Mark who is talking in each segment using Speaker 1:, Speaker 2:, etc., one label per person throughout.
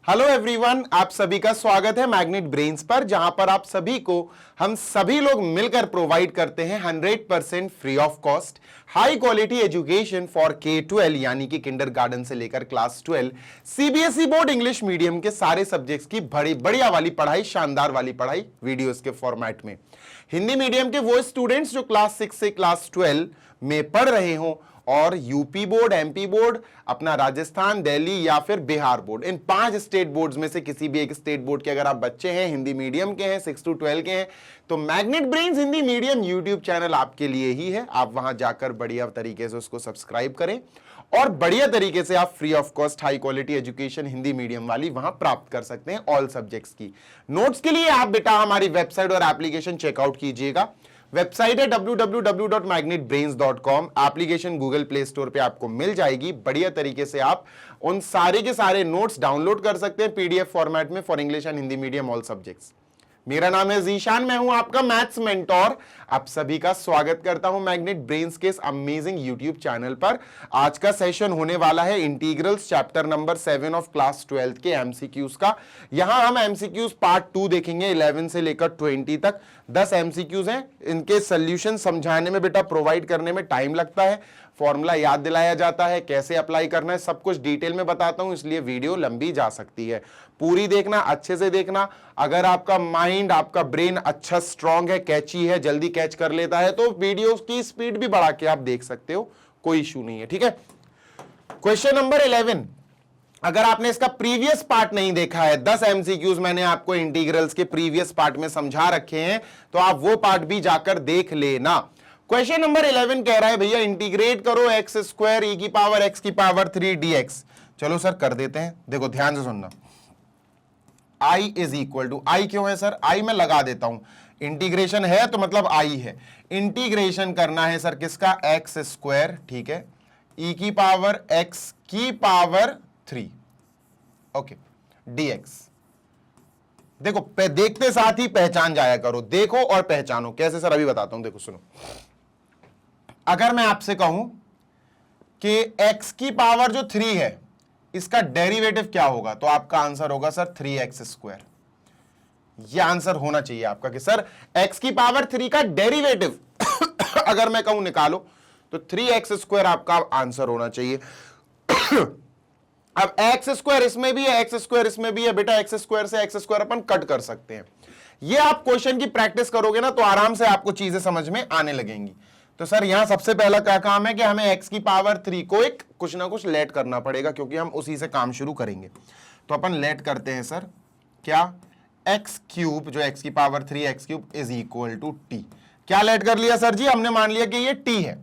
Speaker 1: Hello everyone, आप सभी का स्वागत है मैग्नेट ब्रेन्स पर, जहां पर आप सभी को हम सभी लोग मिलकर प्रोवाइड करते हैं 100% free of cost high quality education for K-12 यानी कि किंडरगार्टन से लेकर class 12 CBSE board English medium के सारे सब्जेक्ट्स की बड़ी बढ़िया वाली पढ़ाई, शानदार वाली पढ़ाई वीडियोस के फॉर्मेट में। हिंदी मीडियम के वो स्टूडेंट्स जो क्लास 6 से क्लास 12 में पढ़ रहे हों और यूपी बोर्ड, एमपी बोर्ड, अपना राजस्थान, दिल्ली या फिर बिहार बोर्ड, इन 5 स्टेट बोर्ड्स में से किसी भी एक स्टेट बोर्ड के अगर आप बच्चे हैं, हिंदी मीडियम के हैं, 6 to 12 के हैं, तो magnet brains Hindi medium YouTube channel आपके लिए ही है। आप वहां जाकर बढ़िया तरीके से उसको सब्सक्राइब करें और बढ़िया तरीके से आप free of cost high quality education Hindi medium वाली वहां प्राप्त कर सकते हैं ऑल सब्जेक्ट्स की। नोट्स के लिए आप बेटा हमारी वेबसाइट और एप्लीकेशन चेकआउट कीजिएगा। वेबसाइट है www.magnetbrains.com। Application Google play store पे आपको मिल जाएगी। बढ़िया तरीके से आप उन सारे के सारे नोट्स डाउनलोड कर सकते हैं पीडीएफ फॉर्मेट में for English and Hindi medium all subjects. मेरा नाम है जीशान, मैं हूं आपका मैथ्स मेंटोर। आप सभी का स्वागत करता हूं मैग्नेट ब्रेन्स के इस अमेजिंग यूट्यूब चैनल पर। आज का सेशन होने वाला है integrals chapter number 7 of class 12 के एमसीक्यूज का। यहां हम एमसीक्यूज पार्ट 2 देखेंगे। 11 से लेकर 20 तक 10 एमसीक्यूज हैं। इनके सोल्यूशन समझाने में बेटा, प्रोवाइड करने में टाइम लगता है, फॉर्मूला याद दिलाया जाता है, कैसे अप्लाई करना है, सब कुछ डिटेल में बताता हूं, इसलिए वीडियो लंबी जा सकती है। पूरी देखना, अच्छे से देखना। अगर आपका माइंड, आपका ब्रेन अच्छा स्ट्रांग है, कैची है, जल्दी कैच कर लेता है, तो वीडियो की स्पीड भी बढ़ा के आप देख सकते हो, कोई इशू नहीं है। ठीक है। क्वेश्चन नंबर 11, अगर आपने इसका प्रीवियस पार्ट नहीं देखा है, 10 एमसीक्यूज मैंने आपको इंटीग्रल्स के प्रीवियस पार्ट में समझा रखे हैं, तो आप वो पार्ट भी जाकर देख लेना। क्वेश्चन नंबर 11 कह रहा है भैया इंटीग्रेट करो एक्स स्क्वायर ई की पावर एक्स की पावर 3 dx। चलो सर कर देते हैं। देखो ध्यान से सुनना, i इज इक्वल टू, आई क्यों है सर, आई मैं लगा देता हूं, इंटीग्रेशन है तो मतलब आई है। इंटीग्रेशन करना है सर किसका, एक्स स्क्वायर, ठीक है, ई की पावर एक्स की पावर 3, ओके, dx। देखो देखते साथ ही पहचान जाया करो, देखो और पहचानो। कैसे सर, अभी बताता हूं। देखो सुनो, अगर मैं आपसे कहूं कि x की पावर जो 3 है इसका डेरिवेटिव क्या होगा, तो आपका आंसर होगा सर 3x स्क्वायर। यह आंसर होना चाहिए आपका कि सर x की पावर 3 का डेरिवेटिव अगर मैं कहूं निकालो, तो 3x स्क्वायर आपका आंसर होना चाहिए। अब एक्स स्क्वायर इसमें भी है, एक्स स्क्वायर इसमें भी है बेटा, एक्स स्क्वायर से एक्स स्क्वायर अपन कट कर सकते हैं। ये आप क्वेश्चन की प्रैक्टिस करोगे ना तो आराम से आपको चीजें समझ में आने लगेंगी। तो सर यहां सबसे पहला क्या काम है कि हमें एक्स की पावर 3 को एक कुछ ना कुछ लेट करना पड़ेगा, क्योंकि हम उसी से काम शुरू करेंगे। तो अपन लेट करते हैं सर क्या, एक्स क्यूब, जो एक्स की power 3 x cube is equal to t. क्या लेट कर लिया सर जी, हमने मान लिया कि ये टी है।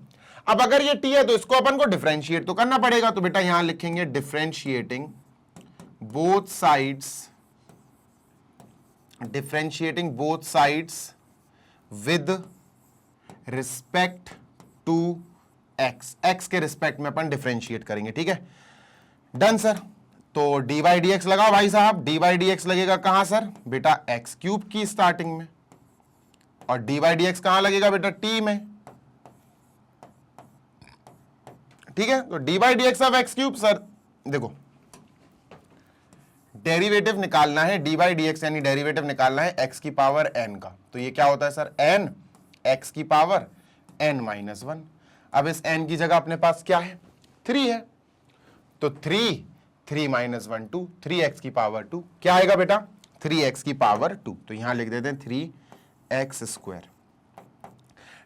Speaker 1: अब अगर ये टी है तो इसको अपन को डिफरेंशिएट तो करना पड़ेगा। तो बेटा यहां लिखेंगे differentiating both sides with respect to x. X के रिस्पेक्ट में अपन डिफरेंशिएट करेंगे, ठीक है। Done sir. तो डी बाई डी एक्स लगाओ भाई साहब। डी बाई डी एक्स लगेगा कहां सर, बेटा एक्स क्यूब की स्टार्टिंग में, और डी बाई डी एक्स कहां लगेगा बेटा, टी में, ठीक है। तो d by d x of x cube, sir देखो डेरिवेटिव निकालना है, डी बाई डी एक्स यानी डेरिवेटिव निकालना है एक्स की पावर एन का। तो ये क्या होता है सर, एन एक्स की पावर एन माइनस 1। अब इस एन की जगह अपने पास क्या है, 3 है। तो 3 माइनस 1 2, 3x की पावर 2 क्या आएगा बेटा, 3x की पावर 2। तो यहां लिख देते हैं 3x square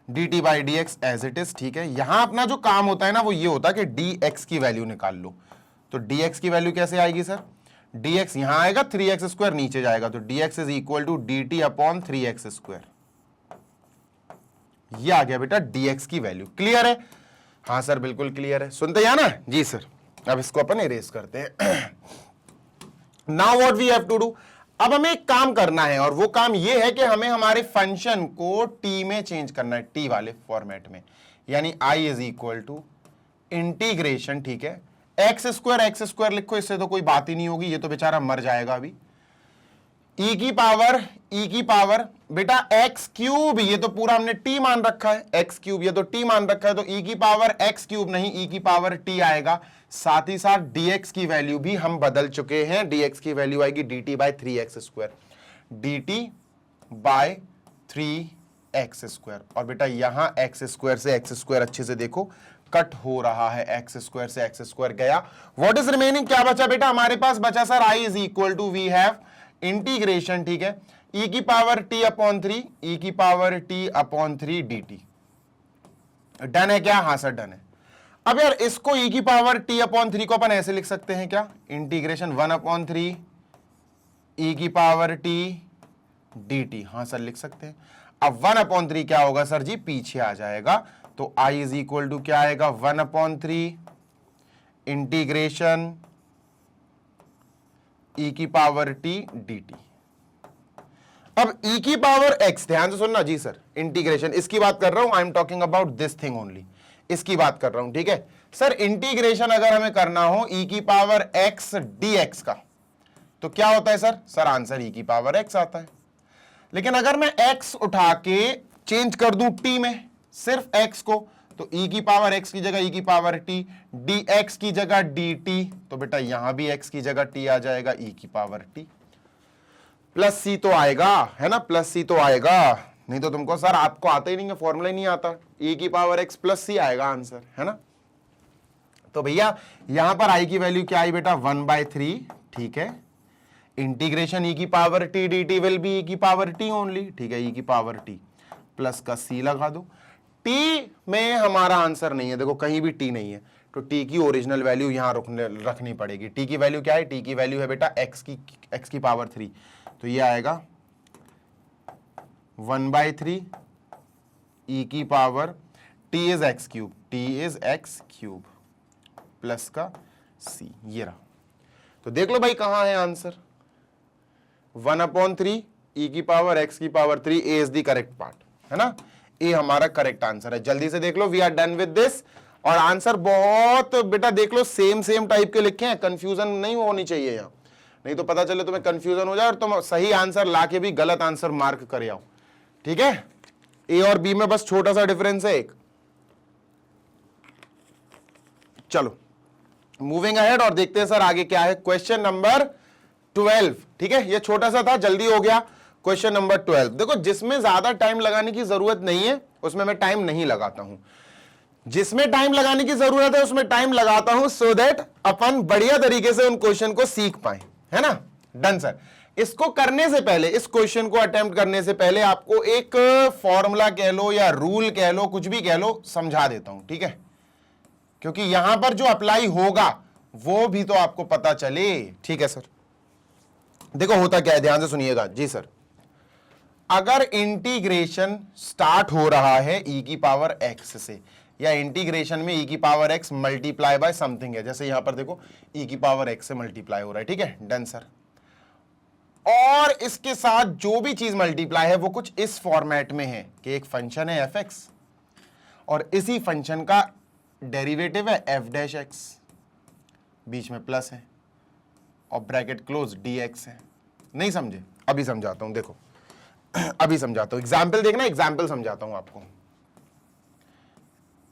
Speaker 1: d t by d x as it is, ठीक है। यहां अपना जो काम होता है ना वो ये होता है कि dx की वैल्यू निकाल लो। तो dx की वैल्यू कैसे आएगी सर, dx यहां आएगा, 3x स्क्वायर नीचे जाएगा, तो dx is equal to d t upon 3x square. ये आ गया बेटा dx की वैल्यू। क्लियर है, हाँ सर बिल्कुल क्लियर है, सुनते हैं ना जी सर। अब इसको अपन इरेज करते हैं। Now what we have to do, अब हमें एक काम करना है, और वो काम ये है कि हमें हमारे फंक्शन को टी में चेंज करना है, टी वाले फॉर्मेट में। यानी i is equal to integration, ठीक है, एक्स स्क्वायर लिखो, इससे तो कोई बात ही नहीं होगी, ये तो बेचारा मर जाएगा अभी। ई की पावर बेटा एक्स क्यूब, ये तो पूरा हमने टी मान रखा है, एक्स क्यूब ये तो टी मान रखा है, तो ई की पावर एक्स क्यूब नहीं, ई की पावर टी आएगा। साथ ही साथ dx की वैल्यू भी हम बदल चुके हैं, dx की वैल्यू आएगी dt bye 3x², dt bye 3x²। और बेटा यहां x² से x² अच्छे से देखो कट हो रहा है, x² से x² गया। व्हाट इज रिमेनिंग, क्या बचा बेटा हमारे पास? बचा sir i is equal to we have integration, ठीक है, e की पावर t अपॉन 3, e की power t upon 3 dt। Done है क्या? हाँ सर डन है। अब यार इसको e की पावर t अपॉन 3 को अपन ऐसे लिख सकते हैं क्या? इंटीग्रेशन 1/3 e की पावर t dt। हाँ सर लिख सकते हैं। अब 1/3 क्या होगा सर जी? पीछे आ जाएगा, तो i इज इक्वल टू क्या आएगा? 1/3 इंटीग्रेशन e की पावर t dt। अब e की पावर x, ध्यान से सुनना जी सर, इंटीग्रेशन इसकी बात कर रहा हूं, I am talking about this thing only, इसकी बात कर रहा हूं, ठीक है सर। इंटीग्रेशन अगर हमें करना हो e की पावर x dx का, तो क्या होता है सर? सर आंसर e की पावर x आता है। लेकिन अगर मैं x उठा के चेंज कर दूं t में, सिर्फ x को, तो e की पावर x की जगह e की पावर t, dx की जगह dt, तो बेटा यहां भी x की जगह t आ जाएगा, e की पावर t प्लस c तो आएगा, है ना, प्लस c तो आएगा। नहीं तो तुमको सर आपको आता ही नहीं है, फॉर्मूला ही नहीं आता, e की पावर x प्लस c आएगा आंसर, है ना। तो भैया यहां पर i की वैल्यू क्या आई बेटा? 1/3, ठीक है। इंटीग्रेशन e की power t dt will be e की पावर t ओनली, ठीक है, e की पावर t प्लस का c लगा दो। t में हमारा आंसर नहीं है, देखो कहीं भी t नहीं है, तो t की ओरिजिनल वैल्यू यहां रखनी पड़ेगी। t की वैल्यू क्या है? t की वैल्यू है बेटा x की पावर 3, तो ये आएगा 1/3 e की power t is x cube, t is x cube plus का c, ये रहा। तो देख लो भाई कहां है आंसर? 1/3 e की पावर x की power 3, a is the correct part, है ना, ए हमारा करेक्ट आंसर है। जल्दी से देख लो, we are done with this. और आंसर बहुत बेटा देख लो सेम टाइप के लिखे हैं, कंफ्यूजन नहीं होनी चाहिए यहां, नहीं तो पता चले तुम्हें कंफ्यूजन हो जाए और तुम सही आंसर लाके भी गलत आंसर मार्क कर आओ, ठीक है। ए और बी में बस छोटा सा डिफरेंस है एक। चलो मूविंग अहेड और देखते हैं सर आगे क्या है। क्वेश्चन नंबर 12, ठीक है, ये छोटा सा था, जल्दी हो गया। क्वेश्चन नंबर 12 देखो, जिसमें ज्यादा टाइम लगाने की जरूरत नहीं है उसमें मैं टाइम नहीं लगाता हूं, जिसमें टाइम लगाने की जरूरत है उसमें टाइम लगाता हूं, सो दैट अपन बढ़िया तरीके से उन क्वेश्चन को सीख पाए, है ना। Done sir. इसको करने से पहले, इस क्वेश्चन को अटेम्प्ट करने से पहले आपको एक फॉर्मूला कह लो या रूल कह लो, कुछ भी कह लो, समझा देता हूं, ठीक है, क्योंकि यहां पर जो अप्लाई होगा वो भी तो आपको पता चले, ठीक है सर। देखो होता क्या है, ध्यान से सुनिएगा जी सर। अगर इंटीग्रेशन स्टार्ट हो रहा है e की पावर x से, या इंटीग्रेशन में e की power x multiply by something है, जैसे यहां पर देखो e की पावर x से मल्टीप्लाई हो रहा है, ठीक है, डन सर। और इसके साथ जो भी चीज मल्टीप्लाई है वो कुछ इस फॉर्मेट में है कि एक फंक्शन है f(x) और इसी फंक्शन का डेरिवेटिव है f'(x), बीच में प्लस है और ब्रैकेट क्लोज dx है। नहीं समझे? अभी समझाता हूं, देखो अभी समझाता हूं, एग्जाम्पल देखना, एग्जाम्पल समझाता हूं आपको,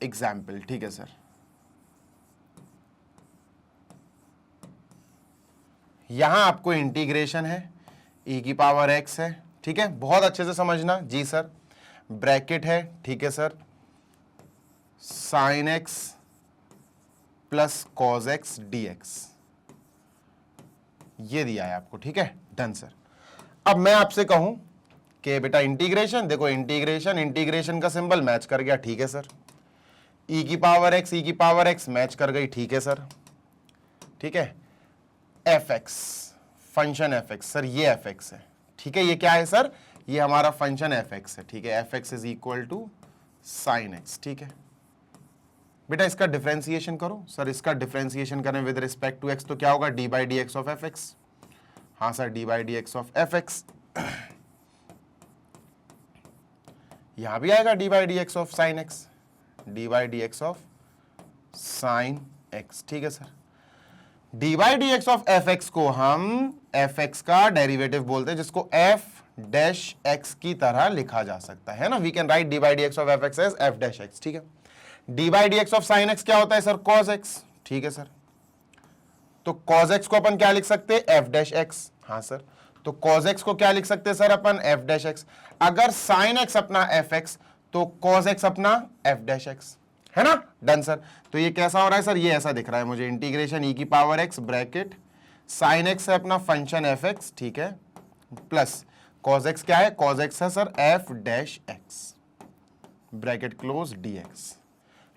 Speaker 1: एग्जाम्पल, ठीक है सर। यहां आपको इंटीग्रेशन है, e की पावर x है, ठीक है, बहुत अच्छे से समझना जी सर। ब्रैकेट है, ठीक है sir, sine x plus cos x dx, ये दिया है आपको, ठीक है, डन सर। अब मैं आपसे कहूं कि बेटा इंटीग्रेशन, देखो इंटीग्रेशन का सिंबल मैच कर गया, ठीक है सर। e की पावर x मैच कर गई, ठीक है सर, ठीक है। fx, फंक्शन fx, सर ये fx है, ठीक है, ये क्या है सर? ये हमारा फंक्शन fx है, ठीक है, fx is equal to sine x, ठीक है। बेटा इसका डिफरेंशिएशन करो, सर इसका डिफरेंशिएशन करें विद रिस्पेक्ट टू x, तो क्या होगा? D by d x of fx, हाँ sir, d by d x of fx, यहां भी आएगा D by d x of sine x, D by d x of sine x, ठीक है sir. D by d x of f x को हम F x का derivative बोलते हैं, जिसको एफ डैश एक्स की तरह लिखा जा सकता है ना। We can write d by d x of f x as f dash x, ठीक है। D by d x of sine x क्या होता है सर? कॉस एक्स, ठीक है सर। तो cos x को अपन क्या लिख सकते हैं, f डैश x। हाँ सर, तो cos x को क्या लिख सकते हैं सर अपन, f डैश x। अगर sin x अपना fx तो cos x अपना f डैश x, है ना, डन सर। तो ये कैसा हो रहा है सर, ये ऐसा दिख रहा है मुझे, इंटीग्रेशन e की power x bracket sin x है अपना फंक्शन fx, ठीक है, प्लस cos x क्या है, cos x है sir f dash x bracket close dx,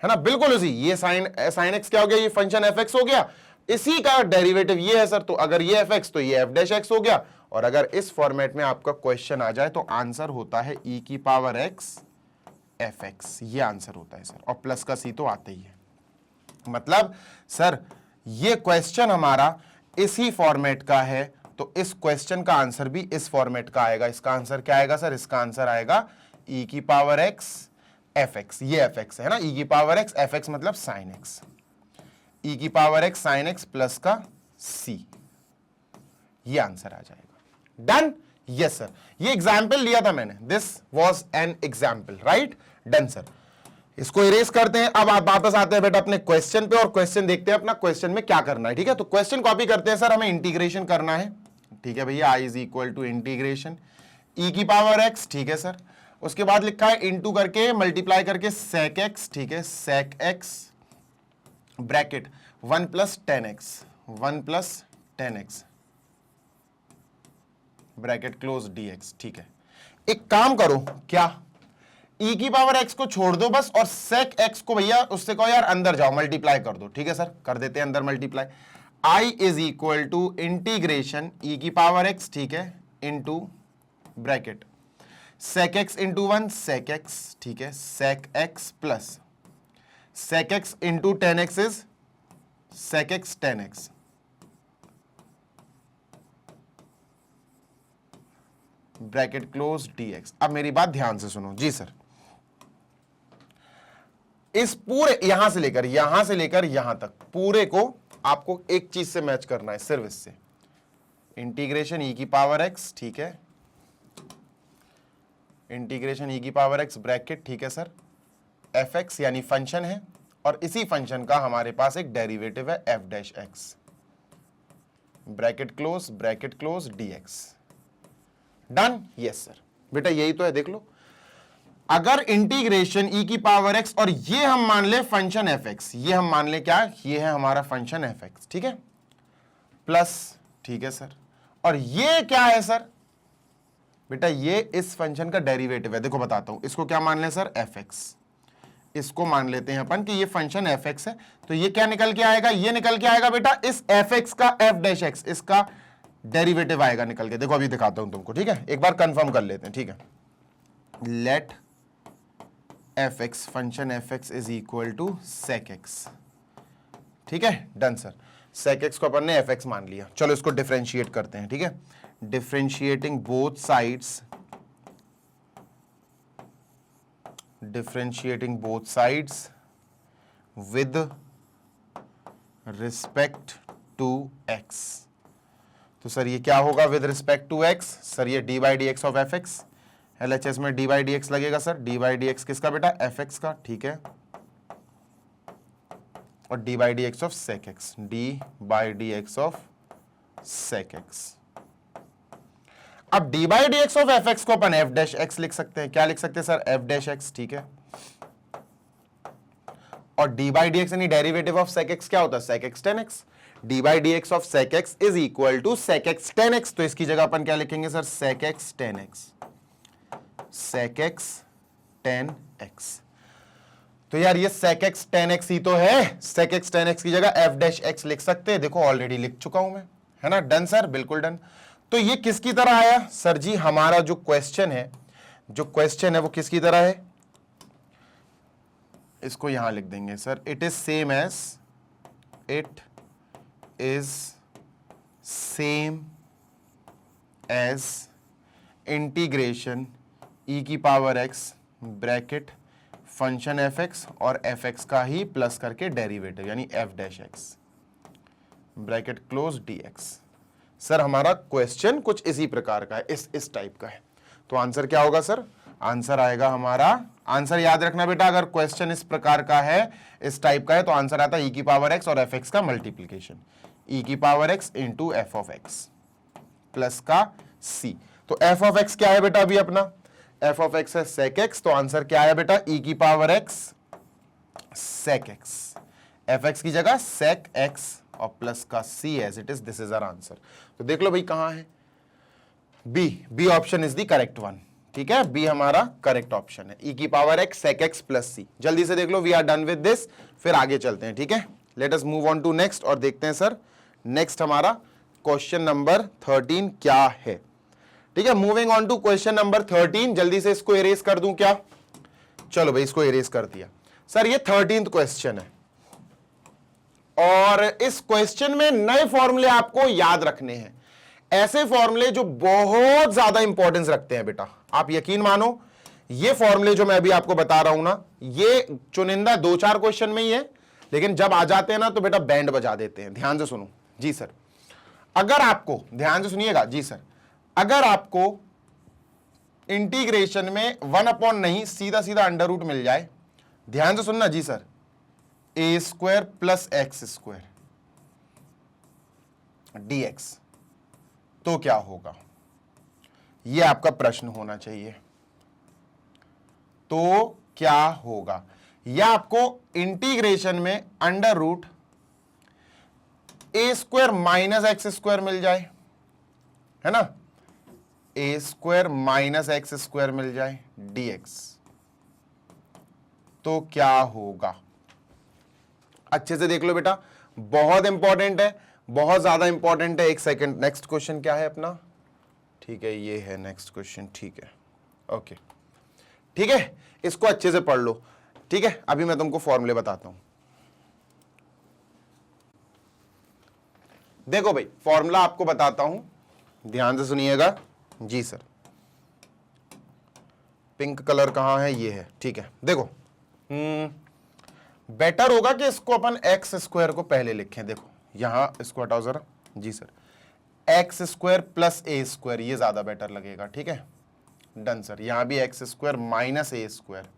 Speaker 1: है ना, बिल्कुल उसी, ये sin x क्या हो गया, ये फंक्शन fx हो गया, इसी का डेरिवेटिव ये है सर। तो अगर ये fx तो ये f डैश x हो गया। और अगर इस फॉर्मेट में आपका क्वेश्चन आ जाए तो आंसर होता है e की पावर x fx, ये आंसर होता है सर, और प्लस का c तो आते ही है। मतलब सर ये क्वेश्चन हमारा इसी फॉर्मेट का है, तो इस क्वेश्चन का आंसर भी इस फॉर्मेट का आएगा। इसका आंसर क्या आएगा सर, इसका आंसर आएगा e की पावर x fx, ये fx है ना, e की पावर x fx मतलब sin x, e की power x sin x plus का c, ये आंसर आ जाएगा। डन, यस सर, ये एग्जाम्पल लिया था मैंने, this was an example, right, done sir. इसको इरेज करते हैं। अब आप वापस आते हैं बेटा अपने क्वेश्चन पे और क्वेश्चन देखते हैं अपना क्वेश्चन में क्या करना है, ठीक है। तो क्वेश्चन कॉपी करते हैं सर, हमें इंटीग्रेशन करना है, ठीक है भैया, i is equal to integration e की पावर x, ठीक है सर। उसके बाद लिखा है इंटू करके मल्टीप्लाई करके sec x, ठीक है, sec x bracket 1 plus 10x, 1 plus 10x bracket close dx, ठीक है। एक काम करो, क्या e की पावर x को छोड़ दो बस, और sec x को भैया उससे कहो यार अंदर जाओ, मल्टीप्लाई कर दो, ठीक है सर, कर देते हैं अंदर multiply. i is equal to integration e की पावर x, ठीक है, into bracket sec x into 1 sec x, ठीक है, sec x plus sec x into 10x is sec x 10x bracket close dx। अब मेरी बात ध्यान से सुनो जी सर, इस पूरे यहां से लेकर यहां तक पूरे को आपको एक चीज से मैच करना है, सिर्फ इससे, इंटीग्रेशन e की पावर x, ठीक है, इंटीग्रेशन e की पावर x ब्रैकेट, ठीक है सर, fx यानी फंक्शन है, और इसी फंक्शन का हमारे पास एक डेरिवेटिव है f dash x bracket close dx। Done, yes sir, बेटा यही तो है, देख लो। अगर इंटीग्रेशन e की पावर x, और ये हम मान ले फंक्शन fx, ये हम मान ले क्या, ये है हमारा फंक्शन fx, ठीक है, प्लस, ठीक है सर, और ये क्या है सर, बेटा ये इस फंक्शन का डेरिवेटिव है। देखो बताता हूं, इसको क्या मान लें सर, fx, इसको मान लेते हैं अपन कि ये फंक्शन fx है, तो ये क्या निकल के आएगा, ये निकल के आएगा बेटा इस fx का f डैश x, इसका डेरिवेटिव आएगा निकल के। देखो अभी दिखाता हूं तुमको, ठीक है, एक बार कंफर्म कर लेते हैं, ठीक है। Let fx function fx is equal to sec x, ठीक है, डन सर। sec x को अपन ने fx मान लिया, चलो इसको डिफरेंशिएट करते हैं, ठीक है, differentiating both sides, differentiating both sides with respect to x। तो सर ये क्या होगा with respect to x, sir ये d by d x of fx, LHS में डी बाई डी एक्स लगेगा sir, d by d x किसका बेटा, fx का, ठीक है, और d by d x of sec x, d by d x of sec x। अब d by d x of fx को अपन f डैश x लिख सकते हैं, क्या लिख सकते हैं सर, f डैश x, ठीक है, और डी बाई डी एक्स यानी डेरिवेटिव ऑफ sec x क्या होता है, sec x tan x, d by d x of sec x is equal to sec x tan x, तो इसकी जगह अपन क्या लिखेंगे sir, sec x tan x, sec x tan x। तो यार ये sec x tan x ही तो है, sec x tan x की जगह f डैश x लिख सकते हैं, देखो ऑलरेडी लिख चुका हूं मैं, है ना, डन सर, बिल्कुल डन। तो ये किसकी तरह आया सर जी, हमारा जो क्वेश्चन है वो किसकी तरह है, इसको यहां लिख देंगे sir, it is same as integration e की power x bracket function fx और fx का ही प्लस करके डेरिवेटिव यानी f dash x bracket close dx। Sir हमारा क्वेश्चन कुछ इसी प्रकार का है, इस टाइप का है। तो आंसर क्या होगा सर, आंसर आएगा हमारा, आंसर याद रखना बेटा, अगर क्वेश्चन इस प्रकार का है, इस टाइप का है, तो आंसर आता है e की पावर x और fx का मल्टीप्लीकेशन, ई की power x into F of x plus का सी। तो एफ ऑफ एक्स क्या है बेटा अभी अपना, एफ ऑफ एक्स है सेक एक्स, तो आंसर क्या है बेटा ई की power x sec x, f x की जगह सेक एक्स और प्लस का c as it is, this is our answer. तो देख लो भाई कहां है, b option is the correct one. ठीक है, बी हमारा करेक्ट ऑप्शन है, ई की power x sec x plus c. जल्दी से देख लो, we are done with this, फिर आगे चलते हैं। ठीक है, let us move on to next और देखते हैं सर नेक्स्ट हमारा क्वेश्चन नंबर 13 क्या है। ठीक है, moving on to question number 13, जल्दी से इसको इरेज कर दूं क्या, चलो भाई इसको इरेज कर दिया। सर ये 13th क्वेश्चन है और इस क्वेश्चन में नए फॉर्मूले आपको याद रखने हैं, ऐसे फॉर्मूले जो बहुत ज्यादा इंपॉर्टेंस रखते हैं बेटा। आप यकीन मानो ये फॉर्मूले जो मैं अभी आपको बता रहा हूं ना, ये चुनिंदा 2-4 क्वेश्चन में ही है, लेकिन जब आ जाते हैं ना तो बेटा बैंड बजा देते हैं। ध्यान से सुनो जी सर, अगर आपको, ध्यान से सुनिएगा जी सर, अगर आपको इंटीग्रेशन में 1 नहीं सीधा सीधा अंडर रूट मिल जाए, ध्यान से सुनना जी sir, a square plus x square dx, तो क्या होगा, यह आपका प्रश्न होना चाहिए। तो क्या होगा, या आपको इंटीग्रेशन में अंडर रूट ए स्क्वायर माइनस एक्स स्क्वायर मिल जाए, है ना, ए स्क्वायर माइनस एक्स स्क्वायर मिल जाए dx, तो क्या होगा। अच्छे से देख लो बेटा, बहुत इंपॉर्टेंट है, बहुत ज्यादा इंपॉर्टेंट है। एक सेकंड, नेक्स्ट क्वेश्चन क्या है अपना, ठीक है ये है नेक्स्ट क्वेश्चन, ठीक है ओके, ठीक है, इसको अच्छे से पढ़ लो। ठीक है, अभी मैं तुमको फॉर्मूले बताता हूं। देखो भाई फॉर्मूला आपको बताता हूं, ध्यान से सुनिएगा जी सर। पिंक कलर कहां है, ये है, ठीक है। देखो बेटर होगा कि इसको अपन एक्स स्क्वायर को पहले लिखें। देखो यहां इसको हटाओ जरा जी sir, x square plus a square, ये ज्यादा बेटर लगेगा। ठीक है डन सर, यहां भी x square minus a square,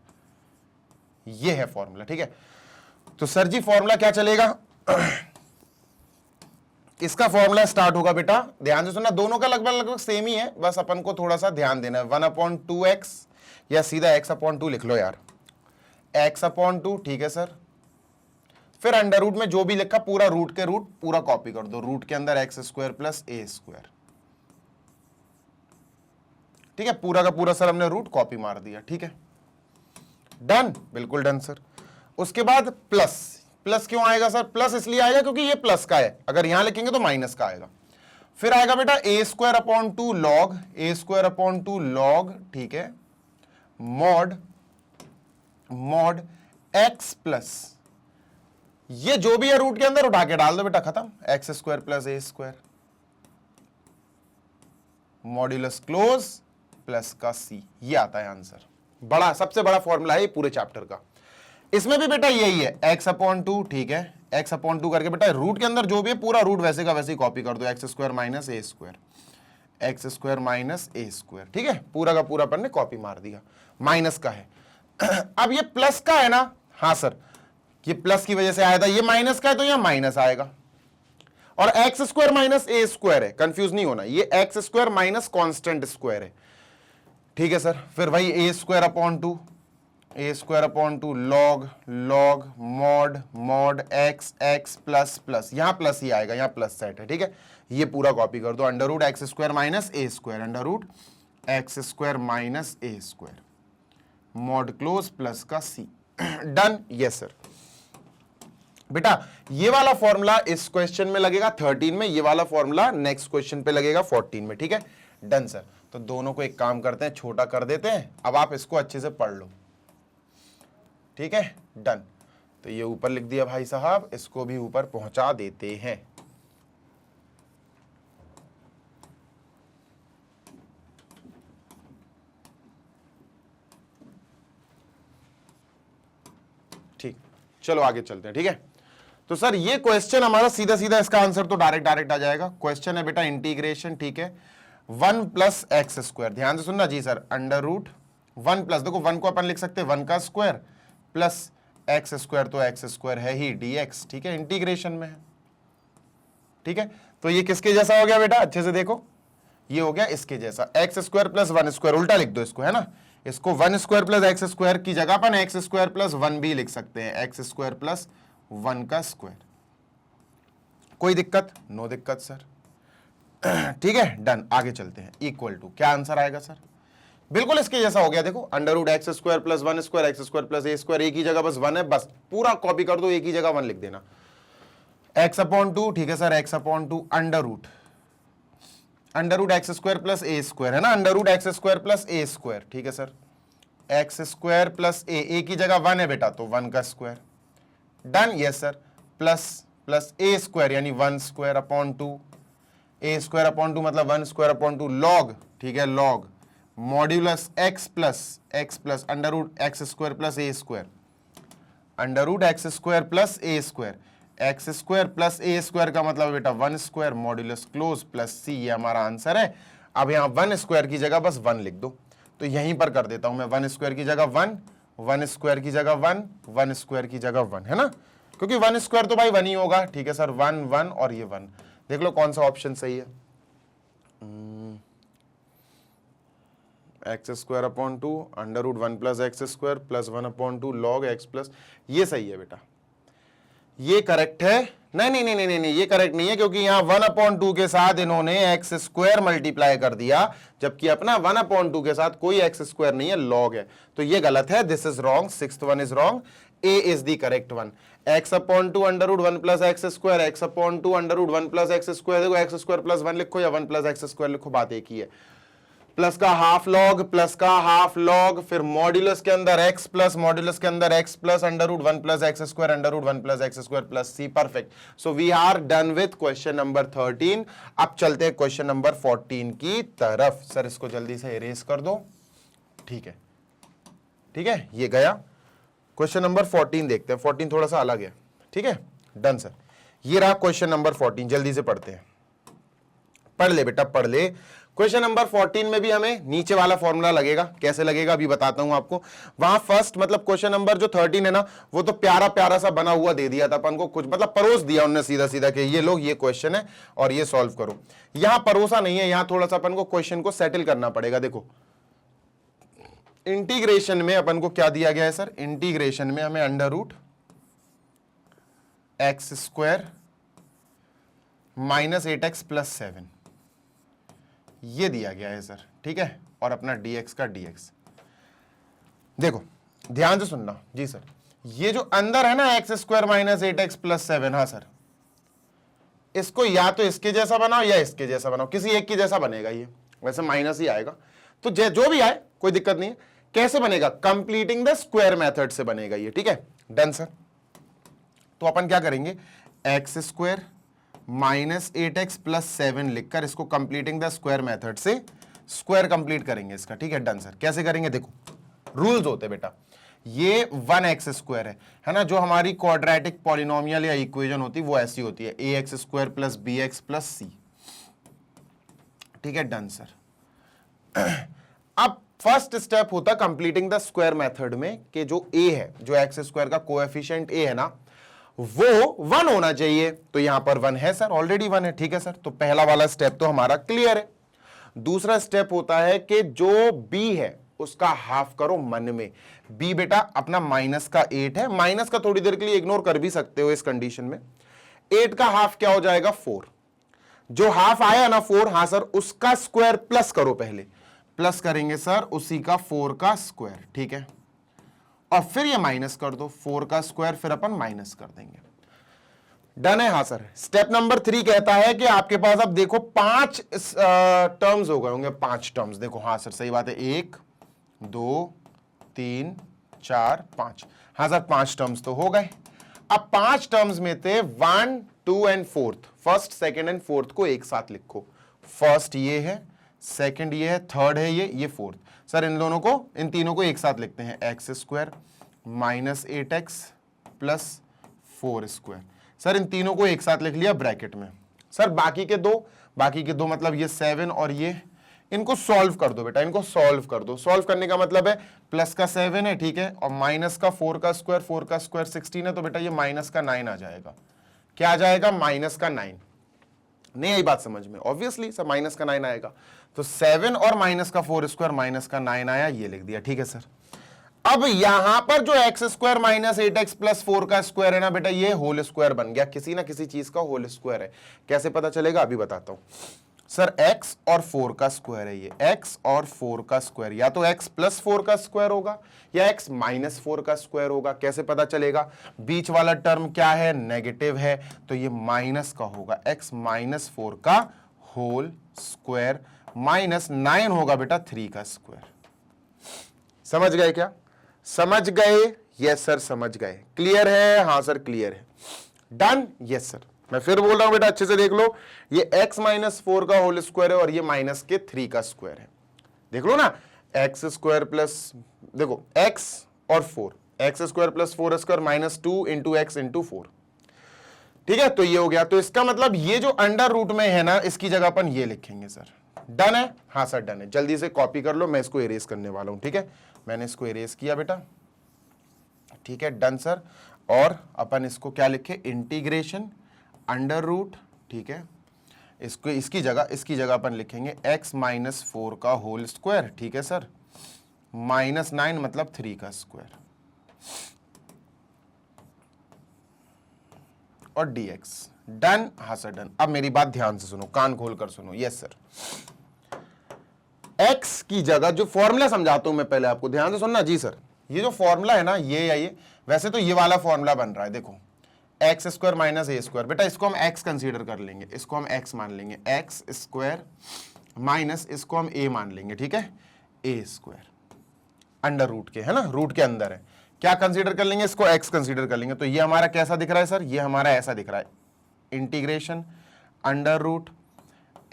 Speaker 1: ये है फॉर्मूला। ठीक है, तो सर जी फॉर्मूला क्या चलेगा इसका फॉर्मूला स्टार्ट होगा बेटा, ध्यान से सुनना, दोनों का लगभग लगभग सेम ही है, बस अपन को थोड़ा सा ध्यान देना है। 1/2x या सीधा x/2 लिख लो यार, x/2, ठीक है सर। फिर अंडर रूट में जो भी लिखा पूरा रूट के रूट पूरा कॉपी कर दो, रूट के अंदर x square plus a square. ठीक है, पूरा का पूरा सर हमने रूट कॉपी मार दिया। ठीक है डन, बिल्कुल डन सर। उसके बाद प्लस, प्लस क्यों आएगा सर, प्लस इसलिए आएगा क्योंकि ये प्लस का है, अगर यहां लिखेंगे तो माइनस का आएगा। फिर आएगा बेटा ए स्क्वायर अपॉन 2 लॉग, ए स्क्वायर अपॉन 2 लॉग, ठीक है, मॉड मॉड एक्स प्लस, ये जो भी है रूट के अंदर उठा के डाल दो बेटा, खत्म, x square plus a square, modulus close plus का सी, ये आता है आंसर। बड़ा, सबसे बड़ा फॉर्मूला है ये पूरे चैप्टर का। इसमें भी बेटा यही है, x/2, ठीक है, x/2 करके बेटा रूट के अंदर जो भी है पूरा रूट वैसे का वैसे ही कॉपी कर दो, x square minus a square, x square minus a square. ठीक है, पूरा का पूरा अपन ने कॉपी मार दिया, माइनस का है। अब ये प्लस का है ना, हाँ सर, ये प्लस की वजह से आया था, ये माइनस का है तो यहां माइनस आएगा। और x square minus a square है, कंफ्यूज नहीं होना, ये x square minus constant square है। ठीक है सर, फिर वही a square upon 2, a square upon 2 log log mod mod x x plus plus, यहां प्लस ही आएगा, यहां प्लस सेट है। ठीक है, ये पूरा कॉपी कर दो, under root x square minus a square, under root x square minus a square, mod close plus का सी। Done, yes sir. बेटा ये वाला फॉर्मूला इस क्वेश्चन में लगेगा 13 में, ये वाला फॉर्मूला नेक्स्ट क्वेश्चन पे लगेगा 14 में। ठीक है डन सर, तो दोनों को एक काम करते हैं, छोटा कर देते हैं, अब आप इसको अच्छे से पढ़ लो। ठीक है डन, तो ये ऊपर लिख दिया भाई साहब, इसको भी ऊपर पहुंचा देते हैं। ठीक, चलो आगे चलते हैं। ठीक है, तो सर ये क्वेश्चन हमारा सीधा सीधा, इसका आंसर तो डायरेक्ट आ जाएगा। क्वेश्चन है बेटा इंटीग्रेशन, ठीक है, 1 प्लस एक्स स्क्वायर, ध्यान से सुनना जी सर, अंडर रूट 1 प्लस, देखो 1 को अपन लिख सकते हैं 1 का स्क्वायर प्लस एक्स स्क्वायर, तो एक्स स्क्वायर है ही dx। ठीक है, इंटीग्रेशन में है। ठीक है, तो ये किसके जैसा हो गया बेटा, अच्छे से देखो, ये हो गया इसके जैसा, एक्स स्क्वायर प्लस 1 स्क्वायर, उल्टा लिख दो इसको, है ना, इसको 1 स्क्वायर प्लस एक्स स्क्वायर की जगह पर एक्स स्क्वायर प्लस 1 भी लिख सकते हैं, एक्स स्क्वायर प्लस 1 का स्क्वायर। कोई दिक्कत? नो दिक्कत सर। ठीक है, डन। आगे चलते हैं। इक्वल टू, क्या आंसर आएगा सर? बिल्कुल इसके जैसा हो गया, देखो, under root x square plus 1 square, x square plus a square, एक ही जगह बस 1 है, बस पूरा कॉपी कर दो, एक ही जगह 1 लिख देना, एक्स अपॉन 2, ठीक है sir, x upon 2 under root x square plus a square, है ना, under root x square plus a square, ठीक है sir, x square plus a, एक ही जगह 1 है बेटा, तो 1 का square, done, yes sir, plus a square यानी 1 square upon 2, a square upon 2 मतलब 1 स्क्वायर अपॉन 2, लॉग, ठीक है, log modulus x plus under root x square plus a square, under root x square plus a square, x square plus a square का मतलब बेटा 1 square modulus close plus c, ये हमारा answer है। अब यहाँ 1 स्क्वायर की जगह बस 1 लिख दो, तो यहीं पर कर देता हूं मैं, 1 स्क्वायर की जगह 1, 1 स्क्वायर की जगह 1, 1 स्क्वायर की जगह 1, है ना, क्योंकि 1 स्क्वायर तो भाई 1 ही होगा, ठीक है सर, 1 1 और ये 1, देख लो कौन सा ऑप्शन सही है, x square upon 2 under root 1 plus x square plus 1 upon 2 log x plus, ये सही है बेटा, ये करेक्ट है। नहीं नहीं नहीं नहीं नहीं, ये करेक्ट नहीं है, क्योंकि यहां 1 अपॉन 2 के साथ इन्होंने एक्स स्क्वायर मल्टीप्लाई कर दिया, जबकि अपना 1 अपॉन 2 के साथ कोई एक्स स्क्वायर नहीं है, लॉग है, तो ये गलत है, this is wrong, 6th one is wrong, A is the correct one. X upon 2 under root 1 plus x square, x upon 2 under root 1 plus x square, देखो एक्स स्क्वायर प्लस 1 लिखो या 1 प्लस एक्स स्क्वायर लिखो, बात एक ही है, plus का half log, plus का half log, फिर मॉड्यूलस के अंदर x प्लस, मॉड्यूलस के अंदर x plus under root 1 plus x square, under root 1 plus x square plus c, perfect. So we are done with question number 13। अब चलते हैं question number 14 की तरफ। सर इसको जल्दी से इरेज कर दो, ठीक है, ठीक है, ये गया। क्वेश्चन नंबर 14 देखते हैं, 14 थोड़ा सा अलग है, ठीक है, डन सर। ये रहा क्वेश्चन नंबर 14, जल्दी से पढ़ते हैं, पढ़ ले बेटा पढ़ ले। क्वेश्चन नंबर 14 में भी हमें नीचे वाला फॉर्मूला लगेगा, कैसे लगेगा अभी बताता हूं आपको। वहां फर्स्ट मतलब क्वेश्चन नंबर जो 13 है ना, वो तो प्यारा प्यारा सा बना हुआ दे दिया था अपन को, कुछ मतलब परोस दिया उन्होंने सीधा सीधा कि ये लोग ये क्वेश्चन है और ये सॉल्व करो। यहां परोसा नहीं है, यहां थोड़ा सा अपन को क्वेश्चन को सेटल करना पड़ेगा। देखो इंटीग्रेशन में अपन को क्या दिया गया है सर, इंटीग्रेशन में हमें under root x square minus 8x plus 7 ये दिया गया है सर, ठीक है, और अपना dx का dx। देखो ध्यान से सुनना जी सर, ये जो अंदर है ना x square minus 8x plus 7, हाँ सर, इसको या तो इसके जैसा बनाओ या इसके जैसा बनाओ, किसी एक के जैसा बनेगा ये, वैसे माइनस ही आएगा, तो जो भी आए कोई दिक्कत नहीं है। कैसे बनेगा, कंप्लीटिंग द स्क्वायर मेथड से बनेगा ये, ठीक है, डन सर। तो अपन क्या करेंगे, x square minus 8x plus 7 लिखकर इसको कंप्लीटिंग द स्क्वायर मेथड से स्क्वायर कंप्लीट करेंगे इसका, ठीक है, डन सर। कैसे करेंगे, देखो रूल्स होते बेटा, ये 1x स्क्वायर है ना, जो हमारी क्वाड्रेटिक पॉलिनोमियल या इक्वेशन होती है वो ऐसी होती है, ax square plus bx plus c, ठीक है, डन सर। अब फर्स्ट स्टेप होता कंप्लीटिंग द स्क्वायर मेथड में कि जो a है, जो एक्स स्क्वायर का कोएफिशिएंट a है ना, वो 1 होना चाहिए, तो यहां पर 1 है सर, ऑलरेडी 1 है, ठीक है सर। तो पहला वाला स्टेप तो हमारा क्लियर है। दूसरा स्टेप होता है कि जो b है उसका हाफ करो मन में। b बेटा अपना माइनस का 8 है, माइनस का थोड़ी देर के लिए इग्नोर कर भी सकते हो इस कंडीशन में। 8 का हाफ क्या हो जाएगा, 4। जो हाफ आया ना 4, हाँ सर, उसका स्क्वायर प्लस करो, पहले प्लस करेंगे सर उसी का 4 का स्क्वायर, ठीक है, और फिर ये माइनस कर दो 4 का स्क्वायर, फिर अपन माइनस कर देंगे, डन है, हाँ सर। स्टेप नंबर 3 कहता है कि आपके पास अब देखो 5 टर्म्स हो गए होंगे, 5 टर्म्स, देखो हाँ सर सही बात है, 1 2 3 4 5, हाँ सर 5 टर्म्स तो हो गए। अब 5 टर्म्स में थे 1 2 and 4th, first second and fourth को एक साथ लिखो, फर्स्ट ये है, सेकेंड ये है, थर्ड है ये फोर्थ। सर इन दोनों को, इन तीनों को एक साथ लिखते हैं, x square minus 8x plus 4 square. Sir इन तीनों को एक साथ लिख लिया ब्रैकेट में। सर बाकी के दो मतलब ये 7 और ये, इनको सॉल्व कर दो बेटा, इनको सॉल्व कर दो। सॉल्व करने का मतलब है प्लस का 7 है, ठीक है, और माइनस का 4 का स्क्वायर 16 है, तो बेटा ये माइनस का 9 आ जाएगा। क्या आ जाएगा, माइनस का 9। नहीं आई बात समझ में? ऑब्वियसली सर माइनस का 9 आएगा, तो 7 और माइनस का 4 स्क्वायर माइनस का 9 आया, ये लिख दिया। ठीक है सर, अब यहां पर जो x square minus 8x plus 4 का स्क्वायर है ना बेटा, ये होल स्क्वायर बन गया, किसी ना किसी चीज का होल स्क्वायर है। कैसे पता चलेगा अभी बताता हूं सर। x और 4 का स्क्वायर है ये, x और 4 का स्क्वायर, या तो x प्लस 4 का स्क्वायर होगा या x माइनस 4 का स्क्वायर होगा। कैसे पता चलेगा? बीच वाला टर्म क्या है? नेगेटिव है, तो ये माइनस का होगा, x माइनस 4 का होल स्क्वायर माइनस 9 होगा बेटा 3 का स्क्वायर। समझ गए क्या? समझ गए? यस सर समझ गए। क्लियर है? हाँ सर क्लियर है। डन? Yes sir. मैं फिर बोल रहा हूं बेटा, अच्छे से देख लो, ये x माइनस 4 का होल स्क्वायर है और ये माइनस के 3 का स्क्वायर है। देख लो ना, एक्स स्क्वायर प्लस, देखो x और 4, x square plus 4 square minus 2 into x into 4। ठीक है, तो ये हो गया। तो इसका मतलब ये जो अंडर रूट में है ना, इसकी जगह अपन ये लिखेंगे सर। डन है? हाँ सर डन है। जल्दी से कॉपी कर लो, मैं इसको इरेज करने वाला हूं। ठीक है, मैंने इसको इरेज किया बेटा। ठीक है, डन सर। और अपन इसको क्या लिखे? Integration under root. ठीक है, इसको इसकी जगह अपन लिखेंगे x माइनस 4 का होल स्क्वायर। ठीक है सर, माइनस 9 मतलब 3 का स्क्वायर और dx। डन? हाँ सर डन। अब मेरी बात ध्यान से सुनो, कान खोल कर सुनो। यस सर, x की जगह जो फॉर्मूला समझाता हूं मैं, पहले आपको ध्यान से सुनना। जी सर, ये जो फॉर्मूला है ना, ये या ये, वैसे तो ये वाला फॉर्मूला बन रहा है। देखो x square minus a square, बेटा इसको हम x कंसीडर कर लेंगे, इसको हम x मान लेंगे, एक्स स्क्वायर माइनस इसको हम a मान लेंगे। ठीक है, ए स्क्वायर अंडर रूट के, है ना, रूट के अंदर है। क्या कंसीडर कर लेंगे? इसको x कंसीडर कर लेंगे। तो ये हमारा कैसा दिख रहा है सर? ये हमारा ऐसा दिख रहा है, integration under root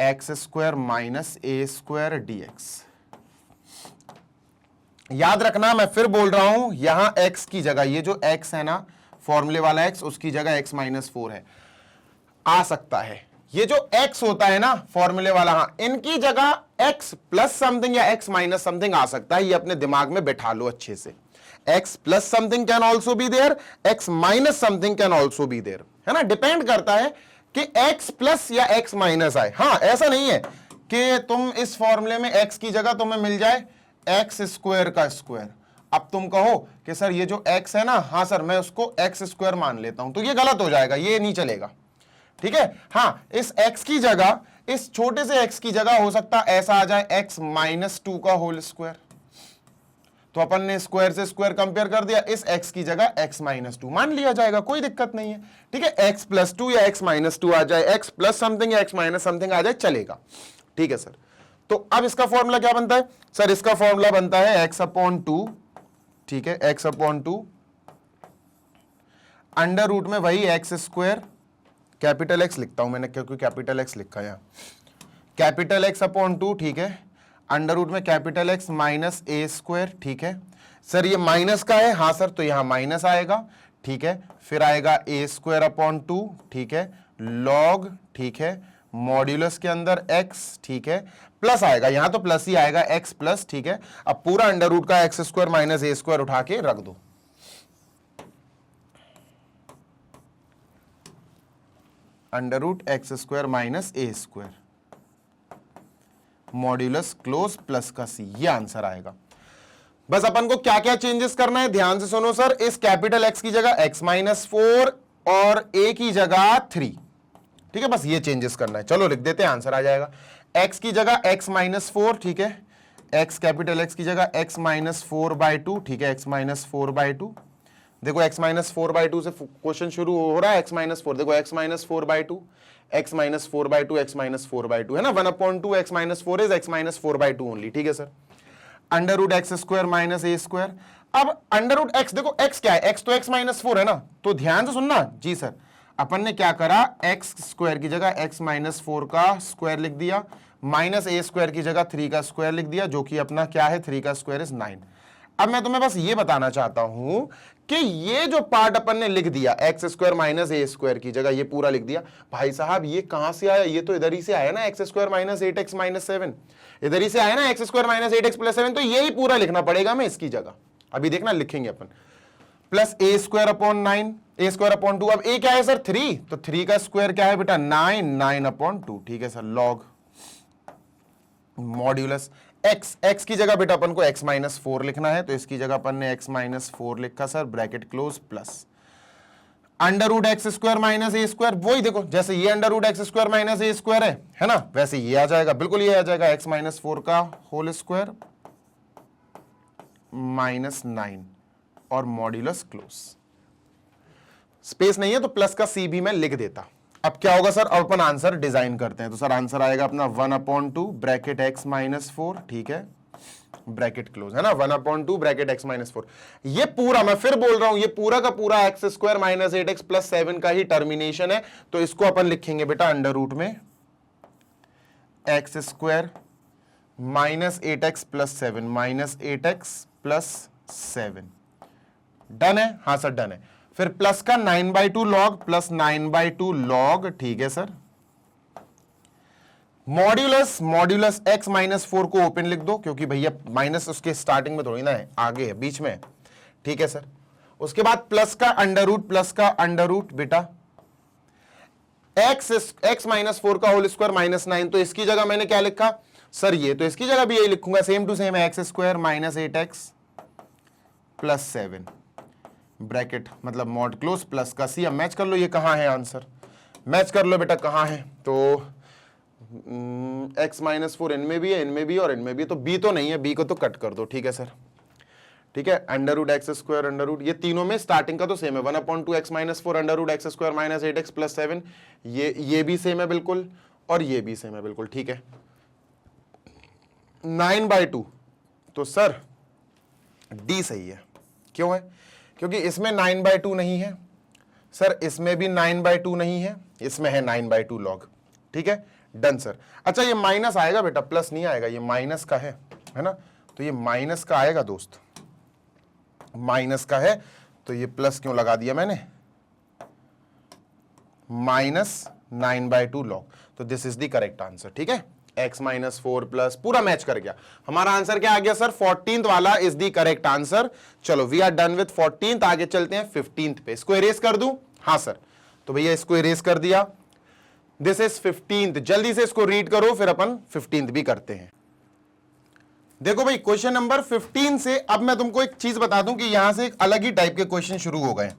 Speaker 1: x square minus a square dx। याद रखना, मैं फिर बोल रहा हूं, यहां x की जगह, ये जो x है ना फॉर्मूले वाला x, उसकी जगह x माइनस 4 है, आ सकता है। ये जो x होता है ना फॉर्मूले वाला, हाँ, इनकी जगह x प्लस समथिंग या x माइनस समथिंग आ सकता है। ये अपने दिमाग में बैठा लो अच्छे से। x plus something can also be there, x minus something can also be there, है ना। डिपेंड करता है कि x प्लस या x माइनस आए। हाँ, ऐसा नहीं है कि तुम इस फॉर्मूले में x की जगह तुम्हें मिल जाए एक्स स्क्वायर का स्क्वायर। अब तुम कहो कि सर ये जो x है ना, हाँ सर मैं उसको एक्स स्क्वायर मान लेता हूं, तो ये गलत हो जाएगा, ये नहीं चलेगा। ठीक है, हाँ, इस x की जगह, इस छोटे से x की जगह हो सकता है ऐसा आ जाए x माइनस 2 का होल स्क्वायर। तो अपन ने स्क्वायर से स्क्वायर कंपेयर कर दिया, इस x की जगह x माइनस 2 मान लिया जाएगा, कोई दिक्कत नहीं है। ठीक है, x प्लस 2 या x माइनस 2 आ जाए, x प्लस समथिंग या x माइनस समथिंग आ जाए, चलेगा। ठीक है सर, तो अब इसका फॉर्मूला क्या बनता है सर? इसका फॉर्मूला बनता है x अपॉन 2। ठीक है, x अपॉन 2 अंडर रूट में वही एक्स स्क्वायर, कैपिटल एक्स लिखता हूं मैंने क्योंकि कैपिटल एक्स लिखा है, कैपिटल एक्स अपॉन 2। ठीक है, अंडर रूट में capital x minus a square. ठीक है सर, ये माइनस का है, हाँ सर, तो यहां माइनस आएगा। ठीक है, फिर आएगा ए स्क्वायर अपॉन 2। ठीक है, लॉग, ठीक है, मॉड्यूलस के अंदर x। ठीक है, प्लस आएगा, यहां तो प्लस ही आएगा, x प्लस। ठीक है, अब पूरा अंडर रूट का x square minus a square उठा के रख दो। Under root x square minus a square modulus close plus का c, ये आंसर आएगा। बस अपन को क्या क्या चेंजेस करना है, ध्यान से सुनो सर। इस कैपिटल x की जगह x माइनस 4 और a की जगह 3। ठीक है, बस ये चेंजेस करना है। चलो लिख देते हैं, आंसर आ जाएगा। x की जगह x माइनस 4। ठीक है, x कैपिटल x की जगह x माइनस 4/2। ठीक है, x माइनस 4/2। देखो x माइनस 4/2 से क्वेश्चन शुरू हो रहा है। x माइनस 4, देखो x minus 4/2, x minus 4/2, x minus 4/2, है ना। 1/2 x minus 4 is x minus 4/2 only. ठीक है sir, under root x square minus a square. अब अंडर रूट एक्स, देखो x क्या है, x तो x माइनस 4 है ना, तो ध्यान से सुनना। जी सर, अपन ने क्या करा, एक्स स्क्वायर की जगह x माइनस 4 का स्क्वायर लिख दिया, माइनस ए स्क्वायर की जगह 3 का स्क्वायर लिख दिया, जो कि अपना क्या है, 3 का स्क्वायर इज 9। अब मैं तुम्हें बस ये बताना चाहता हूं कि ये जो पार्ट अपन ने लिख दिया, x square minus a square की जगह ये पूरा लिख दिया, भाई साहब ये कहां से आया? ये तो इधर ही से आया ना, x square minus 8x minus 7, इधर ही से आया ना, x square minus 8x plus 7, तो यही पूरा लिखना पड़ेगा मैं इसकी जगह। अभी देखना लिखेंगे अपन, plus a square upon 9। A square upon 2। अब ए क्या है सर 3, तो 3 का स्क्वायर क्या है बेटा 9, 9 अपॉन 2। ठीक है sir, log modulus x, x की जगह बेटा अपन को x माइनस 4 लिखना है, तो इसकी जगह अपन ने x माइनस 4 लिखा sir, bracket close, plus under root x square minus a square. वही देखो, जैसे ये under root x square minus a square है ना, वैसे ये आ जाएगा, बिल्कुल ये आ जाएगा x माइनस 4 का होल स्क्वायर माइनस 9 और मॉड्यूलस क्लोज। स्पेस नहीं है तो प्लस का c भी मैं लिख देता। अब क्या होगा सर, अब अपन आंसर डिजाइन करते हैं। तो सर आंसर आएगा अपना 1/2 ब्रैकेट x माइनस 4, ठीक है, ब्रैकेट क्लोज, है ना, 1/2 ब्रैकेट x माइनस 4। ये पूरा, मैं फिर बोल रहा हूं, ये पूरा का पूरा x square minus 8x plus 7 का ही टर्मिनेशन है, तो इसको अपन लिखेंगे बेटा अंडर रूट में x square minus 8x plus 7, minus 8x plus 7। Done है, हाँ सर डन है। फिर प्लस का 9/2 लॉग प्लस 9/2 लॉग, ठीक है sir, modulus, modulus x minus 4 को ओपन लिख दो, क्योंकि भैया माइनस उसके स्टार्टिंग में थोड़ी ना है, आगे है, बीच में, ठीक है सर। उसके बाद प्लस का अंडर रूट, प्लस का अंडर रूट बेटा x माइनस 4 का होल स्क्वायर माइनस 9, तो इसकी जगह मैंने क्या लिखा सर, ये, तो इसकी जगह भी यही लिखूंगा, सेम टू सेम है, x square minus 8x plus 7 bracket मतलब मॉड क्लोज, प्लस का c। अब मैच कर लो, ये कहां है आंसर, मैच कर लो बेटा कहां है, तो x माइनस 4 इनमें भी है, इनमें भी और इनमें भी, तो b तो नहीं है, b को तो कट कर दो, ठीक है सर, ठीक है। Under root x square under root, ये तीनों में स्टार्टिंग का तो सेम है, 1/2 x minus 4 under root x square minus 8x plus 7, ये भी सेम है बिल्कुल, और ये भी सेम है बिल्कुल, ठीक है। 9/2, तो सर d सही है, क्यों है, क्योंकि इसमें 9/2 नहीं है सर, इसमें भी 9/2 नहीं है, इसमें है 9/2 लॉग, ठीक है, डन सर। अच्छा ये माइनस आएगा बेटा, प्लस नहीं आएगा, ये माइनस का है ना, तो ये माइनस का आएगा दोस्त, माइनस का है, तो ये प्लस क्यों लगा दिया मैंने, माइनस 9/2 लॉग, तो this is the correct answer, ठीक है। x माइनस 4 प्लस, पूरा मैच कर गया, हमारा आंसर क्या आ गया सर, 14th वाला इज द करेक्ट आंसर। चलो we are done with 14th, आगे चलते हैं 15th पे। इसको इरेज कर दूं, हाँ सर, तो भैया इसको इरेज कर दिया, दिस इज 15th, जल्दी से इसको रीड करो, फिर अपन 15th भी करते हैं। देखो भाई क्वेश्चन नंबर 15 से अब मैं तुमको एक चीज बता दूं कि यहां से एक अलग ही टाइप के क्वेश्चन शुरू हो गए।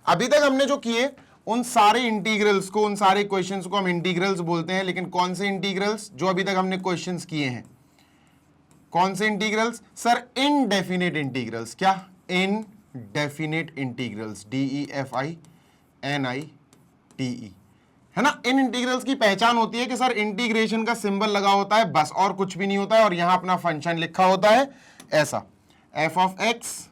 Speaker 1: अभी तक हमने जो किए उन सारे इंटीग्रल्स को, उन सारे क्वेश्चंस को हम इंटीग्रल्स बोलते हैं, लेकिन कौन से इंटीग्रल्स, जो अभी तक हमने क्वेश्चंस किए हैं, कौन से इंटीग्रल्स सर, इनडेफिनेट इंटीग्रल्स। क्या, इनडेफिनेट इंटीग्रल्स, DEFINITE, है ना। इन इंटीग्रल्स की पहचान होती है कि सर इंटीग्रेशन का सिंबल लगा होता है, बस और कुछ भी नहीं होता है, और यहां अपना फंक्शन लिखा होता है ऐसा, f ऑफ x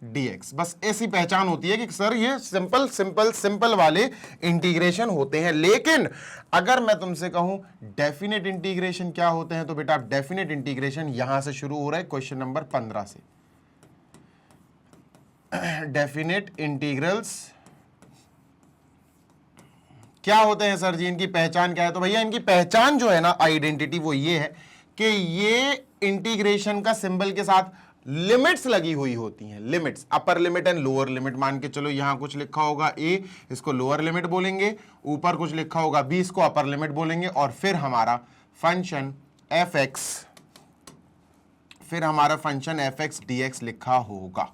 Speaker 1: dx, बस ऐसी पहचान होती है कि सर ये सिंपल सिंपल सिंपल वाले इंटीग्रेशन होते हैं। लेकिन अगर मैं तुमसे कहूं डेफिनेट इंटीग्रेशन क्या होते हैं, तो बेटा डेफिनेट इंटीग्रेशन यहां से शुरू हो रहा है, क्वेश्चन नंबर 15 से। डेफिनेट इंटीग्रल्स क्या होते हैं सर जी, इनकी पहचान क्या है, तो भैया इनकी पहचान जो है ना, आइडेंटिटी, वो ये है कि ये इंटीग्रेशन का सिंबल के साथ लिमिट्स लगी हुई होती हैं, limits, upper limit and lower limit. मान के चलो यहां कुछ लिखा होगा a, इसको लोअर लिमिट बोलेंगे, ऊपर कुछ लिखा होगा b, इसको अपर लिमिट बोलेंगे, और फिर हमारा फंक्शन fx, फिर हमारा फंक्शन fx dx लिखा होगा,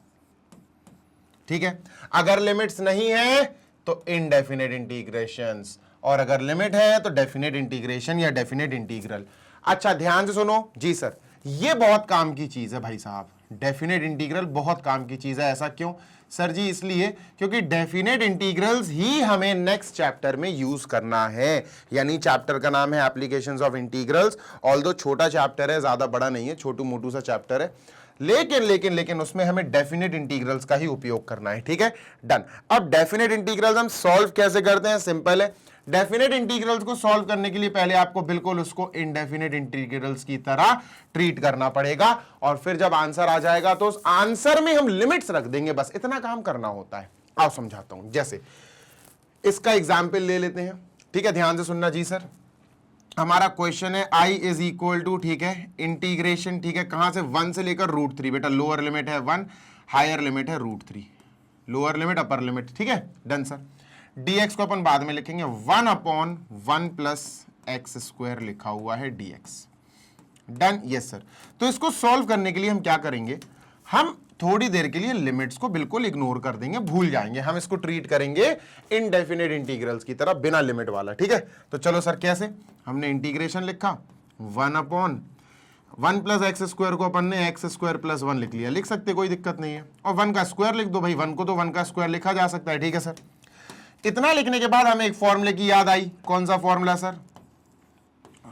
Speaker 1: ठीक है। अगर लिमिट्स नहीं है तो इनडेफिनेट इंटीग्रेशंस, और अगर लिमिट है तो डेफिनेट इंटीग्रेशन या डेफिनेट इंटीग्रल। अच्छा ध्यान से सुनो जी सर, ये बहुत काम की चीज है भाई साहब, डेफिनेट इंटीग्रल बहुत काम की चीज है। ऐसा क्यों सर जी, इसलिए क्योंकि डेफिनेट इंटीग्रल्स ही हमें नेक्स्ट चैप्टर में यूज करना है, यानी चैप्टर का नाम है एप्लीकेशंस ऑफ इंटीग्रल्स। ऑल्दो छोटा चैप्टर है, ज्यादा बड़ा नहीं है, छोटू मोटू सा चैप्टर है, लेकिन लेकिन लेकिन उसमें हमें डेफिनेट इंटीग्रल्स का ही उपयोग करना है, ठीक है, डन। अब डेफिनेट इंटीग्रल्स हम सॉल्व कैसे करते हैं, सिंपल है। डेफिनेट इंटीग्रल्स को सॉल्व करने के लिए पहले आपको बिल्कुल उसको इनडेफिनेट इंटीग्रल्स की तरह ट्रीट करना पड़ेगा, और फिर जब आंसर आ जाएगा तो उस आंसर में हम लिमिट्स रख देंगे, बस इतना काम करना होता है। आओ समझाता हूं, जैसे इसका एग्जाम्पल ले लेते हैं, ठीक है, ध्यान से सुनना जी सर। हमारा क्वेश्चन है i इज इक्वल टू, ठीक है, इंटीग्रेशन, ठीक है, कहां से, 1 से लेकर √3, बेटा लोअर लिमिट है 1, हायर लिमिट है √3, लोअर लिमिट अपर लिमिट, ठीक है, डन सर। dx को अपन बाद में लिखेंगे, 1/1 प्लस एक्स स्क्वायर लिखा हुआ है dx, डन, यस सर। तो इसको सॉल्व करने के लिए हम क्या करेंगे, हम थोड़ी देर के लिए लिमिट्स को बिल्कुल इग्नोर कर देंगे, भूल जाएंगे, हम इसको ट्रीट करेंगे इनडेफिनेट इंटीग्रल्स की तरह, बिना लिमिट वाला, ठीक है। तो चलो सर कैसे, हमने इंटीग्रेशन लिखा 1/1 प्लस एक्स स्क्वायर को अपन ने एक्स स्क्वायर प्लस 1 लिख लिया, लिख सकते, कोई दिक्कत नहीं है, और 1 का स्क्वायर लिख दो भाई, 1 को तो 1 का स्क्वायर लिखा जा सकता है, ठीक है सर। इतना लिखने के बाद हमें एक फॉर्मूले की याद आई, कौन सा फॉर्मूला सर,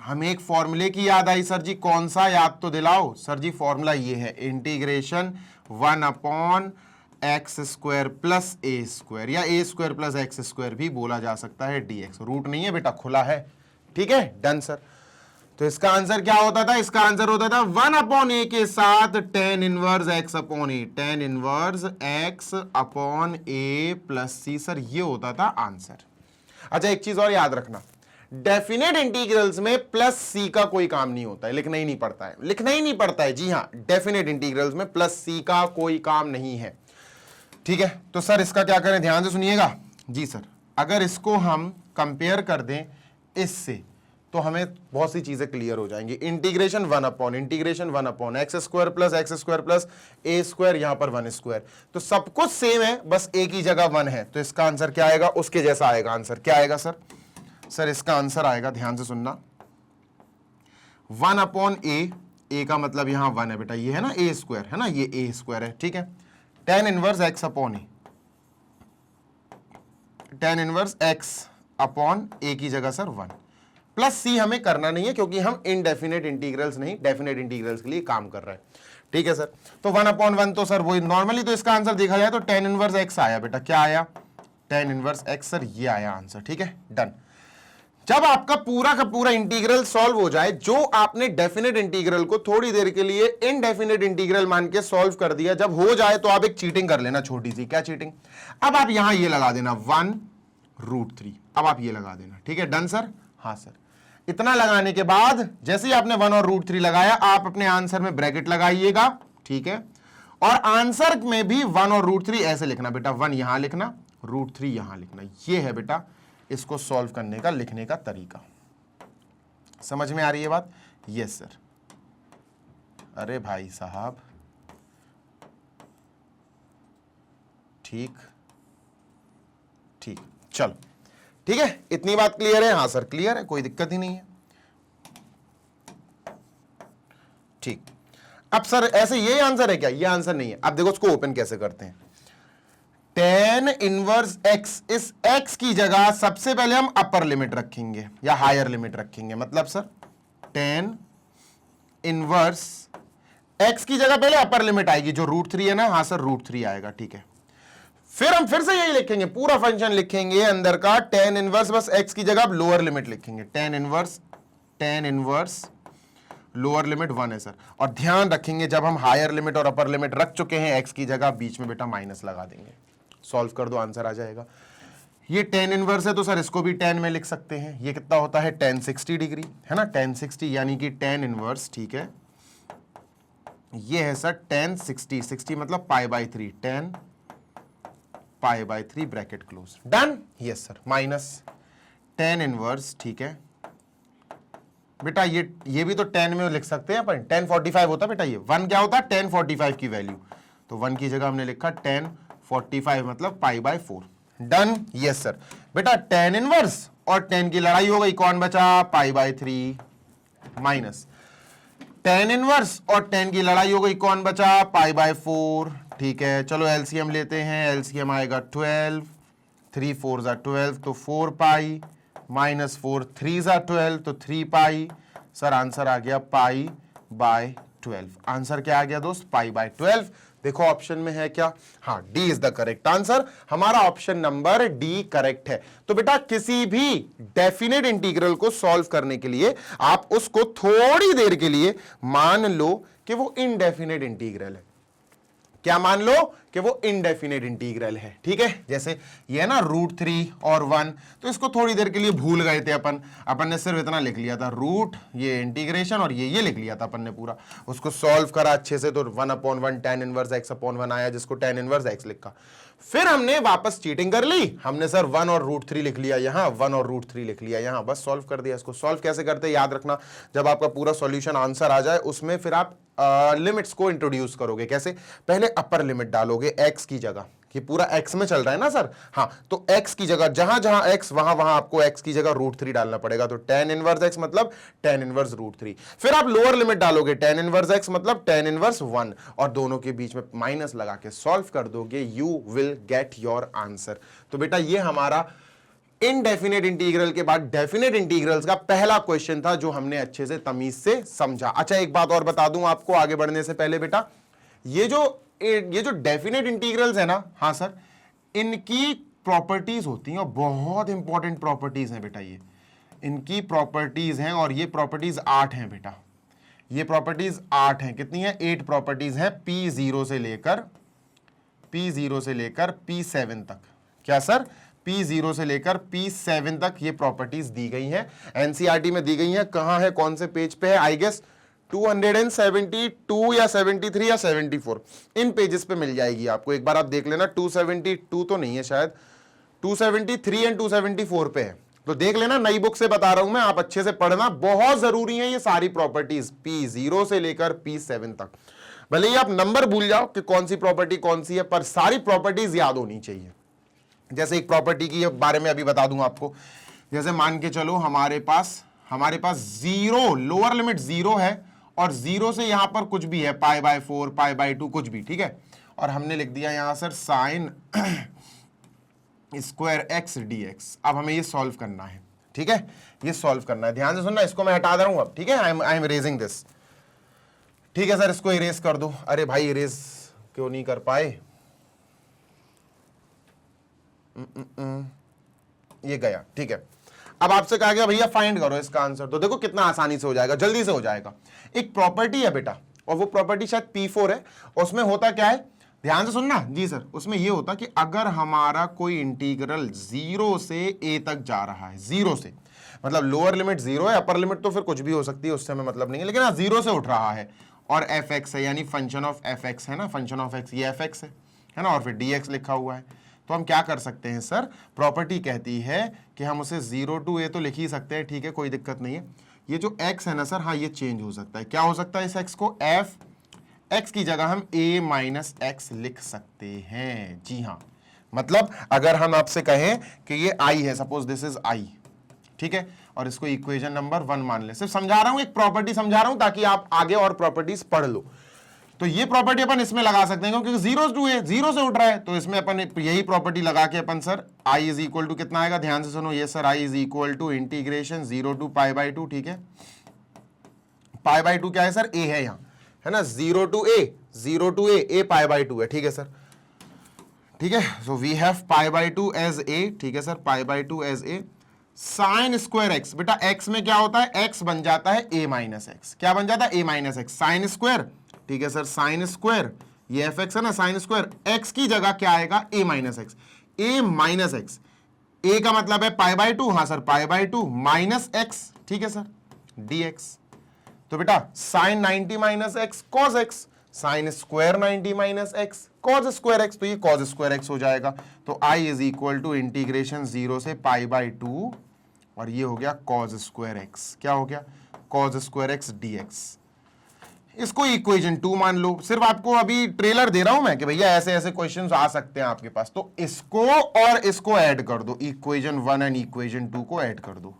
Speaker 1: हमें एक फॉर्मूले की याद आई सर जी, कौन सा, याद तो दिलाओ सर जी। फॉर्मूला ये है, integration 1/x square plus a square, या ए स्क्वायर प्लस एक्स स्क्वायर भी बोला जा सकता है dx, रूट नहीं है बेटा, खुला है, ठीक है, डन सर। तो इसका आंसर क्या होता था, इसका आंसर होता था 1/a के साथ tan inverse x upon a, tan inverse x upon a plus c, sir ये होता था आंसर। अच्छा एक चीज और याद रखना, डेफिनेट इंटीग्रल्स में प्लस सी का कोई काम नहीं होता है, लिखना ही नहीं पड़ता है, लिखना ही नहीं पड़ता है, जी हाँ, डेफिनेट इंटीग्रल्स में प्लस सी का कोई काम नहीं है, ठीक है। तो सर इसका क्या करें, ध्यान से सुनिएगा जी सर, अगर इसको हम कंपेयर कर दें इससे तो हमें बहुत सी चीजें क्लियर हो जाएंगी। Integration 1/, x square plus a square, यहां पर 1 स्क्वायर, तो सब कुछ सेम है, बस एक ही जगह 1 है, तो इसका आंसर क्या आएगा, उसके जैसा आएगा आंसर, क्या आएगा सर, सर इसका आंसर आएगा, ध्यान से सुनना, 1/a, a का मतलब यहां 1 है बेटा, ये है ना a स्क्वायर, है ना, ये a स्क्वायर है, ठीक है, tan inverse x upon a, tan inverse x upon a की जगह सर 1, प्लस c हमें करना नहीं है क्योंकि हम इनडेफिनेट इंटीग्रल्स नहीं, डेफिनेट इंटीग्रल्स के लिए काम कर रहे हैं, ठीक है सर। तो 1/1 तो सर वही नॉर्मली, तो इसका आंसर देखा जाए तो tan इनवर्स x आया बेटा, क्या आया, tan इनवर्स x, सर ये आया आंसर, ठीक है, डन। जब आपका पूरा का पूरा इंटीग्रल सॉल्व हो जाए, जो आपने डेफिनेट इंटीग्रल को थोड़ी देर के लिए इनडेफिनेट इंटीग्रल मान के सॉल्व कर दिया, जब हो जाए तो आप एक चीटिंग कर लेना, छोटी सी, क्या चीटिंग, अब आप यहां ये लगा देना 1√3, अब आप ये लगा देना, ठीक है, डन सर, हाँ सर। इतना लगाने के बाद जैसे ही आपने 1 और √3 लगाया, आप अपने आंसर में ब्रैकेट लगाइएगा, ठीक है, और आंसर में भी 1 और √3 ऐसे लिखना बेटा, 1 यहां लिखना, √3 यहां लिखना, ये है बेटा इसको सॉल्व करने का, लिखने का तरीका। समझ में आ रही है बात, यस सर। अरे भाई साहब, ठीक ठीक, चलो ठीक है, इतनी बात क्लियर है, हाँ सर क्लियर है, कोई दिक्कत ही नहीं है, ठीक। अब सर ऐसे ये आंसर है क्या, ये आंसर नहीं है, अब देखो उसको ओपन कैसे करते हैं, tan इनवर्स x, इस x की जगह सबसे पहले हम अपर लिमिट रखेंगे या हायर लिमिट रखेंगे, मतलब सर tan इनवर्स x की जगह पहले अपर लिमिट आएगी, जो √3 है ना, हाँ सर √3 आएगा, ठीक है। फिर हम फिर से यही लिखेंगे, पूरा फंक्शन लिखेंगे अंदर का, tan इनवर्स, बस x की जगह अब लोअर लिमिट लिखेंगे, tan इनवर्स लोअर लिमिट 1 है सर, और ध्यान रखेंगे जब हम हायर लिमिट और अपर लिमिट रख चुके हैं x की जगह, बीच में बेटा माइनस लगा देंगे, सॉल्व कर दो, आंसर आ जाएगा। ये tan इनवर्स है तो सर इसको भी tan में लिख सकते हैं, ये कितना होता है tan 60 डिग्री, है ना, tan 60 यानी कि tan इनवर्स, ठीक है, ये है सर tan 60 मतलब π/3, tan π/3 bracket close, done, yes sir, minus tan inverse, ठीक है बेटा, ये भी तो tan में लिख सकते हैं अपन, tan 45 होता बेटा, ये 1 क्या होता है, tan 45 की वैल्यू, तो 1 की जगह हमने लिखा tan 45 मतलब π/4, डन, यस सर। बेटा tan इनवर्स और tan की लड़ाई हो गई, कौन बचा, π/3 माइनस tan इनवर्स और tan की लड़ाई हो गई, कौन बचा, π/4, ठीक है। चलो एलसीएम लेते हैं, एलसीएम आएगा 12, 3 4 12, तो 4π माइनस 4 3 12, तो 3π, सर आंसर आ गया π/12, आंसर क्या आ गया दोस्त, π/12। देखो ऑप्शन में है क्या, हाँ D is the correct answer, हमारा ऑप्शन नंबर डी करेक्ट है। तो बेटा किसी भी डेफिनेट इंटीग्रल को सॉल्व करने के लिए आप उसको थोड़ी देर के लिए मान लो कि वो इनडेफिनेट इंटीग्रल है, क्या मान लो कि वो इनडेफिनेट इंटीग्रल है, ठीक है। जैसे ये है ना √3 और 1, तो इसको थोड़ी देर के लिए भूल गए थे अपन ने सिर्फ इतना लिख लिया था रूट, ये इंटीग्रेशन और ये लिख लिया था अपन ने पूरा, उसको सॉल्व करा अच्छे से, तो 1/1 tan इनवर्स x/1 आया, जिसको tan इनवर्स x लिखा। फिर हमने वापस चीटिंग कर ली, हमने सर 1 और √3 लिख लिया यहाँ, 1 और √3 लिख लिया यहाँ, बस सॉल्व कर दिया। इसको सॉल्व कैसे करते हैं याद रखना, जब आपका पूरा सॉल्यूशन आंसर आ जाए उसमें फिर आप लिमिट्स को इंट्रोड्यूस करोगे। कैसे, पहले अपर लिमिट डालोगे x की जगह, कि पूरा x में चल रहा है ना सर, हाँ, तो x की जगह जहां जहां x वहां वहां आपको x की जगह √3 डालना पड़ेगा, तो tan इनवर्स x मतलब tan इनवर्स √3। फिर आप लोअर लिमिट डालोगे, tan इनवर्स x मतलब tan इनवर्स 1, और दोनों के बीच में माइनस लगा के सॉल्व कर दोगे, you will get your answer. तो बेटा ये हमारा इनडेफिनेट इंटीग्रल के बाद डेफिनेट इंटीग्रल्स का पहला क्वेश्चन था, जो हमने अच्छे से तमीज से समझा। अच्छा, एक बात और बता दूं आपको आगे बढ़ने से पहले बेटा, ये जो डेफिनेट इंटीग्रल्स है ना, हाँ सर, इनकी प्रॉपर्टीज होती हैं और बहुत इंपॉर्टेंट प्रॉपर्टीज हैं बेटा, ये इनकी प्रॉपर्टीज हैं, और ये प्रॉपर्टीज 8 हैं बेटा, ये प्रॉपर्टीज 8 हैं। कितनी है? 8 प्रॉपर्टीज हैं, P0 से लेकर P7 तक। क्या सर? P0 से लेकर P7 तक ये प्रॉपर्टीज दी गई हैं, एनसीईआरटी में दी गई हैं। कहां है, कौन से पेज पे है? आई गेस 272 या 73 या 74, इन पेजेस पे मिल जाएगी आपको, एक बार आप देख लेना। 272 तो नहीं है शायद, 273 एंड 274 पे है, तो देख लेना, नई बुक से बता रहा हूं मैं, आप अच्छे से पढ़ना, बहुत जरूरी है ये सारी प्रॉपर्टीज, P0 से लेकर P7 तक। भले ही आप नंबर भूल जाओ कि कौन सी प्रॉपर्टी कौन सी है, पर सारी प्रॉपर्टीज याद होनी चाहिए। जैसे एक प्रॉपर्टी की बारे में अभी बता दूं आपको, जैसे मान के चलो हमारे पास 0, लोअर लिमिट 0 है, और 0 से यहां पर कुछ भी है, π/4 π/2 कुछ भी, ठीक है, और हमने लिख दिया यहां sir sin square x dx। अब हमें ये सॉल्व करना है, ठीक है, ये सॉल्व करना है, ध्यान से सुनना, इसको मैं हटा दे रहा हूं अब, ठीक है, आई एम इरेजिंग दिस, ठीक है सर, इसको इरेज कर दो। अरे भाई इरेज क्यों नहीं कर पाए, ये गया, ठीक है। अब आपसे कहा गया भैया फाइंड करो इसका आंसर, तो देखो कितना आसानी से हो जाएगा, जल्दी से हो जाएगा। एक प्रॉपर्टी है बेटा, और वो प्रॉपर्टी शायद P4 है, उसमें होता क्या है, ध्यान से सुनना जी सर, उसमें ये होता कि अगर हमारा कोई इंटीग्रल 0 से a तक जा रहा है, 0 से मतलब लोअर लिमिट 0 है, अपर लिमिट तो फिर कुछ भी हो सकती है, उससे हमें मतलब नहीं है, लेकिन 0 से उठ रहा है, और fx है, यानी फंक्शन ऑफ fx है ना, फंक्शन ऑफ x, ये fx है ना, और फिर dx लिखा हुआ है, तो हम क्या कर सकते हैं सर, प्रॉपर्टी कहती है कि हम उसे 0 to a तो लिख ही सकते हैं, ठीक है, कोई दिक्कत नहीं है। ये जो x है ना सर, हाँ, ये चेंज हो सकता है, क्या हो सकता है, इस x को x की जगह हम a - x लिख सकते हैं, जी हाँ। मतलब अगर हम आपसे कहें कि ये i है, सपोज दिस इज i, ठीक है, और इसको इक्वेशन नंबर 1 मान ले, सिर्फ समझा रहा हूं, एक प्रॉपर्टी समझा रहा हूं ताकि आप आगे और प्रॉपर्टीज पढ़ लो। तो ये प्रॉपर्टी अपन इसमें लगा सकते हैं, क्योंकि 0 to a, 0 से उठ रहा है, तो इसमें अपन यही प्रॉपर्टी लगा के अपन sir i is equal to कितना आएगा, ध्यान से सुनो, ये sir i is equal to integration 0 to π/2, ठीक है, π/2 क्या है सर, a है यहाँ, है ना, 0 to a a π/2 है, ठीक है सर, ठीक है, so we have π/2 as a, ठीक है sir, π/2 as a, sine square x, बेटा x में क्या होता है, x बन जाता है a - x, क्या बन जाता है, a - x, साइन स्क्वायर, ठीक है सर, साइन स्क्वायर, ये fx है ना, साइन स्क्वायर, x की जगह क्या आएगा, a - x, a - x, a का मतलब है π/2, हाँ सर, π/2 माइनस x, ठीक है सर, dx, तो बेटा sine 90 - x cos x, sine square 90 - x cos square x, तो ये cos स्क्वायर x हो जाएगा। तो i is equal to integration 0 से π/2, और ये हो गया cos स्क्वायर x, क्या हो गया, cos स्क्वायर x dx। इसको इक्वेशन 2 मान लो, सिर्फ आपको अभी ट्रेलर दे रहा हूं मैं कि भैया ऐसे ऐसे क्वेश्चंस आ सकते हैं आपके पास, तो इसको और इसको ऐड कर दो, इक्वेशन 1 एंड इक्वेशन 2 को ऐड कर दो।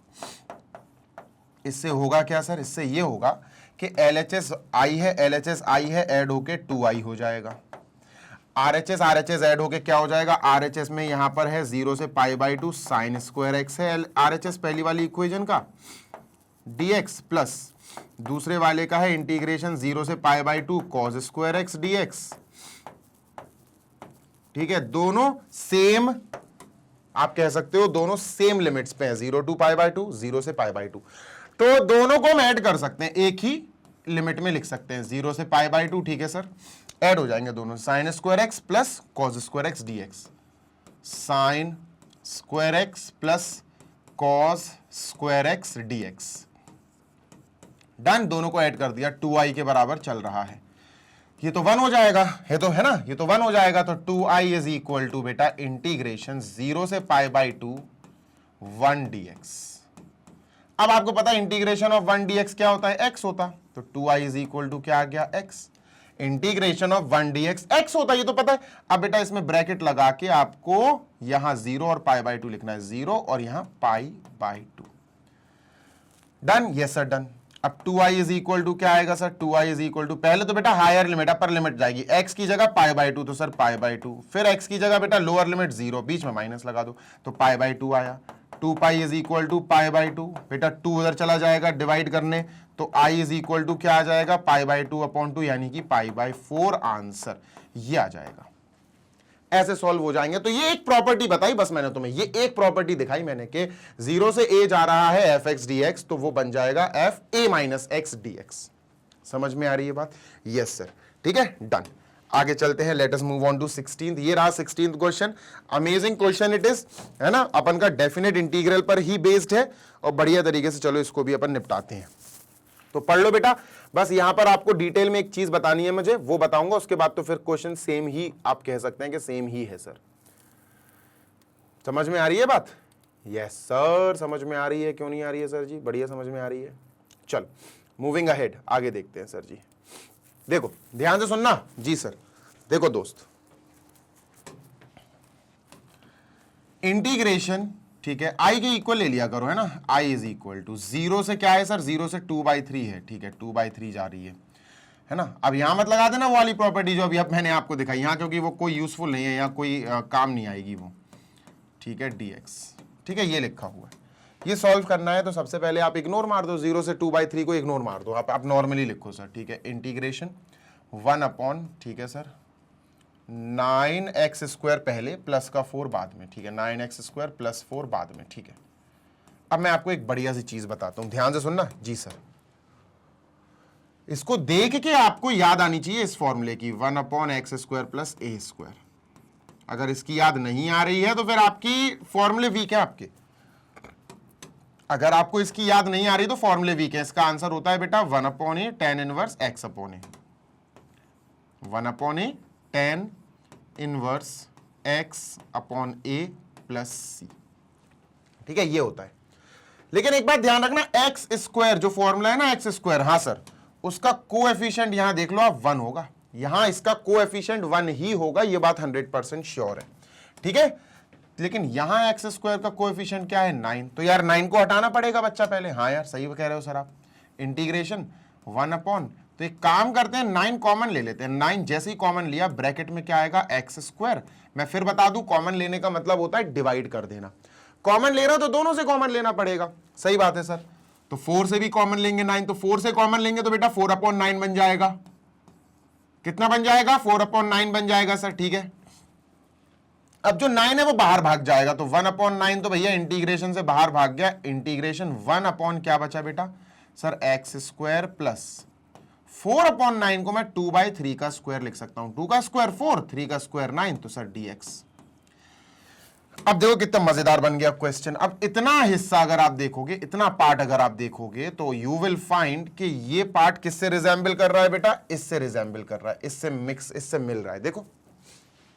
Speaker 1: इससे होगा क्या सर, इससे ये होगा कि LHS I है, LHS I है, ऐड होके 2i हो जाएगा, RHS ऐड होके क्या हो जाएगा, RHS में यहां पर है 0 से π/2 साइन स्क्वायर x है RHS पहली वाली इक्वेशन का, dx प्लस दूसरे वाले का है इंटीग्रेशन 0 से π/2 cos स्क्वायर x dx, ठीक है, दोनों सेम, आप कह सकते हो दोनों सेम लिमिट्स पे है, 0 to π/2, 0 से π/2, तो दोनों को हम ऐड कर सकते हैं, एक ही लिमिट में लिख सकते हैं, 0 से π/2, ठीक है सर, ऐड हो जाएंगे दोनों, sign square x plus cos square x dx, sign square x plus cos square x dx। Done, दोनों को ऐड कर दिया, 2i के बराबर चल रहा है, ये तो 1 हो जाएगा, ये तो है ना, ये तो 1 हो जाएगा, तो 2i इज इक्वल टू बेटा इंटीग्रेशन 0 से π/2 1 dx। अब आपको पता है इंटीग्रेशन ऑफ 1 dx क्या होता है, x होता, तो 2i इज इक्वल टू क्या आ गया, x। Integration of 1 dx x होता है, ये तो पता है। अब बेटा इसमें ब्रैकेट लगा के आपको यहां 0 और π/2 लिखना है, 0 और यहां π/2। डन, यस सर डन। अब 2i इज इक्वल टू क्या आएगा sir, 2i is equal to, पहले तो बेटा हायर लिमिट, अपर लिमिट जाएगी, x की जगह π/2 तो सर π/2, फिर x की जगह बेटा लोअर लिमिट 0, बीच में माइनस लगा दो तो π/2 आया। 2π इज इक्वल टू π/2, बेटा 2 उधर चला जाएगा डिवाइड करने, तो i इज इक्वल टू क्या आ जाएगा, π/2/2 यानी कि π/4 आंसर ये आ जाएगा। ऐसे सॉल्व हो जाएंगे। तो ये एक प्रॉपर्टी बताई बस मैंने तुम्हें, ये एक प्रॉपर्टी दिखाई मैंने कि 0 से a जा रहा है f(x) dx, तो वो बन जाएगा f(a - x) dx। समझ में आ रही है बात? यस सर, ठीक है, डन। आगे चलते हैं, let us move on to 16th। ये रहा 16th question, amazing question it is, है ना, अपन का डेफिनेट इंटीग्रल पर ही बेस्ड है और बढ़िया तरीके से चलो इसको भी अपन निपटाते हैं। तो पढ़ लो बेटा, बस यहां पर आपको डिटेल में एक चीज बतानी है मुझे, वो बताऊंगा, उसके बाद तो फिर क्वेश्चन सेम ही आप कह सकते हैं कि सेम ही है सर। समझ में आ रही है बात? यस सर, समझ में आ रही है, क्यों नहीं आ रही है सर जी, बढ़िया समझ में आ रही है। चलो मूविंग अहेड, आगे देखते हैं सर जी। देखो ध्यान से सुनना जी सर। देखो दोस्त, इंटीग्रेशन, ठीक है, i के इक्वल ले लिया करो, है ना, i इज इक्वल टू 0 से क्या है सर, 0 से 2/3 है, ठीक है, 2/3 जा रही है ना। अब यहां मत लगा देना वो वाली प्रॉपर्टी जो अभी अब मैंने आपको दिखाई यहां, क्योंकि वो कोई यूजफुल नहीं है, यहाँ कोई काम नहीं आएगी वो, ठीक है, dx, ठीक है, ये लिखा हुआ है। ये सॉल्व करना है तो सबसे पहले आप इग्नोर मार दो, 0 से 2/3 को इग्नोर मार दो, आप नॉर्मली लिखो सर, ठीक है, इंटीग्रेशन 1/, ठीक है सर, 9x² पहले प्लस का 4 बाद में, ठीक है, 9x² प्लस 4 बाद में, ठीक है। अब मैं आपको एक बढ़िया सी चीज बताता हूं, ध्यान से सुनना जी सर। इसको देख के आपको याद आनी चाहिए इस फॉर्मूले की, 1/x² प्लस a²। अगर इसकी याद नहीं आ रही है तो फिर आपकी फॉर्मूले वीक है आपके। अगर आपको इसकी याद नहीं आ रही तो फॉर्मूले वीक है। इसका आंसर होता है बेटा 1/a tan inverse x/a, 1/a tan inverse x/a plus c, ठीक है, ये होता है। लेकिन एक बात ध्यान रखना, x² जो फॉर्मूला है ना x², हाँ सर, उसका कोएफिशिएंट यहां देख लो आप 1 होगा, यहां इसका कोएफिशिएंट 1 ही होगा, ये बात 100% श्योर है, ठीक है। लेकिन यहां x² का कोएफिशिएंट क्या है, 9, तो यार 9 को हटाना पड़ेगा बच्चा पहले। हाँ यार सही कह रहे हो सर आप, इंटीग्रेशन 1/, तो एक काम करते हैं 9 कॉमन ले लेते हैं। 9 जैसे ही कॉमन लिया ब्रैकेट में क्या आएगा, x²। मैं फिर बता दूं, कॉमन लेने का मतलब होता है डिवाइड कर देना। कॉमन ले रहा तो दोनों से कॉमन लेना पड़ेगा, सही बात है सर। तो 4 से भी कॉमन लेंगे 9, तो 4 से कॉमन लेंगे तो बेटा 4/9 बन जाएगा। कितना बन जाएगा, 4/9 बन जाएगा सर, ठीक है। अब जो 9 है वो बाहर भाग जाएगा, तो 1/9 तो भैया इंटीग्रेशन से बाहर भाग गया। इंटीग्रेशन 1/ क्या बचा बेटा सर, x² प्लस 4/9 को मैं 2/3 का स्क्वायर लिख सकता हूं, 2 का स्क्वायर 4, 3 का स्क्वायर 9, तो सर dx। अब देखो कितना मजेदार बन गया क्वेश्चन। अब इतना हिस्सा अगर आप देखोगे, इतना पार्ट अगर आप देखोगे, तो यू विल फाइंड कि ये पार्ट किससे रिजेंबल कर रहा है बेटा, इससे रिजेंबल कर रहा है, इससे मिक्स, इससे मिल रहा है। देखो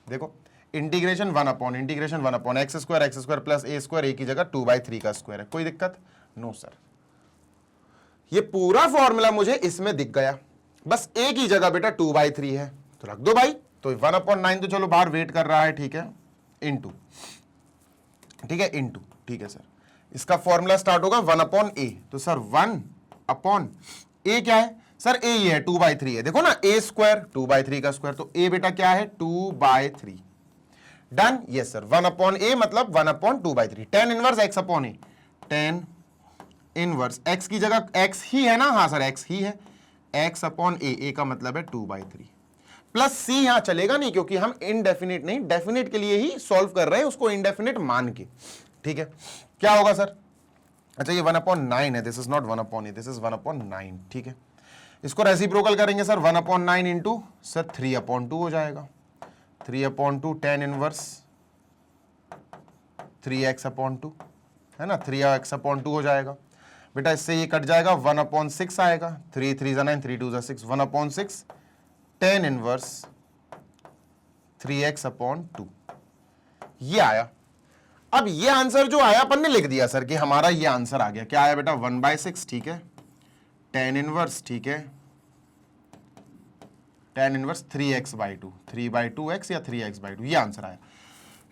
Speaker 1: देखो, integration 1/, integration 1/, x² plus a², a की जगह 2/3 का स्क्वायर है। कोई दिक्कत? No sir. ये पूरा फॉर्मूला मुझे इसमें दिख गया, बस a की जगह बेटा 2/3 है, तो रख दो भाई। तो 1/9 तो चलो बाहर वेट कर रहा है, ठीक है, इनटू, ठीक है, इनटू, ठीक है सर। इसका फॉर्मूला स्टार्ट होगा 1/a, तो सर 1/a क्या है सर, a ये है 2/3 है, देखो ना, a² 2/3 का स्क्वायर, तो a बेटा क्या है 2/3। Done, yes sir. 1/a मतलब 1/2/3, tan inverse x/a, tan inverse x की जगह x ही है ना, हाँ सर x ही है, x/a, a का मतलब है 2/3 प्लस c। यहां चलेगा नहीं क्योंकि हम इनडेफिनिट नहीं, डेफिनिट के लिए ही सॉल्व कर रहे हैं, उसको इनडेफिनिट मान के, ठीक है। क्या होगा सर, अच्छा ये 1/9 है, this is not 1/a, this is 1/9, ठीक है। इसको रेसिप्रोकल करेंगे सर 1/9 इंटू सर 3/2 हो जाएगा, 3/2 tan इनवर्स 3x/2 है ना, 3x/2 हो जाएगा बेटा। इससे ये कट जाएगा 1/6 आएगा, 3 3 9 3 2 6, 1/6 tan इनवर्स 3x/2 ये आया। अब ये आंसर जो आया अपन ने लिख दिया सर कि हमारा ये आंसर आ गया। क्या आया बेटा 1/6, ठीक है, tan इनवर्स, ठीक है, tan इनवर्स 3x/2, 3/2x या 3x/2 ये आंसर आया।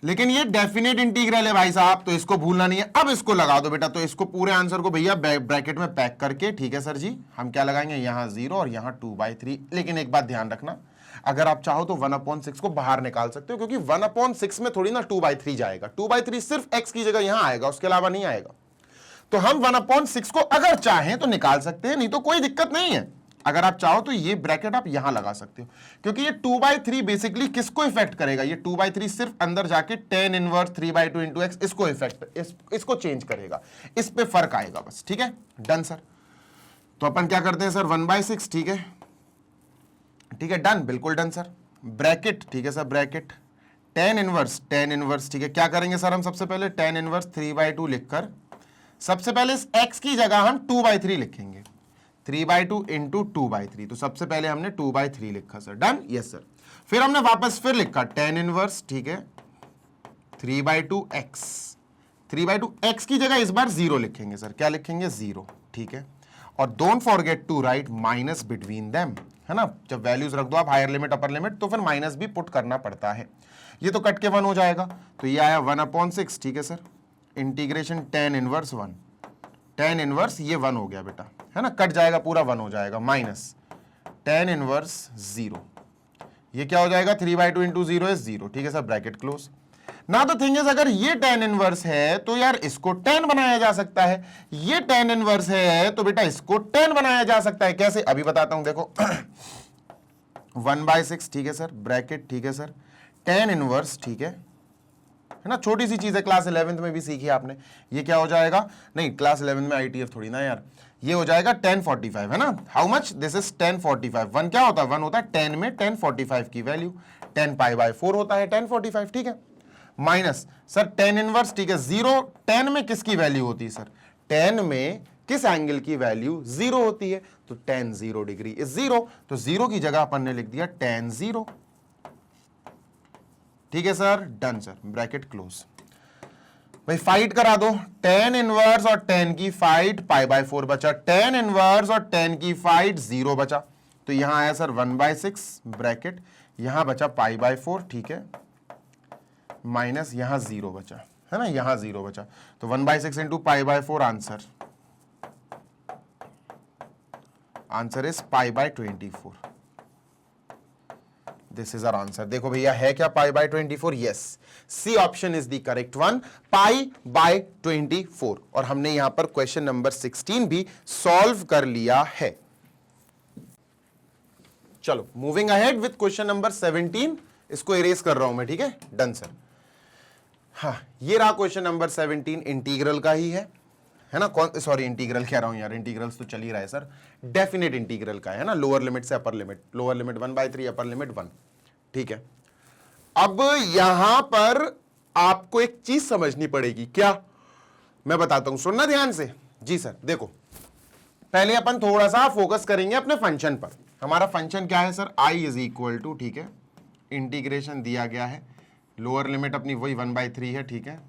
Speaker 1: लेकिन ये डेफिनेट इंटीग्रल है भाई साहब, तो इसको भूलना नहीं है। अब इसको लगा दो बेटा, तो इसको पूरे आंसर को भैया ब्रैकेट में पैक करके, ठीक है सर जी, हम क्या लगाएंगे यहां 0 और यहां 2/3। लेकिन एक बात ध्यान रखना, अगर आप चाहो तो 1/6 को बाहर निकाल सकते हो, क्योंकि 1/6 में थोड़ी ना 2/3 जाएगा, 2/3 सिर्फ x की जगह यहां आएगा, उसके अलावा नहीं आएगा। तो हम 1/6 को अगर चाहें तो निकाल सकते हैं, नहीं तो कोई दिक्कत नहीं है। अगर आप चाहो तो ये ब्रैकेट आप यहां लगा सकते हो, क्योंकि ये 2/3 बेसिकली किसको इफेक्ट करेगा, ये 2/3 सिर्फ अंदर जाके tan इनवर्स 3/2 इंटू एक्स इसको इफेक्ट इसको चेंज करेगा, इस पे फर्क आएगा बस, ठीक है, डन सर। तो अपन क्या करते हैं सर 1/6, ठीक है, ठीक है, डन, बिल्कुल डन सर। ब्रैकेट, ठीक है सर, ब्रैकेट tan इनवर्स, ठीक है, क्या करेंगे सर हम सबसे पहले tan इनवर्स 3/2 लिखकर सबसे पहले इस x की जगह हम 2/3 लिखेंगे, 3/2 इंटू 2/3, तो सबसे पहले हमने 2/3 लिखा सर, डन, यस सर। फिर हमने वापस फिर लिखा tan इनवर्स, ठीक है, 3/2x, 3/2x की जगह इस बार 0 लिखेंगे सर, क्या लिखेंगे 0, ठीक है, और don't forget to write minus between them, है ना, जब वैल्यूज रख दो आप हायर लिमिट अपर लिमिट तो फिर माइनस भी पुट करना पड़ता है। ये तो कट के 1 हो जाएगा, तो ये आया 1/6, ठीक है sir, integration tan inverse 1, tan inverse ये 1 हो गया बेटा, है ना, कट जाएगा पूरा 1 हो जाएगा, माइनस tan इनवर्स 0, ये क्या हो जाएगा 3/2 इंटू 0 है 0, ठीक है सर, ब्रैकेट क्लोज। ना तो थिंग इज अगर ये tan इनवर्स है तो यार इसको tan बनाया जा सकता है, ये tan इनवर्स है तो बेटा इसको tan बनाया जा सकता है। कैसे, अभी बताता हूं, देखो 1/6, ठीक है सर, ब्रैकेट, ठीक है सर, tan इनवर्स, ठीक है ना, छोटी सी चीज है, क्लास 11th में भी सीखी आपने। ये क्या हो जाएगा, नहीं क्लास 11 में ITF थोड़ी ना यार, ये हो जाएगा tan 45, है ना, how much, this is tan 45, 1 क्या होता है, 1 होता है tan में tan 45 की वैल्यू, tan π/4 होता है tan 45, ठीक है, माइनस सर tan इनवर्स, ठीक है, 0, tan में किसकी वैल्यू होती है सर, tan में किस एंगल की वैल्यू 0 होती है, तो tan 0 डिग्री इज 0, तो 0 की जगह अपन ने लिख दिया tan 0, ठीक है sir, done sir, bracket close. भाई फाइट करा दो, tan इनवर्स और tan की फाइट π/4 बचा, tan इनवर्स और tan की फाइट 0 बचा, तो यहां आया सर 1/6 ब्रैकेट, यहां बचा π/4, ठीक है, माइनस यहां 0 बचा, है ना, यहां 0 बचा, तो 1/6 into π/4 answer is π/24, this is our answer. देखो भैया है क्या π/24, yes, c option is the correct one, π/24। और हमने यहां पर क्वेश्चन नंबर 16 भी सॉल्व कर लिया है। चलो moving ahead with question number 17, इसको इरेज कर रहा हूं मैं, ठीक है, डन सर। हाँ, ये रहा क्वेश्चन नंबर 17, इंटीग्रल का ही है ना, कौन, सॉरी इंटीग्रल कह रहा हूं यार, इंटीग्रल्स तो चल ही रहा है सर, डेफिनेट इंटीग्रल का है ना, लोअर लिमिट से upper limit, lower limit 1/3, upper limit 1, ठीक है। अब यहां पर आपको एक चीज समझनी पड़ेगी, क्या, मैं बताता हूं, सुनना ध्यान से जी सर। देखो पहले अपन थोड़ा सा फोकस करेंगे अपने फंक्शन पर। हमारा फंक्शन क्या है sir, i is equal to, ठीक है, इंटीग्रेशन दिया गया है, लोअर लिमिट अपनी वही 1/3 है, ठीक है,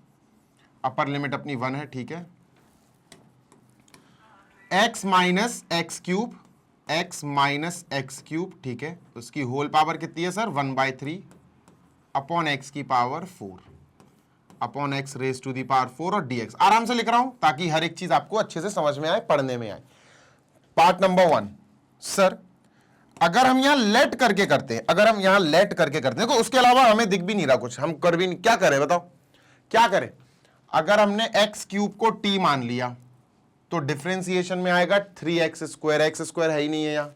Speaker 1: अपर लिमिट अपनी 1 है, ठीक है, x माइनस एक्स क्यूब, ठीक है, उसकी होल पावर कितनी है सर 1/3 अपॉन x की power 4 upon x raise to the power 4 और dx। आराम से लिख रहा हूं ताकि हर एक चीज आपको अच्छे से समझ में आए, पढ़ने में आए। पार्ट नंबर 1 सर, अगर हम यहां लेट करके करते हैं, देखो उसके अलावा हमें दिख भी नहीं रहा कुछ, हम कर भी नहीं, क्या करें बताओ, क्या करें। अगर हमने x क्यूब को t मान लिया तो डिफरेंशिएशन में आएगा 3x², x² है ही नहीं है यहां।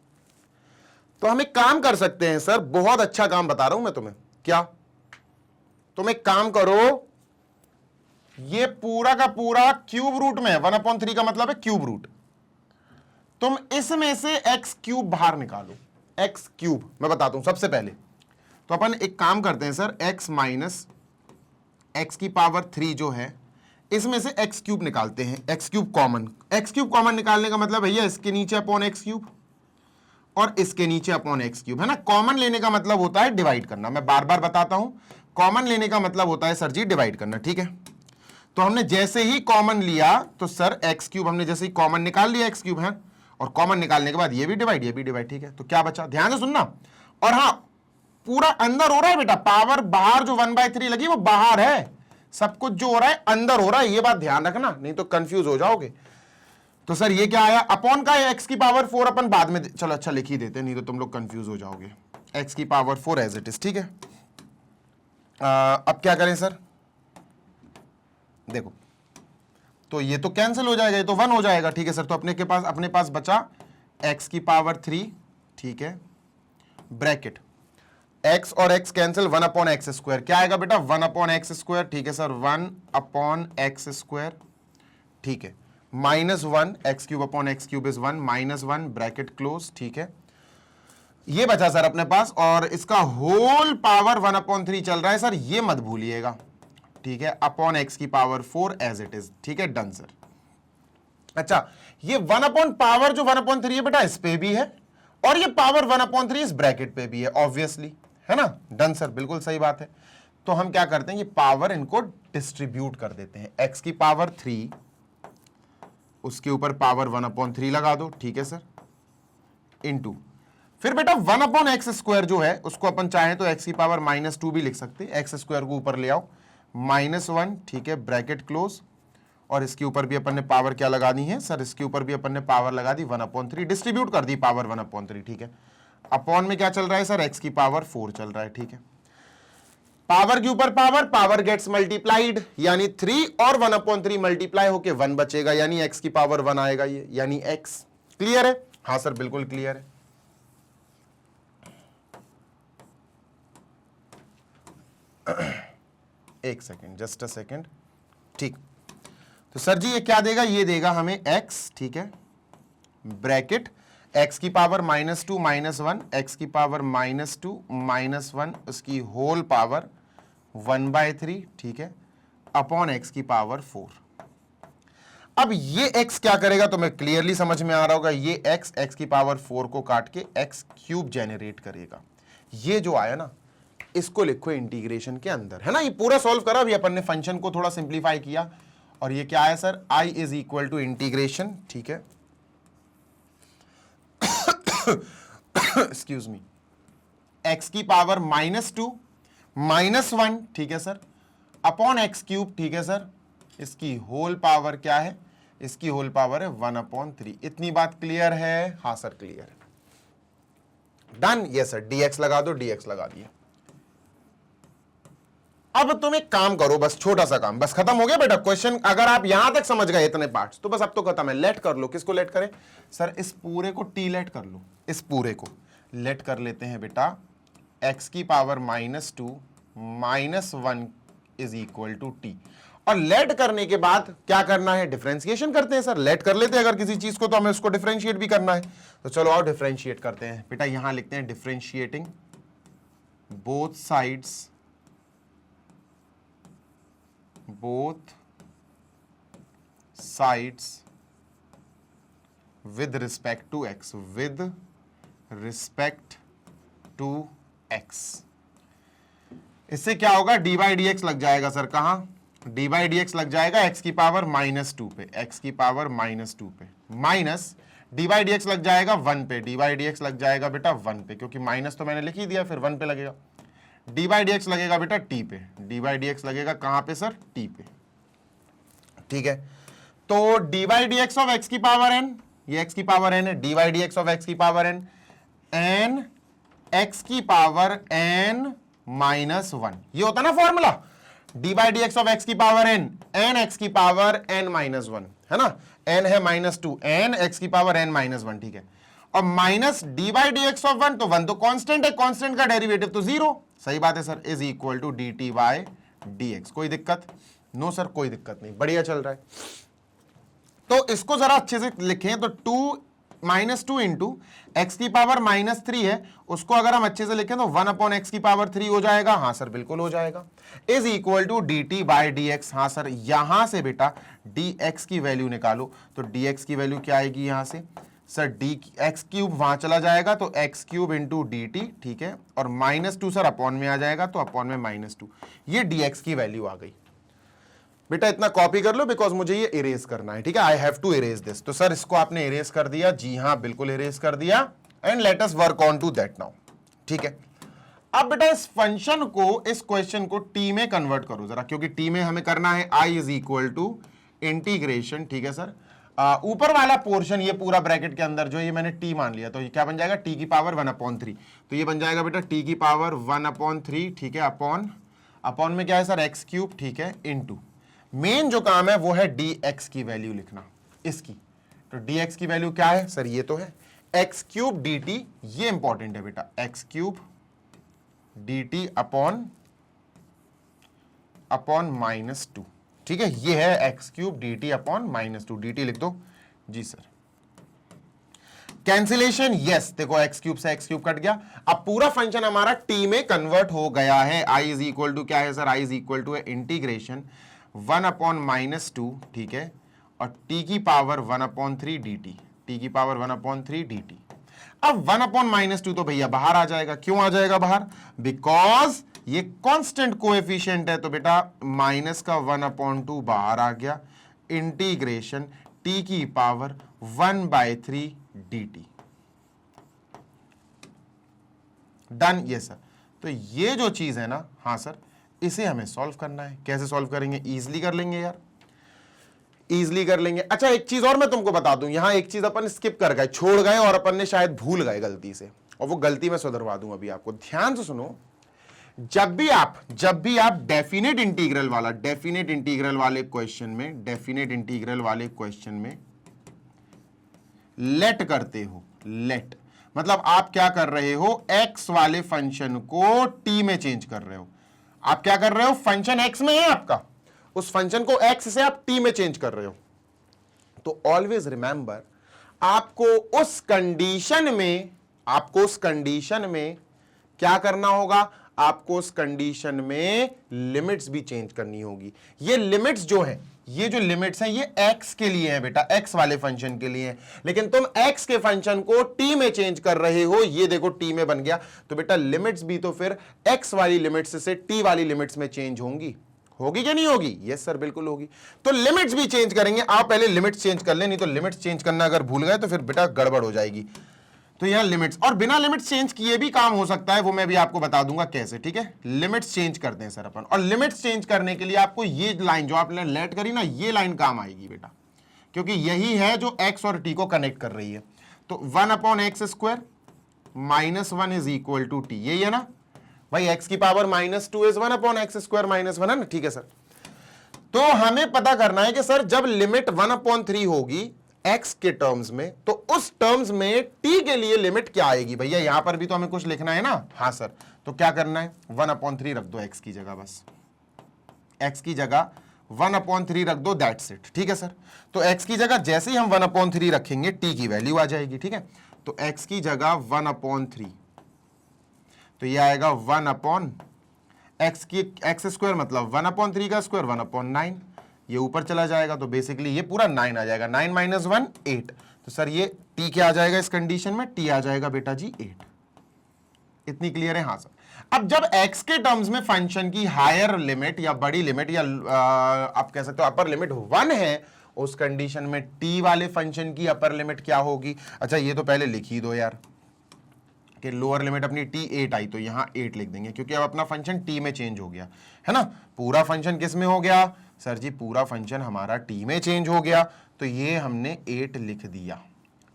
Speaker 1: तो हम एक काम कर सकते हैं सर, बहुत अच्छा काम बता रहा हूं मैं तुम्हें, क्या, तुम एक काम करो, ये पूरा का पूरा क्यूब रूट में है, 1/3 का मतलब है क्यूब रूट, तुम इसमें से एक्स क्यूब बाहर निकालो, एक्स क्यूब मैं बताता हूं सबसे पहले। तो अपन एक काम करते हैं सर, एक्स माइनस एक्स की पावर 3 जो है, इसमें से एक्स क्यूब निकालते हैं, x cube common. X cube common निकालने का मतलब भैया इसके नीचे अपॉन एक्स क्यूब और इसके नीचे अपॉन एक्स क्यूब, है ना। कॉमन लेने का मतलब होता है डिवाइड करना, मैं बार बार बताता हूं, कॉमन लेने का मतलब होता है सर जी डिवाइड करना, ठीक है। तो हमने जैसे ही कॉमन लिया तो सर एक्स क्यूब हमने जैसे ही कॉमन निकाल लिया, एक्स क्यूब है, और कॉमन निकालने के बाद ये भी डिवाइड, ठीक है। तो क्या बचा, ध्यान से सुनना। और हाँ, पूरा अंदर हो रहा है बेटा, पावर बाहर जो 1/3 लगी वो बाहर है, सब कुछ जो हो रहा है अंदर हो रहा है, ये बात ध्यान रखना, नहीं तो कंफ्यूज हो जाओगे। तो सर ये क्या आया, अपॉन का एक्स की पावर 4 अपन बाद में, चलो अच्छा लिख ही देते, नहीं तो तुम लोग कंफ्यूज हो जाओगे। एक्स की पावर 4 एज इट इज, ठीक है। अब क्या करें सर, देखो तो ये तो कैंसिल हो जाएगा, ये तो 1 हो जाएगा, ठीक है सर। तो अपने पास बचा एक्स की पावर 3, ठीक है, ब्रैकेट x और x कैंसिल, 1/x², क्या आएगा बेटा 1/x², ठीक है सर, 1/x², ठीक है, -1 x³ इज 1, -1 ब्रैकेट क्लोज, ठीक है। ये बचा सर अपने पास, और इसका होल पावर 1/3 चल रहा है सर, ये मत भूलिएगा, ठीक है, अपॉन एक्स की पावर 4 एज इट इज, ठीक है, डन सर। अच्छा, ये 1/पावर जो 1/3 है बेटा इस पे भी है, और ये पावर 1/3 इस ब्रैकेट पे भी है, ऑब्वियसली, है ना, डन सर, बिल्कुल सही बात है। तो हम क्या करते हैं, ये पावर इनको डिस्ट्रीब्यूट कर देते हैं, एक्स की पावर 3 उसके ऊपर पावर 1/3 लगा दो, ठीक है सर, इनटू फिर बेटा 1/x² जो है उसको अपन चाहें तो x की पावर -2 भी लिख सकते हैं, x² को ऊपर ले आओ, -1, ठीक है, ब्रैकेट क्लोज, और इसके ऊपर भी अपन ने पावर क्या लगा दी है सर, इसके ऊपर भी अपन ने पावर लगा दी 1/3, डिस्ट्रीब्यूट कर दी पावर 1/3, ठीक है। अपॉन में क्या चल रहा है सर, x की पावर 4 चल रहा है, ठीक है। पावर के ऊपर पावर गेट्स मल्टीप्लाइड, यानी 3 और 1/3 मल्टीप्लाई होके 1 बचेगा, यानी x की पावर 1 आएगा, ये यानी x। क्लियर है, हाँ सर बिल्कुल क्लियर है। एक सेकेंड, जस्ट अ सेकेंड, ठीक। तो सर जी ये क्या देगा, ये देगा हमें x, ठीक है, ब्रैकेट x की पावर -2 -1, x की पावर -2 -1 उसकी होल पावर 1/3, ठीक है, अपॉन x की पावर 4। अब ये x क्या करेगा तो मैं क्लियरली समझ में आ रहा होगा, ये x की पावर 4 को काट के x³ जेनरेट करेगा। ये जो आया ना, इसको लिखो इंटीग्रेशन के अंदर, है ना, ये पूरा सॉल्व करा, अभी अपन ने फंक्शन को थोड़ा सिंप्लीफाई किया, और ये क्या है sir, I is equal to integration, ठीक है, एक्सक्यूज मी, x की पावर -2 -1, ठीक है सर, अपॉन x³, ठीक है सर, इसकी होल पावर क्या है, इसकी होल पावर है 1/3। इतनी बात क्लियर है, हाँ सर क्लियर है, डन, यस सर, dx लगा दो, dx लगा दिया। अब तुम एक काम करो, बस छोटा सा काम, बस खत्म हो गया बेटा क्वेश्चन। अगर आप यहां तक समझ गए इतने पार्ट्स तो बस अब तो खत्म है। लेट कर लो, किसको लेट करें सर, इस पूरे को टी लेट कर लो, इस पूरे को लेट कर लेते हैं बेटा, x की power -2 -1 is equal to t, और लेट करने के बाद क्या करना है, डिफरेंशिएशन करते हैं सर। लेट कर लेते हैं अगर किसी चीज को तो हमें उसको डिफरेंशिएट भी करना है, तो चलो आओ डिफरेंशिएट करते हैं बेटा। यहां लिखते हैं differentiating both sides with respect to x, with respect to x। इससे क्या होगा, डी बाई डी एक्स लग जाएगा सर, कहां, डी बाई डी एक्स लग जाएगा x की पावर -2 पे, x की पावर -2 पे, minus D by d x लग जाएगा 1 पे, डी बाई डी एक्स लग जाएगा बेटा 1 पे, क्योंकि माइनस तो मैंने लिख ही दिया, फिर 1 पे लगेगा। डी बाई डी एक्स लगेगा बेटा t पे, डी बाई डी एक्स लगेगा कहां पे सर, t पे, ठीक है। तो d by d x of x की पावर n, ये x की पावर n है, d by d x of x की पावर n, n x की पावर n -1, ये होता ना formula, D by d x of x की पावर n, n x की पावर n -1, है ना, n है -2, n x की पावर n -1, ठीक है, और minus D by d x of 1, तो 1 तो कांस्टेंट है, कांस्टेंट का डेरिवेटिव तो 0, सही बात है sir, is equal to d t by d x. कोई दिक्कत, नो सर कोई दिक्कत नहीं, बढ़िया चल रहा है। तो इसको जरा अच्छे से लिखें, तो 2 -2 इंटू एक्स की पावर -3 है, उसको अगर हम अच्छे से लिखें तो 1 अपॉन एक्स की पावर 3 हो जाएगा। हाँ सर बिल्कुल हो जाएगा। Is equal to dt by d x. हाँ सर, यहां से बेटा dx की वैल्यू निकालो, तो dx की वैल्यू क्या आएगी यहां से सर, x क्यूब वहां चला जाएगा तो x cube into D T, ठीक है, और -2 सर अपॉन में आ जाएगा तो अपॉन में -2, ये dx की वैल्यू आ गई। बेटा इतना कॉपी कर लो बिकॉज मुझे ये इरेज करना है, ठीक है, I have to erase this. तो सर इसको आपने इरेज कर दिया, जी हाँ बिल्कुल इरेज कर दिया, and let us work on to that now, ठीक है। अब बेटा इस फंक्शन को, इस क्वेश्चन को टी में कन्वर्ट करो जरा, क्योंकि टी में हमें करना है i is equal to integration, ठीक है सर। ऊपर वाला पोर्शन ये पूरा ब्रैकेट के अंदर जो ये मैंने टी मान लिया, तो ये क्या बन जाएगा, टी की पावर 1/3, तो ये बन जाएगा बेटा टी की पावर 1/3, ठीक है, अपॉन में क्या है सर, एक्स क्यूब, ठीक है, इनटू मेन जो काम है वो है dx की वैल्यू लिखना इसकी। तो dx की वैल्यू क्या है सर, ये तो है एक्स क्यूब dt, ये इंपॉर्टेंट है बेटा, एक्स क्यूब dt अपॉन -2, ठीक है, ये है x cube dt upon -2, dt लिख दो जी सर। कैंसिलेशन, यस, देखो एक्स क्यूब से एक्स क्यूब कट गया। अब पूरा फंक्शन हमारा टी में कन्वर्ट हो गया है। i इज इक्वल टू क्या है sir, i is equal to integration 1/-2, ठीक है, और t की पावर 1/3 dt, t की पावर 1/3 dt। अब 1/-2 तो भैया बाहर आ जाएगा, क्यों आ जाएगा बाहर, बिकॉज ये कांस्टेंट कोएफिशिएंट है, तो बेटा माइनस का 1/2 बाहर आ गया, इंटीग्रेशन t की पावर 1/3 dt, डन। ये सर, तो ये जो चीज है ना, हाँ सर, इसे हमें सॉल्व करना है। कैसे सॉल्व करेंगे, इजीली कर लेंगे यार, इजीली कर लेंगे। अच्छा एक चीज और मैं तुमको बता दूं, यहां एक चीज अपन स्किप कर गए, छोड़ गए, और अपन ने शायद भूल गए गलती से, और वो गलती मैं सुधरवा दूं अभी आपको। ध्यान से सुनो, जब भी आप डेफिनेट इंटीग्रल वाले क्वेश्चन में लेट करते हो, लेट मतलब आप क्या कर रहे हो, एक्स वाले फंक्शन को टी में चेंज कर रहे हो। आप क्या कर रहे हो, फंक्शन एक्स में है आपका, उस फंक्शन को एक्स से आप टी में चेंज कर रहे हो। तो ऑलवेज रिमेंबर, आपको उस कंडीशन में क्या करना होगा, आपको उस कंडीशन में लिमिट्स भी चेंज करनी होगी। ये लिमिट्स जो है, ये जो लिमिट्स हैं, ये x के लिए है बेटा, x वाले फंक्शन के लिए है, लेकिन तुम x के फंक्शन को t में चेंज कर रहे हो, ये देखो t में बन गया, तो बेटा लिमिट्स भी तो फिर x वाली लिमिट्स से t वाली लिमिट्स में चेंज होंगी क्या नहीं होगी, यस सर बिल्कुल होगी। तो लिमिट्स भी चेंज करेंगे, आप पहले लिमिट्स चेंज कर ले, नहीं तो लिमिट्स चेंज करना अगर भूल गए तो फिर बेटा गड़बड़ हो जाएगी। तो यहां लिमिट्स, और बिना लिमिट्स चेंज किए भी काम हो सकता है, वो मैं भी आपको बता दूंगा कैसे, ठीक है। लिमिट्स चेंज करते हैं सर अपन, और लिमिट्स चेंज करने के लिए आपको ये लाइन जो आपने लेट करी ना, ये लाइन काम आएगी बेटा, क्योंकि यही है जो x और t को कनेक्ट कर रही है। तो 1/x² -1 is equal to t, यही है ना भाई, x की पावर -2 इज 1/x² -1 है ना, ठीक है सर। तो हमें पता करना है कि सर जब लिमिट 1/3 होगी x के टर्म्स में, तो उस टर्म्स में t के लिए लिमिट क्या आएगी भैया, यहां पर भी तो हमें कुछ लिखना है ना। हाँ सर, तो क्या करना है, 1/3 रख दो x की जगह, बस x की जगह 1/3 रख दो, दैट्स इट, ठीक है सर। तो x की जगह जैसे ही हम 1/3 रखेंगे t की वैल्यू आ जाएगी, ठीक है। तो x की जगह 1/3, तो ये आएगा 1/x² मतलब 1/3 का स्क्वायर 1/9, ये ऊपर चला जाएगा, तो बेसिकली ये पूरा 9 आ जाएगा, 9 - 1 8। तो सर ये t क्या आ जाएगा इस कंडीशन में, t आ जाएगा बेटा जी 8। इतनी क्लियर है, हाँ सर। अब जब x के टर्म्स में फंक्शन की हायर लिमिट या बड़ी लिमिट या आप कह सकते हो अपर लिमिट 1 है, उस कंडीशन में t वाले फंक्शन की अपर लिमिट क्या होगी। अच्छा ये तो पहले लिख ही दो यार, कि लोअर लिमिट अपनी t 8 आई, तो यहां 8 लिख देंगे, क्योंकि अब अपना फंक्शन t में चेंज हो गया है ना। पूरा फंक्शन किस में हो गया सर जी, पूरा फंक्शन हमारा t में चेंज हो गया, तो ये हमने 8 लिख दिया,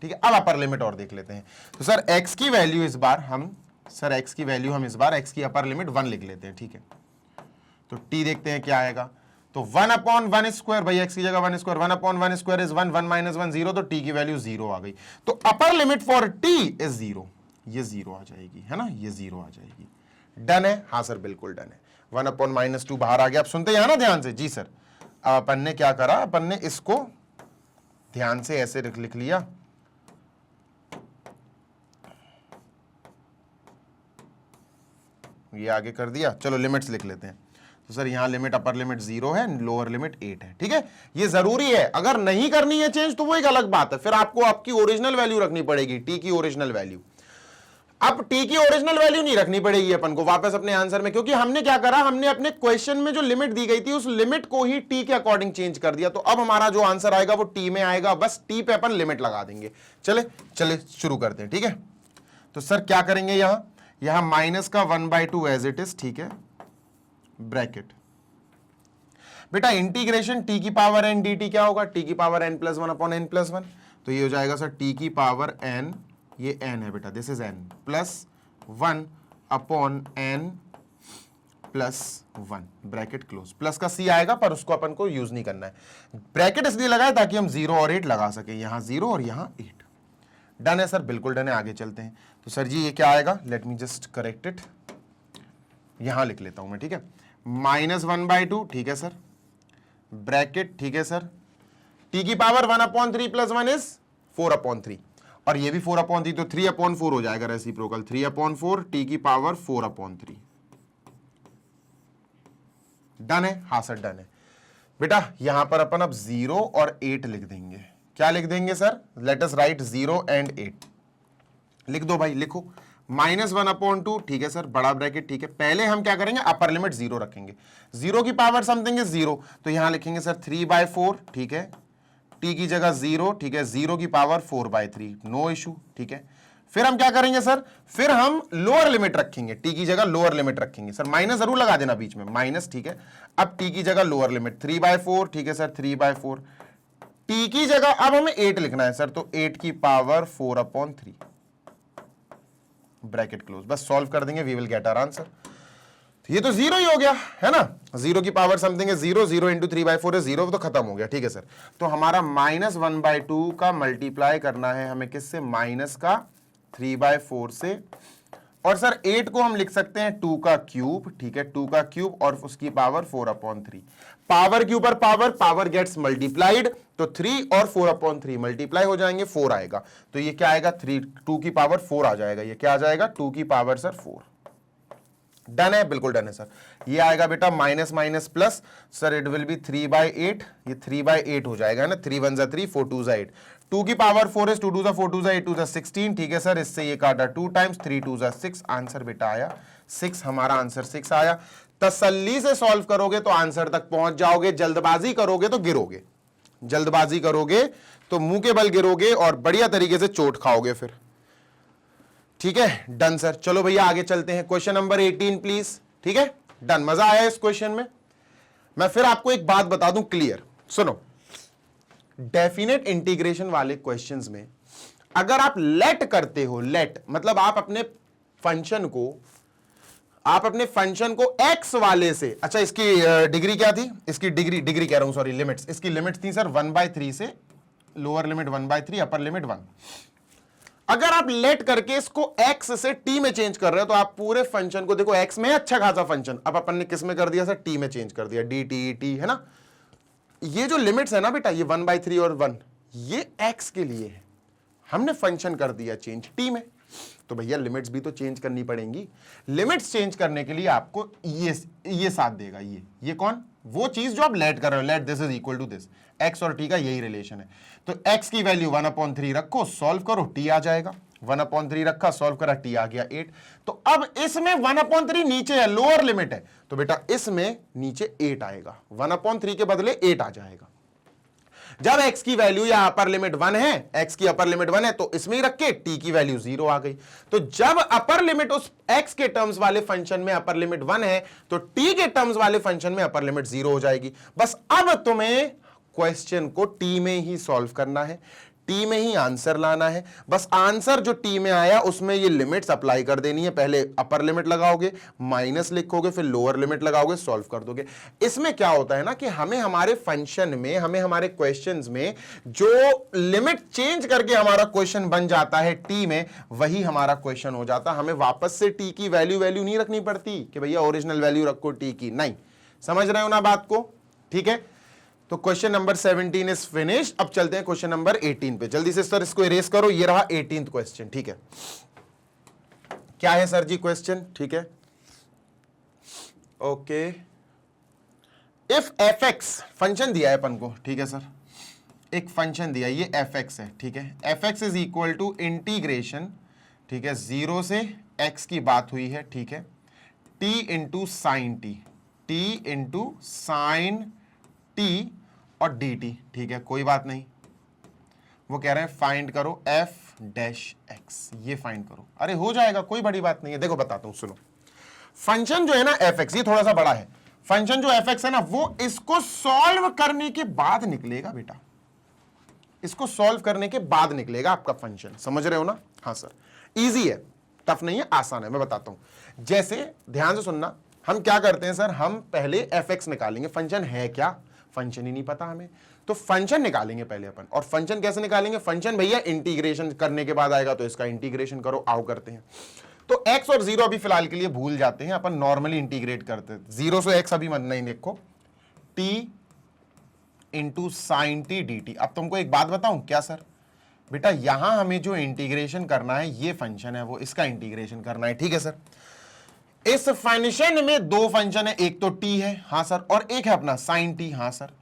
Speaker 1: ठीक है। अब अपर लिमिट और देख लेते हैं। तो सर x की वैल्यू इस बार हम x की अपर लिमिट 1 लिख लेते हैं, ठीक है। तो t देखते हैं क्या आएगा, तो 1/1² भाई, x की जगह 1² 1/1² इज 1 1 - 1 0, तो t की वैल्यू 0 आ गई। तो upper limit for t is 0, ये 0 आ जाएगी, है ना, ये 0 आ जाएगी। डन है, हाँ सर बिल्कुल डन है। 1/-2 बाहर आ गया। आप सुनते हैं ना ध्यान से, जी सर। अब अपन ने क्या करा, अपन ने इसको ध्यान से ऐसे लिख लिया, ये आगे कर दिया। चलो लिमिट्स लिख लेते हैं। तो सर यहाँ लिमिट अपर लिमिट 0 है, लोअर लिमिट 8 है। ठीक है, ये जरूरी है। अगर नहीं करनी है चेंज तो वो एक अलग बात है, फिर आपको आपकी ओरिजिनल वैल्यू रखनी पड़ेगी, टी की ओरिजिनल वैल्यू। अब टी की ओरिजिनल वैल्यू नहीं रखनी पड़ेगी अपन को वापस अपने आंसर में, क्योंकि हमने क्या करा, हमने अपने क्वेश्चन में जो लिमिट दी गई थी उस लिमिट को ही टी के अकॉर्डिंग चेंज कर दिया। तो अब हमारा जो आंसर आएगा वो टी में आएगा, बस टी पे अपन लिमिट लगा देंगे। चले शुरू करते हैं। ठीक है, तो सर क्या करेंगे, यहां माइनस का 1/2 एज इट इज। ठीक है, ब्रैकेट। बेटा इंटीग्रेशन टी की पावर एन डी टी क्या होगा, टी की पावर n + 1 अपॉन n + 1। तो ये हो जाएगा सर टी की पावर n, ये n है बेटा, this is n, +1 upon n + 1 bracket close. Plus का c आएगा पर उसको अपन को यूज नहीं करना है। ब्रैकेट इसलिए लगाया ताकि हम 0 और 8 लगा सके, यहां 0 और यहां 8। डन है सर, बिल्कुल डन है। आगे चलते हैं। तो सर जी ये क्या आएगा, let me just correct it, यहां लिख लेता हूं मैं। ठीक है, -1/2। ठीक है सर, ब्रैकेट। ठीक है सर, टी की पावर 1/3 + 1 इज 4/3, और ये भी 4/3, तो 3/4 हो जाएगा रेसिप्रोकल। 3/4 टी की पावर 4/3। डन है, हाँ सर डन है। बेटा यहां पर अपन अब 0 और 8 लिख देंगे। क्या लिख देंगे sir, let us right 0 and 8। लिख दो भाई, लिखो। -1/2। ठीक है सर, बड़ा ब्रैकेट। ठीक है, पहले हम क्या करेंगे, अपर लिमिट 0 रखेंगे। 0 की पावर समथिंग इज 0, तो यहां लिखेंगे सर 3/4। ठीक है, टी की जगह 0। ठीक है, 0 की पावर 4/3, नो इशू। ठीक है, फिर हम क्या करेंगे सर, फिर हम लोअर लिमिट रखेंगे, टी की जगह लोअर लिमिट रखेंगे। सर माइनस जरूर लगा देना बीच में, माइनस। ठीक है, अब टी की जगह लोअर लिमिट 3/4। ठीक है सर, 3/4। टी की जगह अब हमें 8 लिखना है सर, तो 8 की पावर 4/3 ब्रैकेट क्लोज। बस सॉल्व कर देंगे, we will get our answer. ये तो 0 ही हो गया है ना, 0 की पावर समथिंग है 0, 0 × 3/4 है 0, तो खत्म हो गया। ठीक है सर, तो हमारा -1/2 का मल्टीप्लाई करना है हमें किससे, माइनस का 3/4 से। और सर 8 को हम लिख सकते हैं 2 का क्यूब। ठीक है, 2 का क्यूब और उसकी पावर 4/3। पावर के ऊपर पावर गेट्स मल्टीप्लाइड, तो 3 और 4/3 मल्टीप्लाई हो जाएंगे, 4 आएगा। तो ये क्या आएगा, 2 की पावर 4 आ जाएगा। ये क्या आ जाएगा, 2 की पावर सर 4। डन है, बिल्कुल डन है सर। ये आएगा बेटा minus minus plus, sir it will be 3/8। ये 3/8 हो जाएगा ना, 3 1 3, 4 2 8। 2 की पावर 4 है, 2 2 4 2 8 2 16। ठीक है सर, इससे ये काटा 2 टाइम्स, 3 2 6। आंसर बेटा आया 6, हमारा आंसर 6 आया। तसल्ली से सॉल्व करोगे तो आंसर तक पहुंच जाओगे, जल्दबाजी करोगे तो गिरोगे, जल्दबाजी करोगे तो मुंह के बल गिरोगे और बढ़िया तरीके से चोट खाओगे फिर। ठीक है, डन सर। चलो भैया आगे चलते हैं, क्वेश्चन नंबर 18 प्लीज। ठीक है, डन। मजा आया इस क्वेश्चन में। मैं फिर आपको एक बात बता दूं क्लियर, सुनो। डेफिनेट इंटीग्रेशन वाले क्वेश्चंस में अगर आप लेट करते हो, लेट मतलब आप अपने फंक्शन को एक्स वाले से, अच्छा इसकी डिग्री क्या थी, इसकी डिग्री कह रहा हूं, सॉरी लिमिट्स, इसकी लिमिट थी सर 1/3 से, लोअर लिमिट 1/3, अपर लिमिट 1। अगर आप लेट करके इसको x से t में चेंज कर रहे हो तो आप पूरे फंक्शन को देखो, x में अच्छा खासा फंक्शन, अब अपन ने किस में कर दिया सर, t में चेंज कर दिया, dt t है ना। ये जो लिमिट्स है ना बेटा, ये 1/3 और 1, ये x के लिए है, हमने फंक्शन कर दिया चेंज t में, तो भैया लिमिट्स भी तो चेंज करनी पड़ेंगी। लिमिट्स चेंज करने के लिए आपको ये साथ देगा, ये कौन, वो चीज जो आप लेट कर रहे हो, let this is equal to this, x और t का यही रिलेशन है। तो x की वैल्यू 1/3 रखो, सॉल्व करो, t आ जाएगा। 1/3 रखा, सॉल्व करा, t आ गया 8। तो अब इसमें 1/3 नीचे है, लोअर लिमिट है, तो बेटा इसमें नीचे 8 आएगा, 1/3 के बदले 8 आ जाएगा। जब x की वैल्यू या अपर लिमिट 1 है, x की अपर लिमिट 1 है, तो इसमें ही रख के t की वैल्यू 0 आ गई। तो जब अपर लिमिट उस x के टर्म्स वाले फंक्शन में अपर लिमिट 1 है, तो t के टर्म्स वाले फंक्शन में अपर लिमिट 0 हो जाएगी। बस अब तुम्हें क्वेश्चन को t में ही सॉल्व करना है, t में ही आंसर लाना है। बस आंसर जो t में आया उसमें ये लिमिट्स अप्लाई कर देनी है। पहले अपर लिमिट लगाओगे, माइनस लिखोगे, फिर लोअर लिमिट लगाओगे, सॉल्व कर दोगे। इसमें क्या होता है ना कि हमें हमारे फंक्शन में, हमें हमारे क्वेश्चंस में जो लिमिट चेंज करके हमारा क्वेश्चन बन जाता है t में, वही हमारा क्वेश्चन हो जाता है। हमें वापस से t की वैल्यू नहीं रखनी पड़ती कि भैया ओरिजिनल वैल्यू रखो t की, नहीं। समझ रहे हो ना बात को, ठीक है। तो क्वेश्चन नंबर 17 इज फिनिश्ड। अब चलते हैं क्वेश्चन नंबर 18 पे। जल्दी से सर इसको इरेज करो, ये रहा 18th क्वेश्चन, ठीक है। क्या है सर जी क्वेश्चन, ठीक है। Okay, if F x function दिया है अपन को, ठीक है सर, एक फंक्शन दिया, ये एफ एक्स है, ठीक है, f x is equal to integration, ठीक है, 0 से x की बात हुई है, ठीक है, t into sine T, t into sine T और dt, ठीक है, कोई बात नहीं। वो कह रहे हैं फाइंड करो f डैश x, ये फाइंड करो। अरे हो जाएगा, कोई बड़ी बात नहीं है। देखो बताता हूं, सुनो, फंक्शन जो है ना एफ एक्स, ये थोड़ा सा बड़ा है फंक्शन जो एफ एक्स है ना, वो इसको सॉल्व करने के बाद निकलेगा बेटा, इसको सॉल्व करने के बाद निकलेगा आपका फंक्शन, समझ रहे हो ना? हाँ सर, इजी है, टफ नहीं है, आसान है। मैं बताता हूं, जैसे ध्यान से सुनना, हम क्या करते हैं सर, हम पहले एफ एक्स निकालेंगे, फंक्शन है क्या, फंक्शन ही नहीं पता हमें, तो फंक्शन निकालेंगे पहले अपन। और फंक्शन कैसे निकालेंगे, फंक्शन भैया इंटीग्रेशन करने के बाद आएगा, तो इसका इंटीग्रेशन करो, आओ करते हैं। तो x और 0 अभी फिलहाल के लिए भूल जाते हैं, अपन नॉर्मली इंटीग्रेट करते हैं, 0 से x अभी मन नहीं, देखो t into sine t d T. अब तुमको एक बात बताऊं क्या सर, बेटा यहां हमें जो इंटीग्रेशन करना है, ये फंक्शन है वो, इसका इंटीग्रेशन करना है, ठीक है सर। इस फंक्शन में दो फंक्शन है, एक तो t है, हाँ सर, और एक है अपना साइन टी, हाँ सर।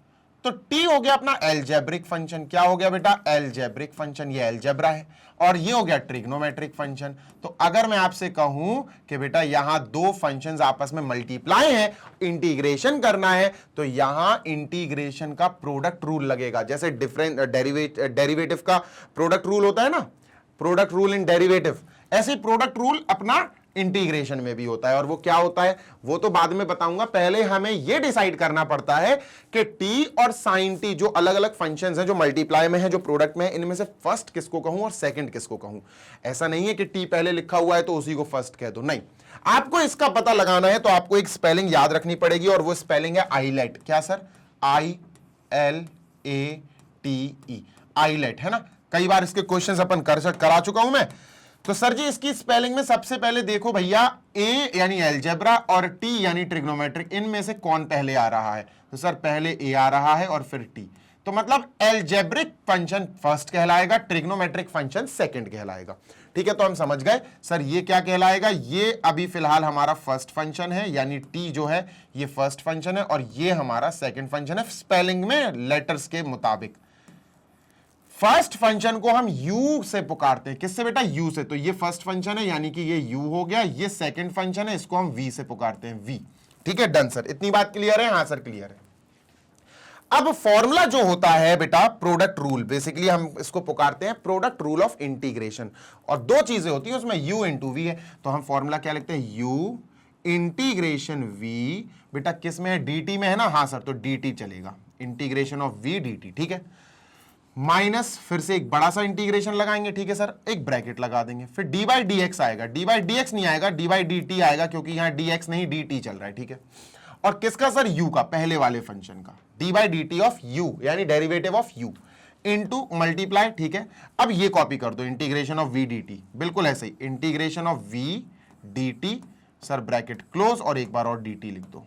Speaker 1: तो t हो गया अपना एल्जेब्रिक फंक्शन, क्या हो गया बेटा, एल्जेब्रिक फंक्शन, ये एल्जेब्रा है, और ये हो गया ट्रिग्नोमेट्रिक फंक्शन। तो अगर मैं आपसे कहूं कि बेटा यहां दो फंक्शंस आपस में मल्टीप्लाई हैं, इंटीग्रेशन करना है, तो यहां इंटीग्रेशन का प्रोडक्ट रूल लगेगा। जैसे डिफरेंट डेरिवेटिव का प्रोडक्ट रूल होता है ना, प्रोडक्ट रूल इन डेरिवेटिव, ऐसे प्रोडक्ट रूल अपना इंटीग्रेशन में भी होता है। और वो क्या होता है वो तो बाद में बताऊंगा, पहले हमें यह डिसाइड करना पड़ता है कि t और sin t जो अलग अलग फंक्शंस हैं, जो मल्टीप्लाई में है, जो प्रोडक्ट में है, इनमें से फर्स्ट किसको कहूं और सेकंड किसको कहूं। ऐसा नहीं है कि t पहले लिखा हुआ है तो उसी को फर्स्ट कह दो, नहीं, आपको इसका पता लगाना है तो आपको एक स्पेलिंग याद रखनी पड़ेगी, और वो स्पेलिंग है आईलेट। क्या सर, ILATE, आईलेट है ना। कई बार इसके क्वेश्चंस अपन करा चुका हूं मैं। तो सर जी इसकी स्पेलिंग में सबसे पहले देखो भैया, ए यानी एल्जेब्रा और टी यानी ट्रिग्नोमेट्रिक, इनमें से कौन पहले आ रहा है, तो सर पहले ए आ रहा है और फिर टी, तो मतलब एल्जेब्रिक फंक्शन फर्स्ट कहलाएगा, ट्रिग्नोमेट्रिक फंक्शन सेकंड कहलाएगा, ठीक है। तो हम समझ गए सर ये क्या कहलाएगा, ये अभी फिलहाल हमारा फर्स्ट फंक्शन है, यानी टी जो है ये फर्स्ट फंक्शन है, और ये हमारा सेकंड फंक्शन है, स्पेलिंग में लेटर्स के मुताबिक। फर्स्ट फंक्शन को हम u से पुकारते हैं, किससे बेटा, u से, तो ये फर्स्ट फंक्शन है यानी कि ये u हो गया, ये सेकंड फंक्शन है, इसको हम v से पुकारते हैं, v, ठीक है, डन सर, इतनी बात क्लियर है? हाँ सर क्लियर है। अब फॉर्मूला जो होता है बेटा प्रोडक्ट रूल, बेसिकली हम इसको पुकारते हैं प्रोडक्ट रूल ऑफ इंटीग्रेशन, और दो चीजें होती है उसमें, u इंटू वी है, तो हम फॉर्मूला क्या लिखते हैं, u इंटीग्रेशन v, बेटा किस में है, dt में है ना, हाँ सर, तो dt चलेगा, इंटीग्रेशन ऑफ v dt, ठीक है, माइनस फिर से एक बड़ा सा इंटीग्रेशन लगाएंगे, ठीक है सर, एक ब्रैकेट लगा देंगे, फिर डी बाई डी एक्स आएगा, डी बाई डी एक्स नहीं आएगा, डी बाई डी टी आएगा, क्योंकि यहां डी एक्स नहीं डी टी चल रहा है, ठीक है। और किसका सर, यू का, पहले वाले फंक्शन का, d by d t of u यानी derivative of u into multiply, ठीक है। अब ये कॉपी कर दो, integration of v d t, बिल्कुल ऐसे ही, integration of v d t, sir bracket close, और एक बार और डी टी लिख दो,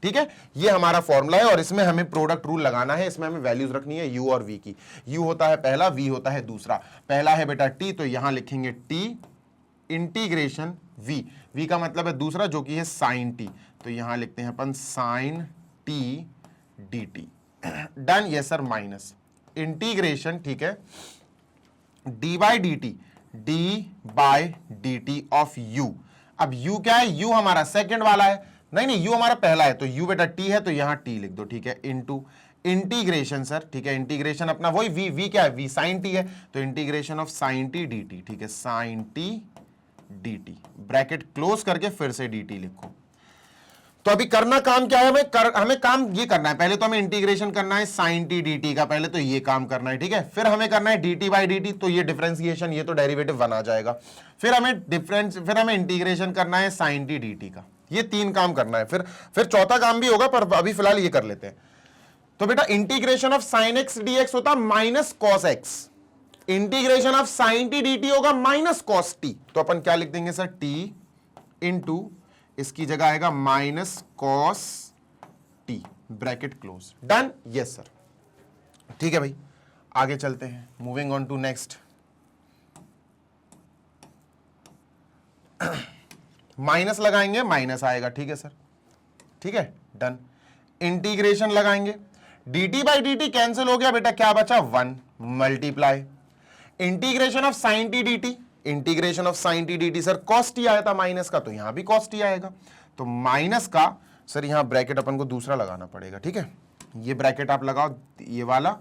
Speaker 1: ठीक है। ये हमारा फॉर्मूला है, और इसमें हमें प्रोडक्ट रूल लगाना है, इसमें हमें वैल्यूज रखनी है u और v की। u होता है पहला, v होता है दूसरा, पहला है बेटा t, तो यहां लिखेंगे t इंटीग्रेशन v, v का मतलब है दूसरा जो कि है साइन t, तो यहां लिखते हैं अपन साइन t dt, डन, ये सर, माइनस इंटीग्रेशन, ठीक है, d by d T, d by d t of u। अब u क्या है, u हमारा सेकेंड वाला है, नहीं u हमारा पहला है, तो u बेटा t है, तो यहां t लिख दो, ठीक है, इनटू इंटीग्रेशन सर, ठीक है, इंटीग्रेशन अपना वही v क्या है, v साइन t है, तो integration of sine t dt, ठीक है, sine t dt, bracket close करके फिर से dt लिखो। तो अभी करना काम क्या है, हमें काम ये करना है, पहले तो हमें इंटीग्रेशन करना है साइन टी डी टी का, पहले तो ये काम करना है, ठीक है, फिर हमें करना है D t by d T, तो ये डिफरेंशिएशन, ये तो डेरिवेटिव बना जाएगा, फिर हमें इंटीग्रेशन करना है साइन टी डी टी का, ये तीन काम करना है, फिर चौथा काम भी होगा, पर अभी फिलहाल ये कर लेते हैं। तो बेटा integration of sine x d x होता minus cos x, integration of sine t d t होगा माइनस कॉस टी, तो अपन क्या लिख देंगे सर, टी इंटू, इसकी जगह आएगा minus cos t, bracket close, done, yes sir, ठीक है भाई, आगे चलते हैं, moving on to next. Minus लगाएंगे, माइनस आएगा, ठीक है सर, ठीक है, डन। इंटीग्रेशन लगाएंगे, dt बाई dt कैंसिल हो गया बेटा, क्या बचा 1 multiply integration of sine t dt, integration of sine t dt sir cos t आया था माइनस का, तो यहां भी कॉस टी आएगा, तो माइनस का सर यहां ब्रैकेट अपन को दूसरा लगाना पड़ेगा, ठीक है, ये ब्रैकेट आप लगाओ ये वाला,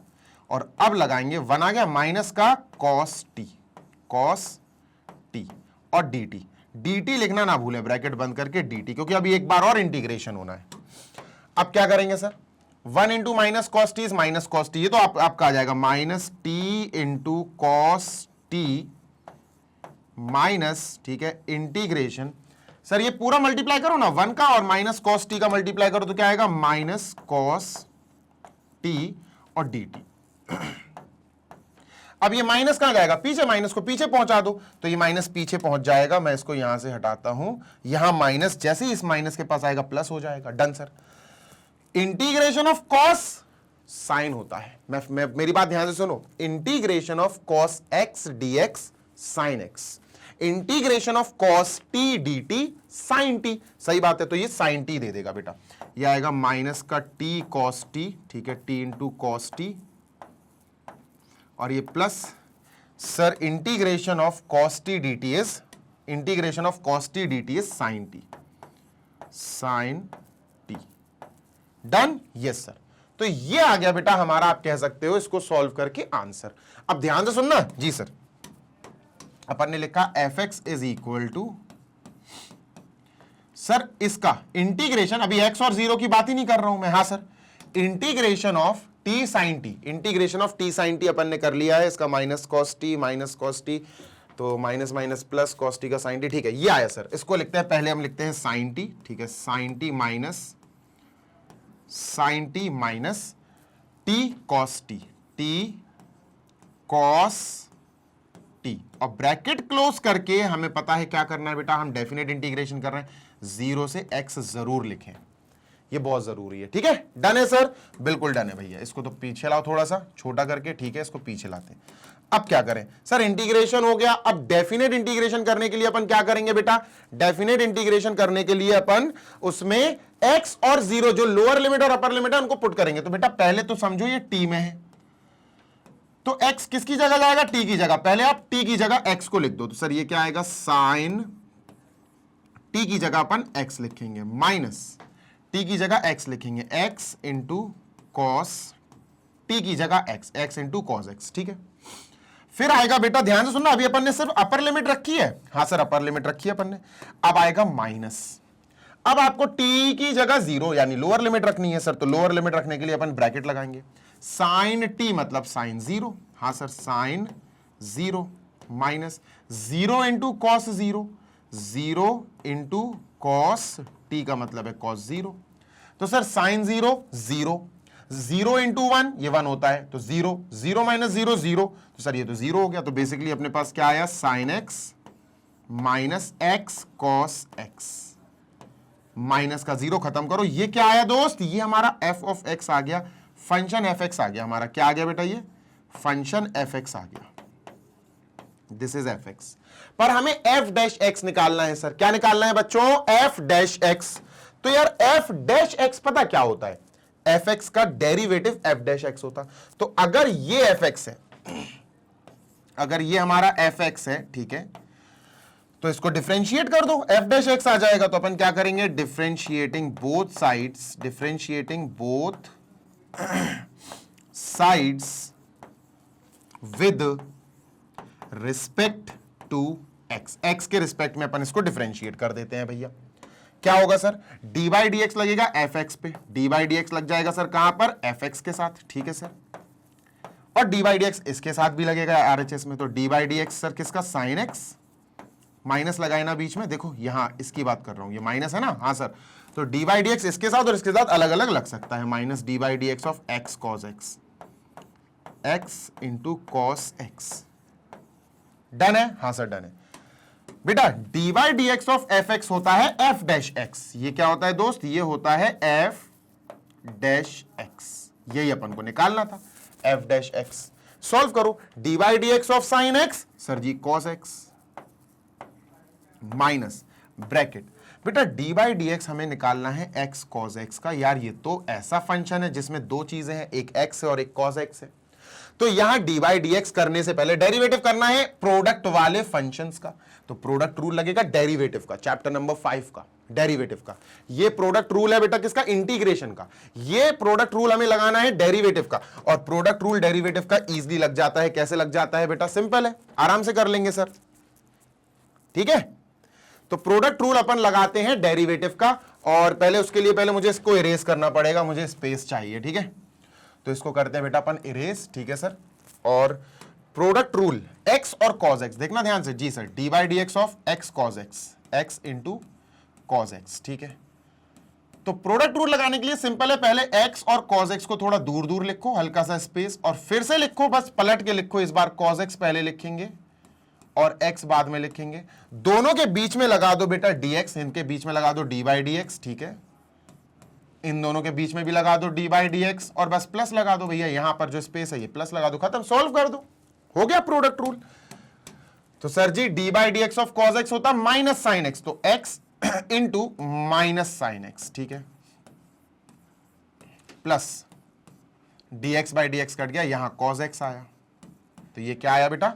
Speaker 1: और अब लगाएंगे 1 आ गया माइनस का कॉस टी और dt, dt लिखना ना भूलें ब्रैकेट बंद करके dt, क्योंकि अभी एक बार और इंटीग्रेशन होना है। अब क्या करेंगे sir, 1 into minus cos T is minus cos T, ये तो आपका आ जाएगा minus T into cos T minus, ठीक है, इंटीग्रेशन, सर ये पूरा मल्टीप्लाई करो ना 1 का और माइनस कॉस टी का मल्टीप्लाई करो तो क्या आएगा माइनस कॉस टी और डी टी। अब ये माइनस कहां जाएगा, पीछे, माइनस को पीछे पहुंचा दो, तो ये माइनस पीछे पहुंच जाएगा, मैं इसको यहां से हटाता हूं, यहां माइनस जैसे ही इस माइनस के पास आएगा प्लस हो जाएगा, done sir. Integration of cos sine होता है, मेरी बात ध्यान से सुनो, integration of cos x d x sine x, integration of cos t d t sine t, सही बात है, तो ये साइन टी दे देगा बेटा, ये आएगा माइनस का टी कॉस टी, ठीक है, टी इंटू कॉस टी, और ये plus sir integration of cos t d t is, integration of cos t d t is sine t, sine t, done, yes sir. तो ये आ गया बेटा हमारा, आप कह सकते हो इसको सॉल्व करके आंसर। अब ध्यान से सुनना जी सर, अपन ने लिखा f x is equal to, sir इसका इंटीग्रेशन, अभी एक्स और जीरो की बात ही नहीं कर रहा हूं मैं, हाँ sir, integration of t sine t, integration of t sine t अपन ने कर लिया है, इसका माइनस कॉस टी, तो minus minus plus cos t का साइन टी, ठीक है, ये आया सर, इसको लिखते हैं, पहले हम लिखते हैं साइन टी, ठीक है, sine t minus sine t minus t cos t, और ब्रैकेट क्लोज करके हमें पता है क्या करना है बेटा, हम डेफिनेट इंटीग्रेशन कर रहे हैं, 0 से x जरूर लिखें, ये बहुत जरूरी है, ठीक है, डन है सर, बिल्कुल डन है भैया, इसको तो पीछे लाओ थोड़ा सा छोटा करके, ठीक है, इसको पीछे लाते हैं। अब क्या करें सर, इंटीग्रेशन हो गया, अब डेफिनेट इंटीग्रेशन करने के लिए अपन क्या करेंगे बेटा, डेफिनेट इंटीग्रेशन करने के लिए अपन उसमें x और 0 जो लोअर लिमिट और अपर लिमिट है उनको पुट करेंगे, तो बेटा पहले तो समझो ये t में है, तो x किसकी जगह जाएगा, t की जगह, पहले आप t की जगह x को लिख दो, तो सर ये क्या आएगा साइन t की जगह अपन x लिखेंगे, माइनस t की जगह x लिखेंगे, x इंटू कॉस t की जगह x इंटू कॉस x, ठीक है। फिर आएगा बेटा, ध्यान से सुनना, अभी अपन ने सिर्फ अपर लिमिट रखी है, हाँ सर अपर लिमिट रखी है अपन ने, अब आएगा माइनस, अब आपको t की जगह 0 यानी लोअर लिमिट रखनी है सर, तो लोअर लिमिट रखने के लिए अपन ब्रैकेट लगाएंगे, साइन t मतलब साइन 0, हाँ sir sine 0 minus 0 into cos 0 into cos t का मतलब है कॉस 0, तो सर साइन 0 इंटू 1 ये 1 होता है, तो 0 माइनस 0 तो सर ये तो 0 हो गया, तो बेसिकली अपने पास क्या आया sine x minus x cos x, minus का 0 खत्म करो, ये क्या आया दोस्त, ये हमारा f ऑफ x आ गया, फंक्शन fx आ गया हमारा, क्या आ गया बेटा, ये फंक्शन fx आ गया, दिस इज fx। पर हमें f डैश x निकालना है सर, क्या निकालना है बच्चों, f डैश x, तो यार f डैश x पता क्या होता है, fx का डेरिवेटिव f डैश x होता, तो अगर ये fx है, अगर ये हमारा fx है, ठीक है, तो इसको डिफरेंशिएट कर दो, f डैश x आ जाएगा, तो अपन क्या करेंगे, differentiating both sides with respect to x के रिस्पेक्ट में अपन इसको डिफरेंशिएट कर देते हैं भैया, क्या होगा sir, d by d x लगेगा fx पे, डी बाई डी एक्स लग जाएगा सर कहां पर, fx के साथ, ठीक है सर, और डी बाई डी एक्स इसके साथ भी लगेगा RHS में, तो d by d x sir किसका, साइन x, माइनस लगाए ना बीच में, देखो यहां इसकी बात कर रहा हूं, ये माइनस है ना, हाँ सर, तो डी बाई डी एक्स इसके साथ और इसके साथ अलग अलग लग सकता है, minus D by d x of x cos x into cos x, done है, हाँ सर डन है बेटा। dy dx ऑफ fx होता है f डैश x, ये क्या होता है दोस्त, ये होता है f डैश x, यही अपन को निकालना था, f डैश x, सॉल्व करो, dy dx of sine x, sir ji cos x, minus bracket. बेटा डी बाई डी एक्स हमें निकालना है एक्स कॉज एक्स का। यार ये तो ऐसा फंक्शन है जिसमें दो चीजें हैं, एक एक्स है और एक कॉज एक्स है। तो यहां डी बाई डी एक्स करने से पहले डेरिवेटिव करना है प्रोडक्ट वाले फंक्शंस का। तो प्रोडक्ट रूल लगेगा डेरिवेटिव का, चैप्टर नंबर 5 का, डेरिवेटिव का। ये प्रोडक्ट रूल है बेटा किसका? इंटीग्रेशन का। ये प्रोडक्ट रूल हमें लगाना है डेरिवेटिव का, और प्रोडक्ट रूल डेरिवेटिव का इजीली लग जाता है। कैसे लग जाता है बेटा? सिंपल है, आराम से कर लेंगे सर, ठीक है। तो प्रोडक्ट रूल अपन लगाते हैं डेरिवेटिव का, और पहले उसके लिए पहले मुझे इसको इरेज करना पड़ेगा, मुझे स्पेस चाहिए, ठीक है। तो इसको करते हैं बेटा अपन इरेज, ठीक है सर। और प्रोडक्ट रूल एक्स और कॉज एक्स, देखना ध्यान से जी sir, d by d x of x cos x, x into cos x, ठीक है। तो प्रोडक्ट रूल लगाने के लिए सिंपल है, पहले एक्स और कॉज एक्स को थोड़ा दूर दूर लिखो, हल्का सा स्पेस, और फिर से लिखो, बस पलट के लिखो। इस बार कॉज एक्स पहले लिखेंगे और x बाद में लिखेंगे। दोनों के बीच में लगा दो बेटा dx, इनके बीच में लगा दो d बाई डी एक्स, ठीक है। इन दोनों के बीच में भी लगा दो d बाई डी एक्स, और बस प्लस लगा दो भैया, यहां पर जो स्पेस है ये प्लस लगा दो, खत्म, सॉल्व कर दो, हो गया प्रोडक्ट रूल। तो sir ji d by d x of cos x होता माइनस साइन एक्स, तो x into minus sine x, ठीक है, plus dx by d x cut गया, यहां कॉज एक्स आया, तो ये क्या आया बेटा?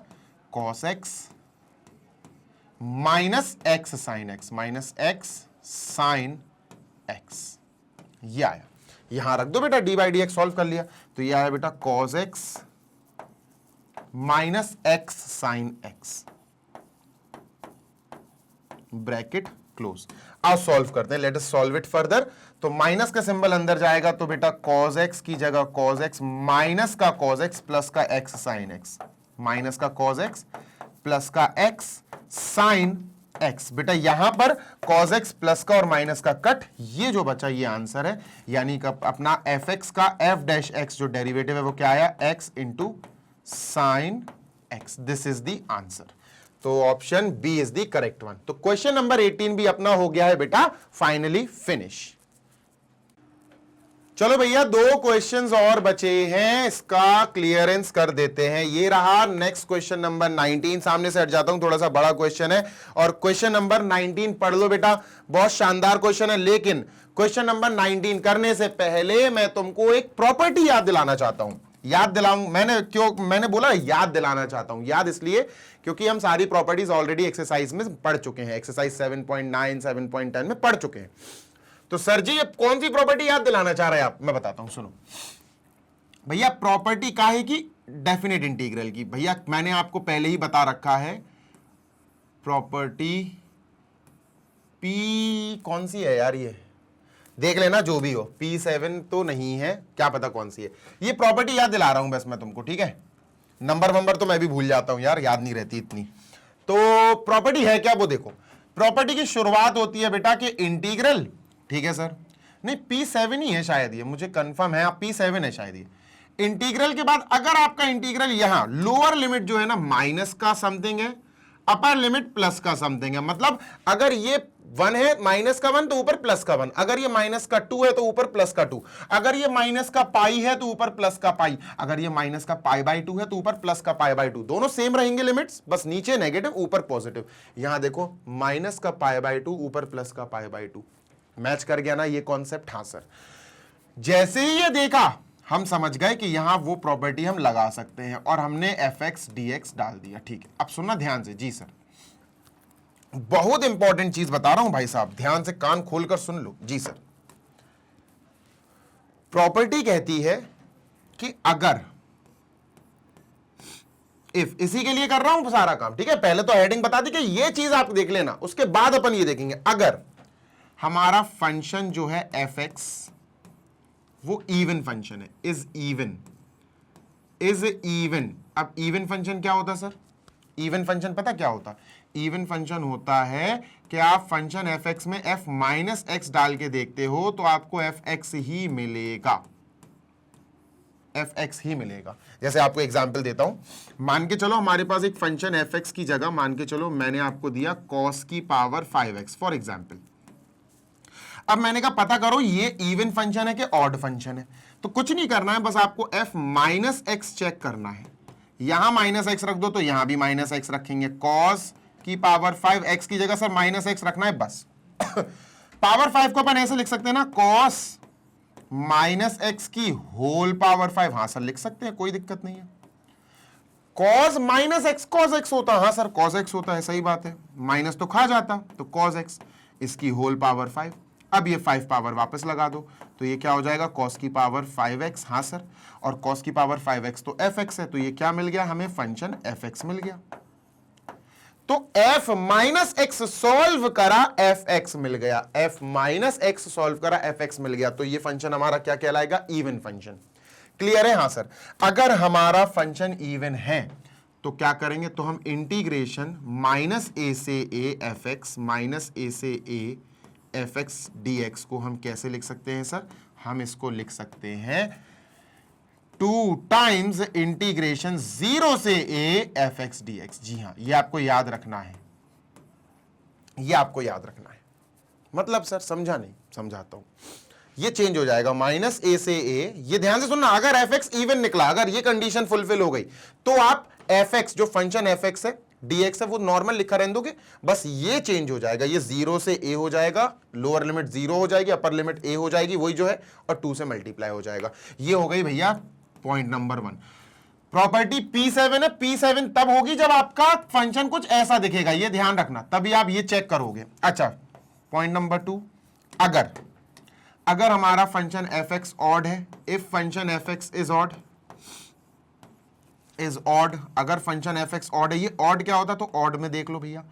Speaker 1: Cos x minus x sine x, minus x sine x, ये आया। यहां रख दो बेटा, d by d x solve कर लिया, तो ये आया बेटा cos x minus x sine x, bracket close. अब सॉल्व करते हैं, let us solve it further. तो माइनस का सिंबल अंदर जाएगा, तो बेटा कॉस एक्स की जगह कॉस एक्स माइनस का कॉस एक्स प्लस का एक्स साइन एक्स, माइनस का कॉस एक्स प्लस का एक्स साइन एक्स। बेटा यहां पर कॉस एक्स प्लस का और माइनस का कट, ये जो बचा ये आंसर है, यानी कि अपना एफ एक्स का एफ डैश एक्स जो डेरिवेटिव है वो क्या आया? X into sine x, this is the answer. तो option b is the correct one. तो क्वेश्चन नंबर 18 भी अपना हो गया है बेटा फाइनली फिनिश। चलो भैया दो क्वेश्चंस और बचे हैं, इसका क्लियरेंस कर देते हैं। ये रहा नेक्स्ट क्वेश्चन नंबर 19, सामने से हट जाता हूं, थोड़ा सा बड़ा क्वेश्चन है, और क्वेश्चन नंबर 19 पढ़ लो बेटा, बहुत शानदार क्वेश्चन है। लेकिन क्वेश्चन नंबर 19 करने से पहले मैं तुमको एक प्रॉपर्टी याद दिलाना चाहता हूं। याद दिलाऊं, मैंने बोला याद दिलाना चाहता हूं, याद इसलिए क्योंकि हम सारी प्रॉपर्टीज ऑलरेडी एक्सरसाइज में पढ़ चुके हैं, एक्सरसाइज 7.9 7.10 में पढ़ चुके हैं। तो सर जी अब कौन सी प्रॉपर्टी याद दिलाना चाह रहे हैं आप? मैं बताता हूं, सुनो भैया। प्रॉपर्टी काहे की? डेफिनेट इंटीग्रल की। भैया मैंने आपको पहले ही बता रखा है, प्रॉपर्टी P कौन सी है यार, ये देख लेना जो भी हो, P7 तो नहीं है, क्या पता कौन सी है। ये प्रॉपर्टी याद दिला रहा हूं बस मैं तुमको, ठीक है। नंबर तो मैं भी भूल जाता हूं यार, याद नहीं रहती इतनी। तो प्रॉपर्टी है क्या वो देखो। प्रॉपर्टी की शुरुआत होती है बेटा कि इंटीग्रल, ठीक है सर, नहीं P7 ही है शायद, ये मुझे कंफर्म है, P7 है शायद ये। इंटीग्रल के बाद अगर आपका इंटीग्रल यहां लोअर लिमिट जो है ना माइनस का समथिंग है, अपर लिमिट प्लस का समथिंग है, मतलब अगर ये 1 है माइनस का 1 तो ऊपर प्लस का 1, अगर ये माइनस का 2 है तो ऊपर प्लस का 2, अगर ये माइनस का पाई है तो ऊपर प्लस का पाई, अगर ये माइनस का पाई बाई 2 है तो ऊपर प्लस का पाई बाई 2, दोनों सेम रहेंगे लिमिट्स, बस नीचे नेगेटिव ऊपर पॉजिटिव। यहां देखो माइनस का पाई बाई 2 ऊपर प्लस का पाई बाई 2, मैच कर गया ना ये कॉन्सेप्ट? हाँ सर। जैसे ही ये देखा हम समझ गए कि यहां वो प्रॉपर्टी हम लगा सकते हैं, और हमने एफ एक्स डी एक्स डाल दिया, ठीक है। अब सुनना ध्यान से जी सर, बहुत इंपॉर्टेंट चीज बता रहा हूं भाई साहब, ध्यान से कान खोलकर सुन लो जी सर। प्रॉपर्टी कहती है कि अगर, इफ, इसी के लिए कर रहा हूं सारा काम, ठीक है। पहले तो हेडिंग बता दी कि ये चीज आप देख लेना, उसके बाद अपन ये देखेंगे। अगर हमारा फंक्शन जो है एफ एक्स वो इवन फंक्शन है, इज इवन। अब इवन फंक्शन क्या होता है सर? इवन फंक्शन पता क्या होता? इवन फंक्शन होता है कि आप फंक्शन एफ एक्स में एफ माइनस एक्स डाल के देखते हो तो आपको एफ एक्स ही मिलेगा, एफ एक्स ही मिलेगा। जैसे आपको एग्जांपल देता हूं, मान के चलो हमारे पास एक फंक्शन एफ एक्स की जगह मान के चलो मैंने आपको दिया कॉस की पावर 5x फॉर एग्जांपल। अब मैंने कहा पता करो ये इवन फंक्शन है कि ऑड फंक्शन है। तो कुछ नहीं करना है, बस आपको एफ माइनस एक्स चेक करना है। यहां माइनस एक्स रख दो तो यहां भी माइनस एक्स रखेंगे, कॉस की पावर 5, x की जगह सर माइनस एक्स रखना है बस। पावर 5 को अपन ऐसे लिख सकते हैं ना, cos माइनस एक्स की होल पावर 5। हाँ सर लिख सकते हैं, कोई दिक्कत नहीं है। cos minus x cos x होता है, हाँ सर cos x होता है, सही बात है, माइनस तो खा जाता, तो cos x इसकी होल पावर 5। अब ये 5 पावर वापस लगा दो, तो ये क्या हो जाएगा, cos की पावर 5x, हाँ सर, और cos की पावर 5x तो fx है, तो ये क्या मिल गया हमें, फंक्शन fx मिल गया। तो f माइनस एक्स सॉल्व करा fx मिल गया, f माइनस एक्स सॉल्व करा fx मिल गया, तो ये फंक्शन हमारा क्या कहलाएगा, इवन फंक्शन। क्लियर है, हाँ सर। अगर हमारा फंक्शन इवन है तो क्या करेंगे, तो हम इंटीग्रेशन माइनस ए से ए एफ एक्स माइनस ए से a f x d x को हम कैसे लिख सकते हैं सर, हम इसको लिख सकते हैं 2 टाइम्स इंटीग्रेशन 0 से a f x d x. जी हाँ, ये आपको याद रखना है, ये आपको याद रखना है। मतलब सर समझा नहीं, समझाता हूं, ये चेंज हो जाएगा माइनस ए से ए। ये ध्यान से सुनना, अगर एफ एक्स इवन निकला, अगर ये कंडीशन फुलफिल हो गई, तो आप एफ एक्स जो फंक्शन एफ एक्स है dx है वो नॉर्मल लिखा रहने दोगे, बस ये चेंज हो जाएगा, ये 0 से a हो जाएगा, लोअर लिमिट 0 हो जाएगी, अपर लिमिट a हो जाएगी, वही जो है, और 2 से मल्टीप्लाई हो जाएगा। ये हो गई भैया पॉइंट नंबर 1। प्रॉपर्टी P7 है, P7 तब होगी जब आपका फंक्शन कुछ ऐसा दिखेगा, ये ध्यान रखना, तभी आप ये चेक करोगे। अच्छा, पॉइंट नंबर 2, अगर हमारा फंक्शन fx ऑड है, if function fx is odd, अगर फंक्शन fx ऑड है, ये ऑड क्या होता है, तो ऑड में देख लो भैया,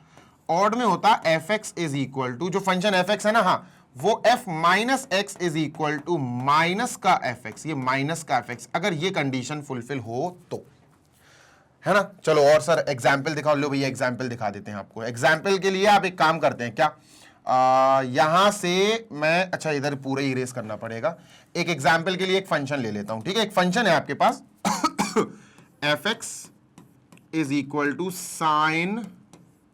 Speaker 1: ऑड में होता fx इज इक्वल टू, जो फंक्शन fx है ना, हाँ, वो f minus x is equal to minus का fx, ये माइनस का fx, अगर ये कंडीशन फुलफिल हो तो, है ना। चलो और सर एग्जाम्पल दिखाओ, लो भैया एग्जाम्पल दिखा देते हैं आपको। एग्जाम्पल के लिए आप एक काम करते हैं क्या, यहां से मैं, अच्छा इधर पूरा इरेज करना पड़ेगा, एक एग्जाम्पल के लिए एक फंक्शन ले लेता हूं, ठीक है। एक फंक्शन है आपके पास fx is equal to sine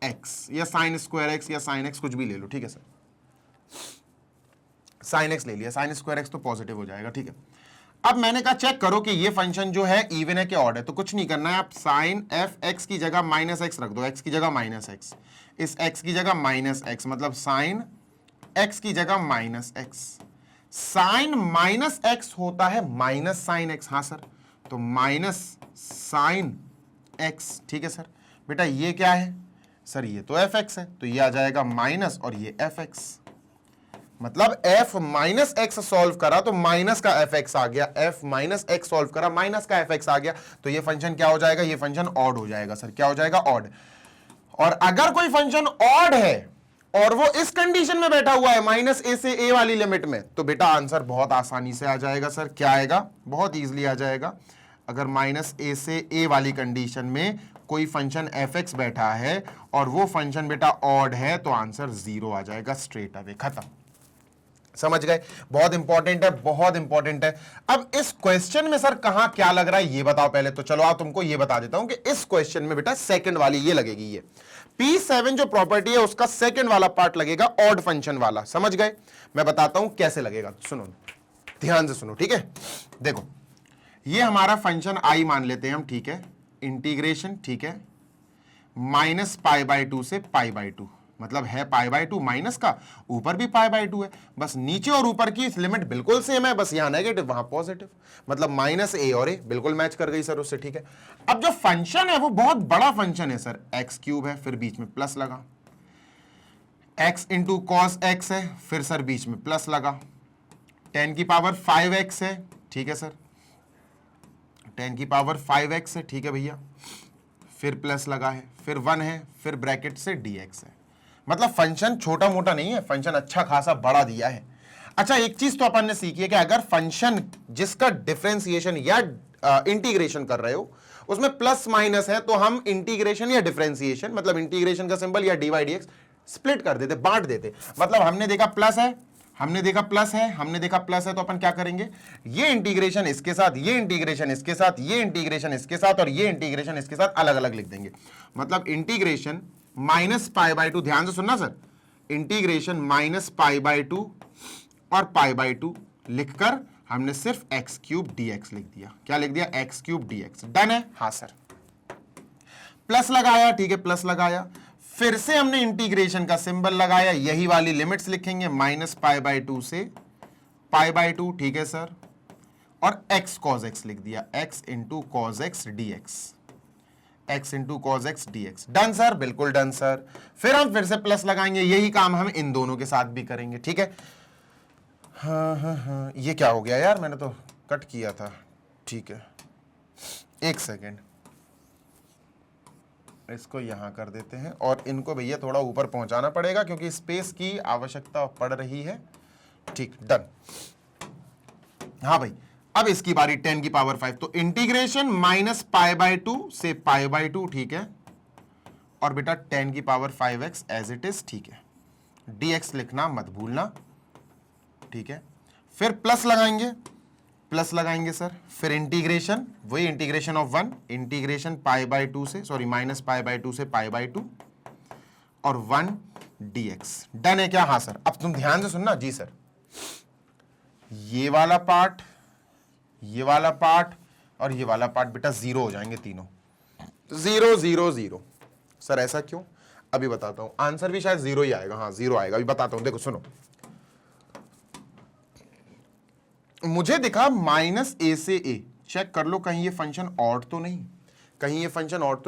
Speaker 1: x या साइन स्क्वायर एक्स या साइन एक्स, कुछ भी ले लो, ठीक है सर। साइन एक्स ले लिया, साइन स्क्वायर एक्स तो पॉजिटिव हो जाएगा, ठीक है। अब मैंने कहा चेक करो कि ये फंक्शन जो है इवन है कि ऑड है, तो कुछ नहीं करना है, आप साइन एफ एक्स की जगह माइनस एक्स रख दो, एक्स की जगह माइनस एक्स, इस एक्स की जगह माइनस एक्स, मतलब साइन एक्स की जगह minus x. Sine minus x होता है माइनस साइन एक्स, हाँ सर, तो माइनस साइन एक्स, ठीक है सर। बेटा ये क्या है सर, ये तो एफ एक्स है, तो ये आ जाएगा माइनस और ये एफ एक्स, मतलब f माइनस एक्स सॉल्व करा तो माइनस का एफ एक्स आ गया, f माइनस एक्स सॉल्व करा माइनस का एफ एक्स आ गया, तो ये फंक्शन क्या हो जाएगा, ये फंक्शन ऑड हो जाएगा सर, क्या हो जाएगा, ऑड। और अगर कोई फंक्शन ऑड है और वो इस कंडीशन में बैठा हुआ है माइनस ए से ए वाली लिमिट में, तो बेटा आंसर बहुत आसानी से आ जाएगा सर, क्या आएगा, बहुत इजीली आ जाएगा। अगर माइनस ए से ए वाली कंडीशन में कोई फंक्शन एफ एक्स बैठा है और वो फंक्शन बेटा ऑड है, तो आंसर 0 आ जाएगा, स्ट्रेट अवे, खत्म। समझ गए, बहुत इंपॉर्टेंट है, बहुत इंपॉर्टेंट है। अब इस क्वेश्चन में सर कहां क्या लग रहा है ये बताओ पहले, तो चलो आप तुमको ये बता देता हूं कि इस क्वेश्चन में बेटा सेकंड वाली ये लगेगी, ये P7 जो प्रॉपर्टी है उसका सेकंड वाला पार्ट लगेगा ऑड फंक्शन वाला, समझ गए। मैं बताता हूं कैसे लगेगा, सुनो ध्यान से सुनो, ठीक है। देखो ये हमारा फंक्शन आई मान लेते हैं हम, ठीक है, इंटीग्रेशन, ठीक है, माइनस पाई बाई 2 से पाई बाई 2, मतलब है पाई बाई 2 माइनस का, ऊपर भी पाई बाई 2 है, बस नीचे और ऊपर की लिमिट बिल्कुल सेम है, बस यहां नेगेटिव वहां पॉजिटिव, मतलब माइनस ए और ए बिल्कुल मैच कर गई सर उससे, ठीक है। अब जो फंक्शन है वो बहुत बड़ा फंक्शन है सर, एक्स क्यूब है, फिर बीच में प्लस लगा, एक्स इंटू कॉस एक्स है, फिर सर बीच में प्लस लगा, 10 की पावर 5x है, ठीक है सर, 10 की पावर 5x है, ठीक है भैया, फिर प्लस लगा है, फिर 1 है, फिर ब्रैकेट से dx है, मतलब फंक्शन छोटा मोटा नहीं है, फंक्शन अच्छा खासा बड़ा दिया है। अच्छा एक चीज तो अपन ने सीखी है कि अगर फंक्शन जिसका डिफरेंशिएशन या इंटीग्रेशन कर रहे हो उसमें प्लस माइनस है, तो हम इंटीग्रेशन या डिफरेंशिएशन, मतलब इंटीग्रेशन का सिंबल या dy dx स्प्लिट कर देते, बांट देते। मतलब हमने देखा प्लस है, हमने देखा प्लस है, हमने देखा प्लस है, तो अपन क्या करेंगे, ये इंटीग्रेशन इसके साथ, ये इंटीग्रेशन इसके साथ, ये इंटीग्रेशन इसके साथ और ये इंटीग्रेशन इसके साथ अलग अलग लिख देंगे। मतलब इंटीग्रेशन माइनस पाई बाई 2, ध्यान से सुनना sir, integration minus pi by 2 और पाई बाई 2 लिखकर हमने सिर्फ एक्स क्यूब dx लिख दिया। क्या लिख दिया, एक्स क्यूब dx, डन है, हाँ सर। प्लस लगाया, ठीक है, प्लस लगाया, फिर से हमने इंटीग्रेशन का सिंबल लगाया, यही वाली लिमिट्स लिखेंगे -π/2 से π/2, ठीक है सर, और x cos x लिख दिया, x into cos x dx, x into cos x dx। Done sir, बिल्कुल डन सर। फिर हम फिर से प्लस लगाएंगे, यही काम हम इन दोनों के साथ भी करेंगे, ठीक है। हाँ, ये क्या हो गया यार, मैंने तो कट किया था, ठीक है, एक सेकेंड, इसको यहां कर देते हैं और इनको भैया थोड़ा ऊपर पहुंचाना पड़ेगा क्योंकि स्पेस की आवश्यकता पड़ रही है, ठीक, डन। हाँ भाई, अब इसकी बारी 10 की पावर 5, तो इंटीग्रेशन -π/2 से π/2, ठीक है, और बेटा 10 की power 5x as it is, ठीक है, dx लिखना मत भूलना, ठीक है। फिर प्लस लगाएंगे सर, फिर इंटीग्रेशन, वही इंटीग्रेशन ऑफ 1, इंटीग्रेशन π/2 से, सॉरी -π/2 से π/2 और 1 dx। डन है क्या? हाँ सर। अब तुम ध्यान से सुनना जी सर, ये वाला पार्ट और ये वाला पार्ट बेटा 0 हो जाएंगे तीनों, 0 0 0। सर ऐसा क्यों? अभी बताता हूं, आंसर भी शायद 0 ही आएगा, हाँ 0 आएगा, अभी बताता हूं, देखो सुनो, मुझे दिखा -a से a, चेक कर लो कहीं ये फंक्शन ऑड तो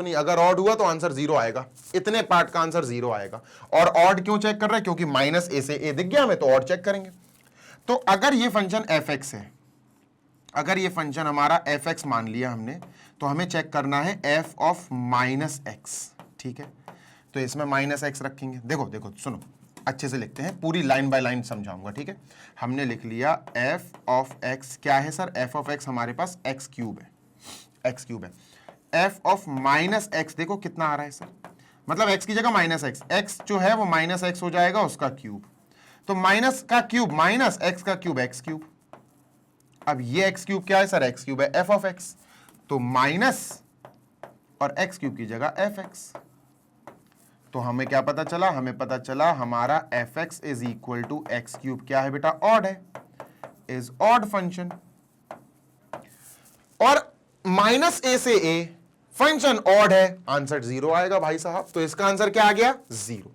Speaker 1: नहीं, अगर ऑड हुआ तो आंसर 0 आएगा, इतने पार्ट का आंसर 0 आएगा। और ऑड क्यों चेक कर रहे हैं? क्योंकि -a से a दिख गया हमें, तो ऑड चेक करेंगे। तो अगर ये फंक्शन fx है, अगर ये फंक्शन हमारा fx मान लिया हमने, तो हमें चेक करना है f ऑफ -x, ठीक है। तो इसमें -x रखेंगे, देखो सुनो, अच्छे से लिखते हैं, पूरी लाइन बाय लाइन समझाऊंगा, ठीक है। हमने लिख लिया f ऑफ x, क्या है सर? f ऑफ x हमारे पास x क्यूब है, f ऑफ -x देखो कितना आ रहा है सर, मतलब x की जगह -x, x जो है वो -x हो जाएगा उसका क्यूब, तो माइनस का क्यूब माइनस x का क्यूब x क्यूब। अब ये x क्यूब क्या है सर? x क्यूब है f ऑफ x, तो माइनस और x क्यूब की जगह fx। तो हमें क्या पता चला? हमें पता चला हमारा fx is equal to x cube, क्या है बेटा? ऑड है, इज ऑड फंक्शन। और -a से a फंक्शन ऑड है, आंसर 0 आएगा भाई साहब। तो इसका आंसर क्या आ गया? 0।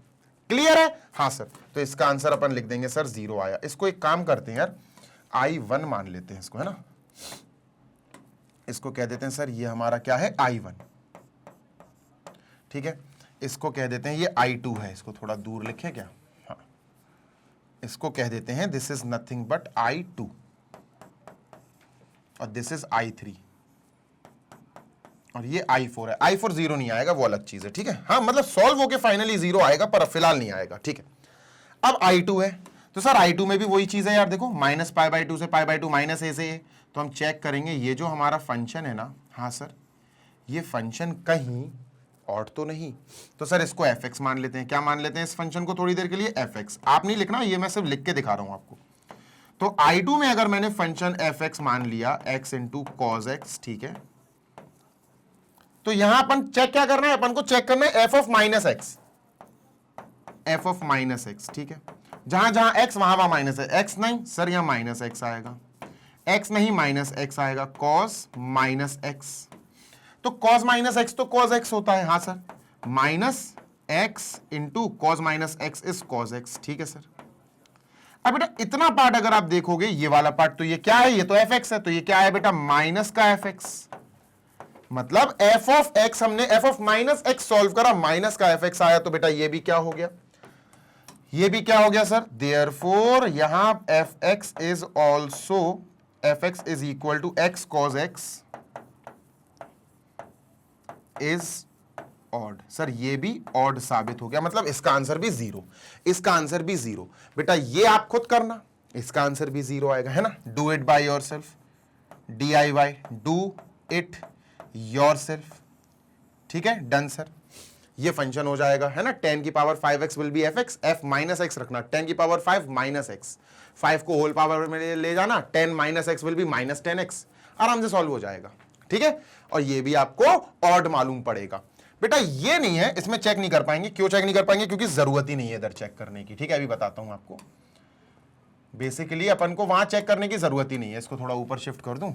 Speaker 1: क्लियर है? हाँ सर। तो इसका आंसर अपन लिख देंगे सर 0 आया। इसको एक काम करते हैं यार, I1 मान लेते हैं इसको, है ना, इसको कह देते हैं सर ये हमारा क्या है? I1, ठीक है। इसको कह देते हैं ये I2 है, इसको थोड़ा दूर लिखे क्या? हाँ, इसको कह देते हैं this is nothing but I2 और दिस इज I3 और ये I4 है। I4 0 नहीं आएगा, वो अलग चीज है, ठीक है। हाँ, मतलब सॉल्व होके फाइनली 0 आएगा, पर फिलहाल नहीं आएगा, ठीक है। अब I2 है, तो सर I2 में भी वही चीज है यार, देखो -π/2 से π/2 -a से a, तो हम चेक करेंगे ये जो हमारा फंक्शन है ना, हाँ सर, ये फंक्शन कहीं ऑड तो नहीं, तो सर इसको fx मान लेते हैं। क्या मान लेते हैं इस फंक्शन को? थोड़ी देर के लिए fx। आप नहीं लिखना, ये मैं सिर्फ लिख के दिखा रहा हूं आपको। तो I2 में अगर मैंने फंक्शन fx मान लिया, x इंटू कॉस एक्स, ठीक है, तो यहां अपन चेक क्या करना है? अपन को चेक करना है f ऑफ -x, ठीक है। जहां जहां x वहां माइनस है, x नहीं सर यहां -x आएगा, x नहीं -x आएगा, cos -x, तो cos -x तो cos x होता है, हाँ sir, -x into cos -x is cos x, ठीक है सर। अब बेटा इतना पार्ट अगर आप देखोगे, ये वाला पार्ट, तो ये क्या है? ये तो fx है, तो ये क्या है बेटा? माइनस का fx, मतलब f ऑफ x हमने f ऑफ -x सॉल्व करा, माइनस का fx आया, तो बेटा ये भी क्या हो गया? ये भी क्या हो गया सर? देयरफॉर यहां fx is also, fx is equal to x cos x is odd. Sir ये भी ऑड साबित हो गया, मतलब इसका आंसर भी 0, इसका आंसर भी 0। बेटा ये आप खुद करना, इसका आंसर भी 0 आएगा, है ना। Do it by your self, DIY, do it your self, ठीक है, डन सर। ये फंक्शन हो जाएगा, है ना, 10 की power 5x will be fx, f minus x रखना, 10 की पावर 5 माइनस एक्स, 5 को होल पावर में ले जाना, 10 minus x will be minus 10x, आराम से सॉल्व हो जाएगा, ठीक है। और ये भी आपको ऑड मालूम पड़ेगा। बेटा ये नहीं है, इसमें चेक नहीं कर पाएंगे। क्यों चेक नहीं कर पाएंगे? क्योंकि जरूरत ही नहीं है इधर चेक करने की, ठीक है। अभी बताता हूं आपको, बेसिकली अपन को वहां चेक करने की जरूरत ही नहीं है। इसको थोड़ा ऊपर शिफ्ट कर दूं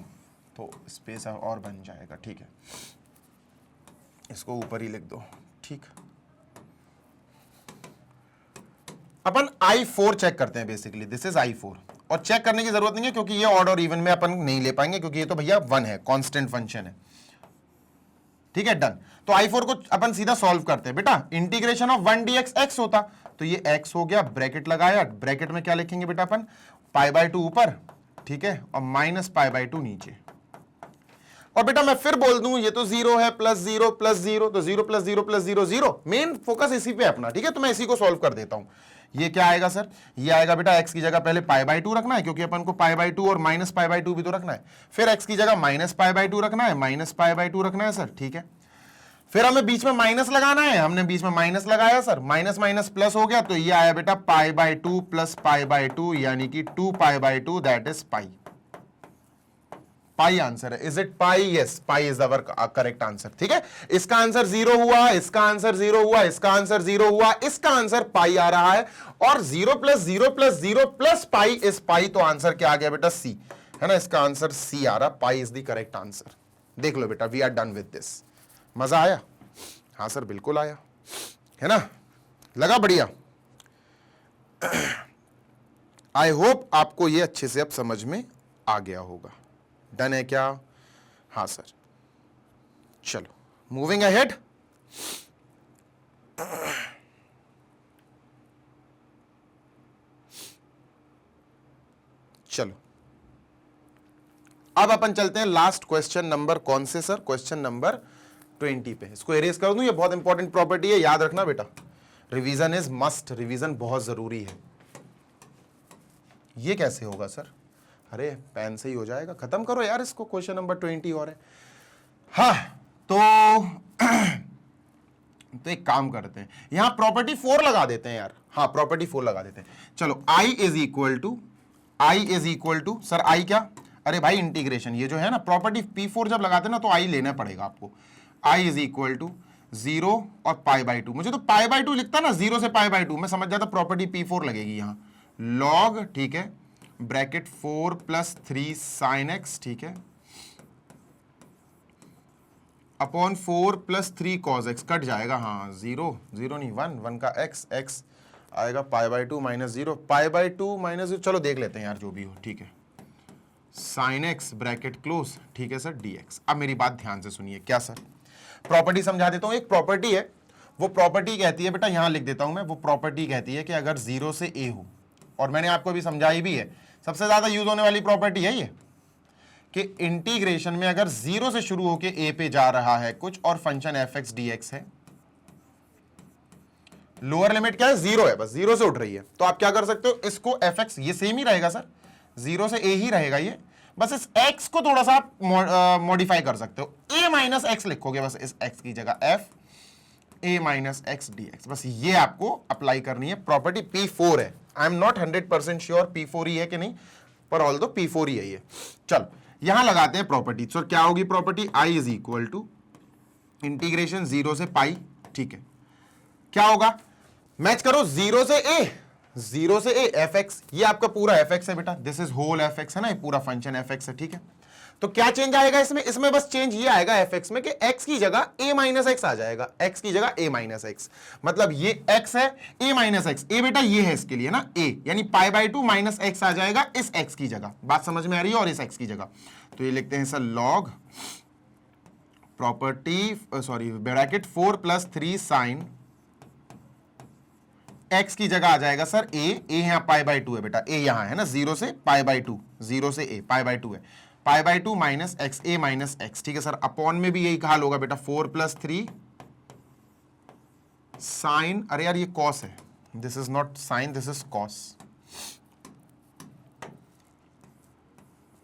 Speaker 1: तो स्पेस और बन जाएगा, ठीक है। इसको ऊपर ही लिख दो, ठीक। अपन I4 चेक करते हैं बेसिकली, दिस इज I4, और चेक करने की जरूरत नहीं है क्योंकि ये ऑड और इवन में अपन नहीं ले पाएंगे क्योंकि ये तो भैया 1 है, कांस्टेंट फंक्शन है, ठीक है, डन। तो I4 को अपन सीधा सॉल्व करते हैं बेटा, इंटीग्रेशन ऑफ 1 dx x होता, तो ये x हो गया, ब्रैकेट लगाया, ब्रैकेट में क्या लिखेंगे बेटा अपन, π/2 ऊपर, ठीक है, और माइनस π/2 नीचे। और बेटा मैं फिर बोल दूं ये तो 0 है, प्लस 0 प्लस 0, तो 0 प्लस 0 प्लस 0 0, मेन फोकस इसी पे अपना, ठीक है। तो मैं इसी को सॉल्व कर देता हूं। ये क्या आएगा सर, ये आएगा बेटा x की जगह पहले π/2 रखना है क्योंकि अपन को π/2 और माइनस π/2 भी तो रखना है, फिर x की जगह माइनस π/2 रखना है, माइनस π/2 रखना है सर, ठीक है। फिर हमें बीच में माइनस लगाना है, हमने बीच में माइनस लगाया सर, माइनस माइनस प्लस हो गया, तो ये आया बेटा π/2 प्लस π/2 यानी कि 2π/2, that is pi. Pi answer है, is it pi? Yes, pi is our correct answer, ठीक है। इसका आंसर 0 हुआ, इसका आंसर 0 हुआ, इसका आंसर 0 हुआ, इसका आंसर पाई आ रहा है, और 0 plus 0 plus 0 plus pi is pi, तो आंसर क्या आ गया बेटा, सी, है ना, इसका आंसर सी आ रहा, pi is the correct answer. देख लो बेटा, we are done with this. मजा आया? हाँ सर बिल्कुल आया, है ना, लगा बढ़िया। आई होप आपको ये अच्छे से अब समझ में आ गया होगा। डन है क्या? हाँ सर, चलो मूविंग अहेड। चलो अब अपन चलते हैं लास्ट क्वेश्चन नंबर, कौन से सर, क्वेश्चन नंबर 20 पे। इसको एरेज कर दूं, ये बहुत इंपॉर्टेंट प्रॉपर्टी है, याद रखना बेटा, रिवीजन इज मस्ट, रिवीजन बहुत जरूरी है। ये कैसे होगा सर? अरे पेन से ही हो जाएगा, खत्म करो यार इसको, क्वेश्चन नंबर 20 और है। हाँ तो तो एक काम करते हैं, यहां प्रॉपर्टी 4 लगा देते हैं यार, हाँ प्रॉपर्टी 4 लगा देते हैं। चलो I is equal to sir, I क्या, अरे भाई इंटीग्रेशन, ये जो है ना प्रॉपर्टी P4 जब लगाते हैं ना तो I लेना पड़ेगा आपको। I इज इक्वल टू 0 और π/2, मुझे तो π/2 लिखता ना, 0 से π/2 मैं समझ जाता प्रॉपर्टी P4 लगेगी यहां, लॉग, ठीक है, ब्रैकेट 4 प्लस 3 साइन x, ठीक है, upon 4 plus 3 cos x, cut जाएगा, हाँ 0 0 नहीं 1 1 का x आएगा π/2 माइनस 0, π/2 माइनस 0, चलो देख लेते हैं यार जो भी हो, ठीक है, साइन x ब्रैकेट क्लोज, ठीक है सर, dx। अब मेरी बात ध्यान से सुनिए, क्या सर, प्रॉपर्टी समझा देता हूं। एक प्रॉपर्टी है, वो प्रॉपर्टी कहती है बेटा, यहां लिख देता हूं मैं, वो प्रॉपर्टी कहती है कि अगर 0 से a हो, और मैंने आपको अभी समझाई भी है, सबसे ज्यादा यूज होने वाली प्रॉपर्टी है ये, कि इंटीग्रेशन में अगर 0 से शुरू होकर a पे जा रहा है कुछ और फंक्शन fx dx है, लोअर लिमिट क्या है, 0 है, बस 0 से उठ रही है, तो आप क्या कर सकते हो, इसको fx, ये सेम ही रहेगा सर, 0 से a ही रहेगा ये, बस इस x को थोड़ा सा आप मॉडिफाई कर सकते हो, a माइनस एक्स लिखोगे बस इस x की जगह, f a minus x dx, बस ये आपको अप्लाई करनी है। प्रॉपर्टी P4 है, I am not 100% sure P4 ही है कि नहीं, पर ऑल दो P4 ही है ये। चलो यहां लगाते हैं प्रॉपर्टी, तो क्या होगी property, I is equal to integration 0 से पाई, ठीक है, क्या होगा, मैच करो 0 से a, 0 से a fx, ये आपका पूरा fx है बेटा, दिस इज होल fx है ना, ये पूरा फंक्शन fx है, ठीक है। तो क्या चेंज आएगा इसमें, इसमें बस चेंज ये आएगा fx में कि x की जगह a माइनस एक्स आ जाएगा, x की जगह a माइनस एक्स, मतलब ये x है, a माइनस एक्स, a बेटा ये है इसके लिए ना a, यानी π/2 माइनस एक्स आ जाएगा इस x की जगह, बात समझ में आ रही है, और इस x की जगह, तो ये लिखते हैं sir log property, sorry bracket 4 plus 3 sine x की जगह आ जाएगा सर a यहाँ π/2 है बेटा, a यहाँ है ना, 0 से π/2, 0 से a π/2 है, π/2 minus x, a minus x, ठीक है सर, अपॉन में भी यही हाल होगा बेटा, 4 प्लस 3 साइन, अरे यार ये कॉस है, this is not sine, this is cos,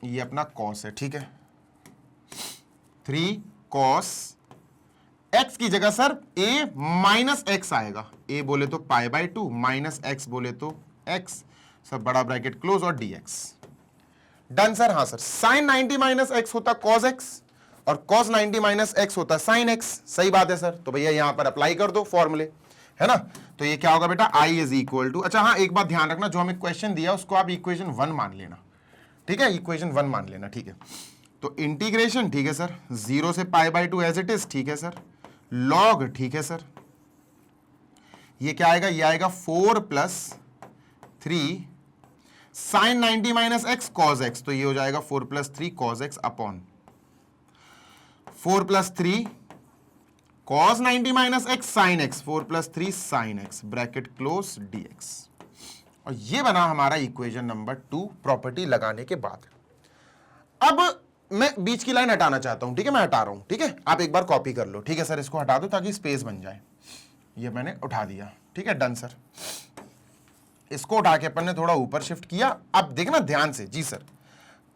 Speaker 1: ये अपना कॉस है, ठीक है, 3 कॉस x की जगह सर a माइनस एक्स आएगा, a बोले तो π/2 माइनस x बोले तो x, सब बड़ा ब्रैकेट क्लोज और dx, डन सर। हाँ सर, साइन 90 माइनस एक्स होता cos x और cos 90 माइनस एक्स होता साइन x, सही बात है सर, तो भैया यहां पर अप्लाई कर दो फॉर्मूले, है ना, तो ये क्या होगा बेटा, I इज इक्वल टू, अच्छा हाँ एक बात ध्यान रखना, जो हमें क्वेश्चन दिया उसको आप इक्वेशन 1 मान लेना, ठीक है, इक्वेशन 1 मान लेना, ठीक है। तो इंटीग्रेशन, ठीक है सर, 0 से π/2 एज इट इज, ठीक है सर, लॉग, ठीक है सर, ये क्या आएगा, ये आएगा 4 plus 3 sine 90 minus x cos x, तो ये हो जाएगा 4 plus 3 cos x upon 4 plus 3 cos 90 minus x sine x, 4 plus 3 sine x, bracket close dx। और ये बना हमारा इक्वेशन नंबर 2 प्रॉपर्टी लगाने के बाद। अब मैं बीच की लाइन हटाना चाहता हूं, ठीक है, मैं हटा रहा हूं, ठीक है, आप एक बार कॉपी कर लो, ठीक है सर, इसको हटा दो ताकि स्पेस बन जाए। ये मैंने उठा दिया, ठीक है, डन सर। इसको उठा के अपन ने थोड़ा ऊपर शिफ्ट किया। अब देखना ध्यान से, जी सर,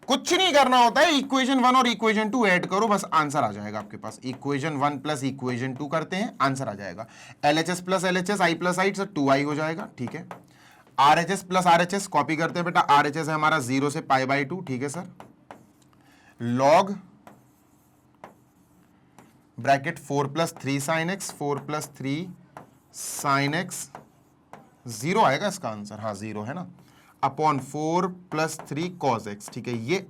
Speaker 1: कुछ नहीं करना होता है, इक्वेशन 1 और इक्वेशन 2 ऐड करो, बस आंसर आ जाएगा आपके पास। इक्वेशन 1 प्लस इक्वेशन 2 करते हैं, आंसर आ जाएगा। LHS प्लस LHS, आई प्लस आई, सर 2i हो जाएगा, ठीक है। RHS प्लस RHS कॉपी करते हैं बेटा, RHS है हमारा 0 से π/2, ठीक है sir. Log bracket 4 plus 3 sine x, 4 plus 3 sine x, 0 आएगा इसका आंसर, हाँ 0 है ना, अपॉन 4 प्लस 3 कॉस एक्स, ठीक है। ये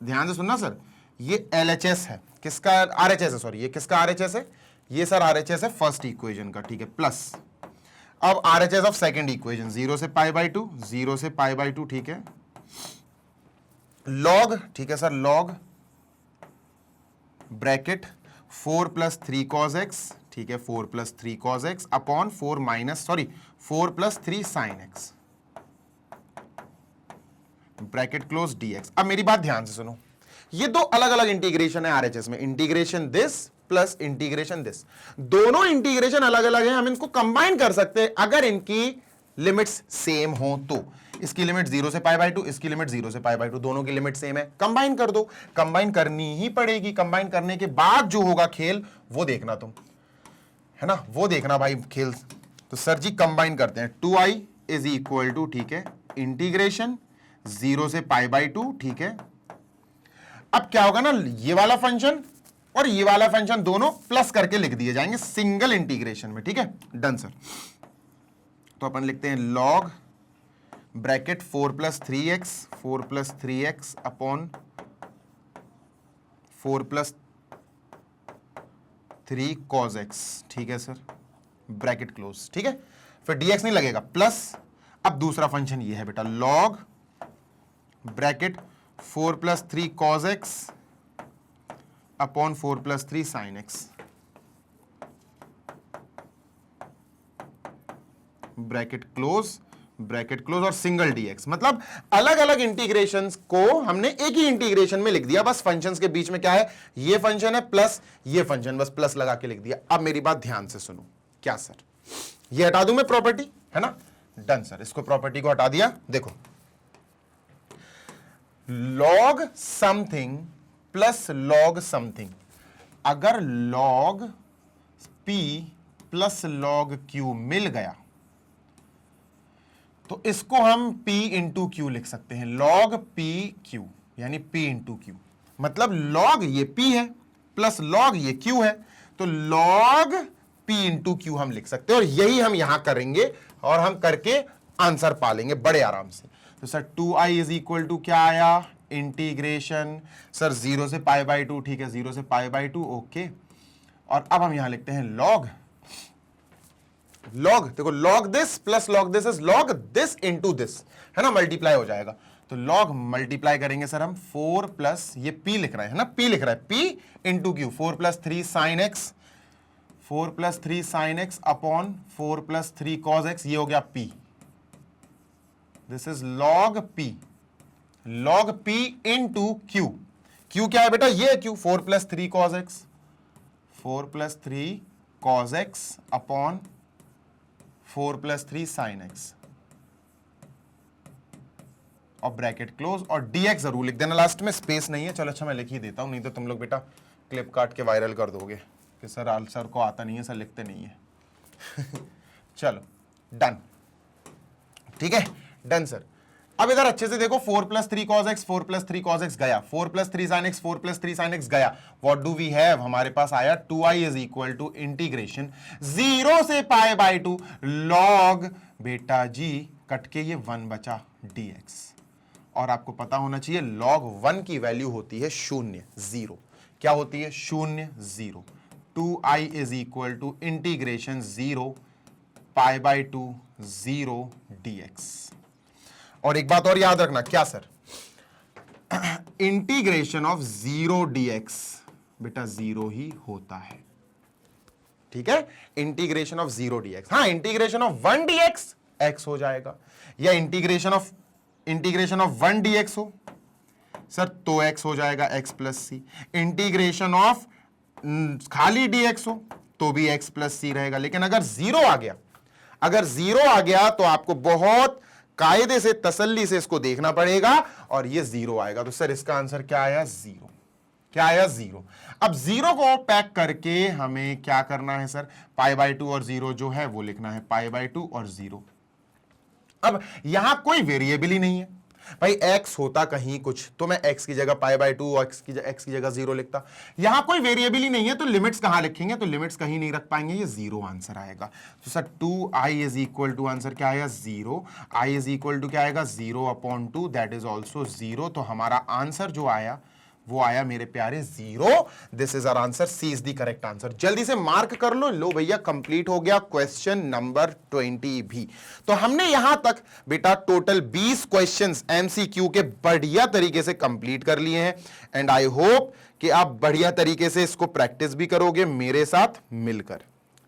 Speaker 1: ध्यान से सुनना सर, ये LHS है, किसका RHS है, सॉरी, ये किसका RHS है, ये सर RHS है फर्स्ट इक्वेशन का, ठीक है, प्लस अब RHS ऑफ सेकंड इक्वेशन 0 से π/2, 0 से π/2, ठीक है, लॉग, ठीक है sir, log bracket 4 plus 3 cos x, ठीक है, 4 plus 3 cos x upon 4 plus 3 sine x, bracket close dx। अब मेरी बात ध्यान से सुनो, ये दो अलग अलग इंटीग्रेशन है RHS में, integration this plus integration this, दोनों इंटीग्रेशन अलग अलग है, हम इनको कंबाइन कर सकते हैं अगर इनकी लिमिट्स सेम हो तो। इसकी लिमिट 0 से π/2, इसकी लिमिट 0 से π/2, दोनों की लिमिट सेम है, कंबाइन कर दो, कंबाइन करनी ही पड़ेगी। कंबाइन करने के बाद जो होगा खेल वो देखना तुम, है ना, वो देखना भाई खेल। तो सर जी कंबाइन करते हैं, 2i इज इक्वल टू, ठीक है, इंटीग्रेशन 0 से π/2, ठीक है। अब क्या होगा ना, ये वाला फंक्शन और ये वाला फंक्शन दोनों प्लस करके लिख दिए जाएंगे सिंगल इंटीग्रेशन में, ठीक है, डन सर। तो अपन लिखते हैं log bracket 4 plus 3x upon 4 plus 3 cos x, ठीक है सर, ब्रैकेट क्लोज, ठीक है, फिर dx नहीं लगेगा, प्लस अब दूसरा फंक्शन ये है बेटा, log bracket 4 plus 3 cos x upon 4 plus 3 sine x, bracket close और सिंगल dx। मतलब अलग अलग इंटीग्रेशंस को हमने एक ही इंटीग्रेशन में लिख दिया, बस फंक्शंस के बीच में क्या है, ये फंक्शन है प्लस ये फंक्शन, बस प्लस लगा के लिख दिया। अब मेरी बात ध्यान से सुनो, क्या सर, ये हटा दूं मैं प्रॉपर्टी, है ना, डन सर, इसको प्रॉपर्टी को हटा दिया। देखो, log something plus log something, अगर log p plus log q मिल गया तो इसको हम p इंटू क्यू लिख सकते हैं, log p q, यानी p इंटू क्यू। मतलब log ये p है प्लस log ये q है, तो log p इंटू क्यू हम लिख सकते हैं, और यही हम यहां करेंगे और हम करके आंसर पा लेंगे बड़े आराम से। तो sir 2i is equal to क्या आया, इंटीग्रेशन सर 0 से π/2, ठीक है, 0 से π/2, ओके। और अब हम यहां लिखते हैं log देखो, log this plus log this is log this into this, है ना, मल्टीप्लाई हो जाएगा। तो log मल्टीप्लाई करेंगे सर हम 4 प्लस ये p लिख रहे हैं ना, p लिख रहा है, p into Q, 4 plus 3 sine x, 4 plus 3 sine x upon 4 plus 3 cos x, ये हो गया p, this is log p into Q. q क्या है बेटा, ये है q, 4 plus 3 cos x, 4 plus 3 cos x upon 4 plus 3 sine x, और bracket close, और dx जरूर लिख देना लास्ट में, स्पेस नहीं है। चलो अच्छा मैं लिख ही देता हूं, नहीं तो तुम लोग बेटा क्लिप काट के वायरल कर दोगे कि सर को आता नहीं है, सर लिखते नहीं है। चलो डन, ठीक है, डन सर। अब इधर अच्छे से देखो, 4 plus 3 cos x, 4 plus 3 cos x गया, 4 plus 3 sine x, 4 plus 3 sine x गया। व्हाट डू वी हैव, हमारे पास आया 2i is equal to integration 0 से π/2 log बेटा जी कट के ये 1 बचा dx। और आपको पता होना चाहिए log 1 की वैल्यू होती है 0, क्या होती है, 0। 2i is equal to integration 0 π/2 0 dx। और एक बात और याद रखना, क्या सर, इंटीग्रेशन ऑफ 0 dx बेटा 0 ही होता है, ठीक है, इंटीग्रेशन ऑफ 0 dx। हाँ, इंटीग्रेशन ऑफ 1 dx x हो जाएगा, या इंटीग्रेशन ऑफ 1 dx हो सर तो x हो जाएगा x plus C. Integration of खाली dx हो तो भी x प्लस सी रहेगा। लेकिन अगर 0 आ गया, तो आपको बहुत कायदे से, तसल्ली से इसको देखना पड़ेगा और ये 0 आएगा। तो सर इसका आंसर क्या आया? 0। क्या आया? 0। अब 0 को पैक करके हमें क्या करना है सर? π/2 और 0 जो है वो लिखना है, π/2 और 0। अब यहां कोई वेरिएबल ही नहीं है भाई, x होता कहीं कुछ तो मैं x की जगह π/2 और x की जगह 0 लिखता। यहां कोई वेरिएबल ही नहीं है तो लिमिट्स कहां लिखेंगे? तो लिमिट्स कहीं नहीं रख पाएंगे, ये 0 आंसर आएगा। तो sir 2i is equal to, answer क्या आया? 0। i इज इक्वल टू क्या आएगा? 0/2, दैट इज ऑल्सो 0। तो हमारा आंसर जो आया वो आया मेरे प्यारे 0। This is our answer, C is the correct answer. जल्दी से मार्क कर लो भैया, कंप्लीट हो गया क्वेश्चन नंबर 20 भी। तो हमने यहां तक बेटा टोटल 20 क्वेश्चंस एमसीक्यू के बढ़िया तरीके से कंप्लीट कर लिए हैं एंड आई होप कि आप बढ़िया तरीके से इसको प्रैक्टिस भी करोगे मेरे साथ मिलकर,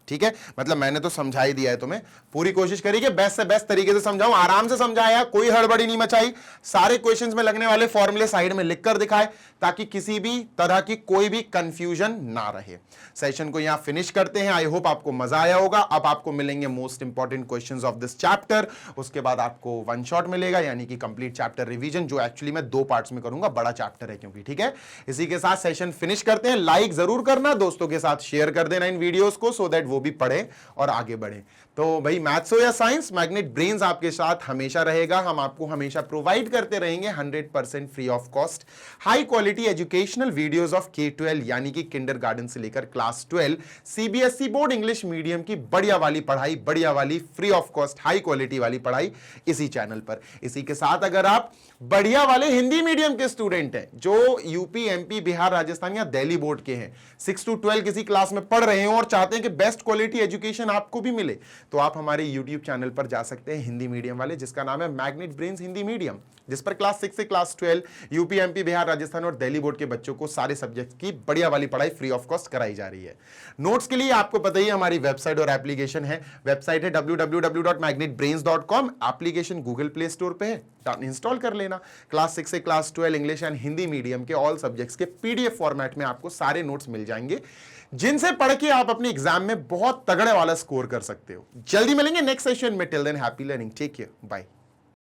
Speaker 1: ठीक है। मतलब मैंने तो समझा ही दिया है तुम्हें, पूरी कोशिश करी कि बेस्ट से बेस्ट तरीके से समझाऊं, आराम से समझाया, कोई हड़बड़ी नहीं मचाई। सारे क्वेश्चंस में लगने वाले फॉर्मूले साइड में लिखकर दिखाए ताकि किसी भी तरह की कोई भी कंफ्यूजन ना रहे। सेशन को यहां फिनिश करते हैं। आई होप आपको मजा आया होगा। अब आपको मिलेंगे most important questions of this chapter, उसके बाद आपको वन शॉट मिलेगा, यानी कि कंप्लीट चैप्टर रिवीजन, जो एक्चुअली मैं 2 पार्ट्स में करूंगा, बड़ा चैप्टर है क्योंकि, ठीक है। इसी के साथ सेशन फिनिश करते हैं। लाइक जरूर करना, दोस्तों के साथ शेयर कर देना इन वीडियोस को, सो दैट वो भी पढ़े और आगे बढ़े। तो भाई मैथ्स हो या साइंस, मैग्नेट ब्रेन्स आपके साथ हमेशा रहेगा। हम आपको हमेशा प्रोवाइड करते रहेंगे 100% free of cost high quality educational videos of K-12, यानी कि किंडरगार्टन से लेकर class 12 CBSE board English medium की बढ़िया वाली पढ़ाई, बढ़िया वाली free of cost high quality वाली पढ़ाई इसी चैनल पर। इसी के साथ अगर आप बढ़िया वाले हिंदी मीडियम के स्टूडेंट हैं जो यूपी, एमपी, बिहार, राजस्थान या दिल्ली बोर्ड के हैं, 6 to 12 किसी क्लास में पढ़ रहे हो और चाहते हैं कि बेस्ट क्वालिटी एजुकेशन आपको भी मिले, तो आप हमारे यूट्यूब चैनल पर जा सकते हैं हिंदी मीडियम वाले, जिसका नाम है मैग्नेट ब्रेन्स हिंदी मीडियम, जिस पर क्लास 6 से class 12 UP, MP, Bihar, Rajasthan और दिल्ली बोर्ड के बच्चों को सारे सब्जेक्ट की बढ़िया वाली पढ़ाई फ्री ऑफ कॉस्ट कराई जा रही है। नोट्स के लिए आपको पता ही हमारी वेबसाइट और एप्लीकेशन है। वेबसाइट है www.magnetbrains.com, application Google play store पे है, इंस्टॉल कर लेना। क्लास 6 से class 12 English and Hindi medium के ऑल सब्जेक्ट्स के पीडीएफ फॉर्मेट में आपको सारे नोट्स मिल जाएंगे, जिनसे पढ़ के आप अपने एग्जाम में बहुत तगड़े वाला स्कोर कर सकते हो। जल्दी मिलेंगे नेक्स्ट सेशन में। Till then happy learning, take care, bye.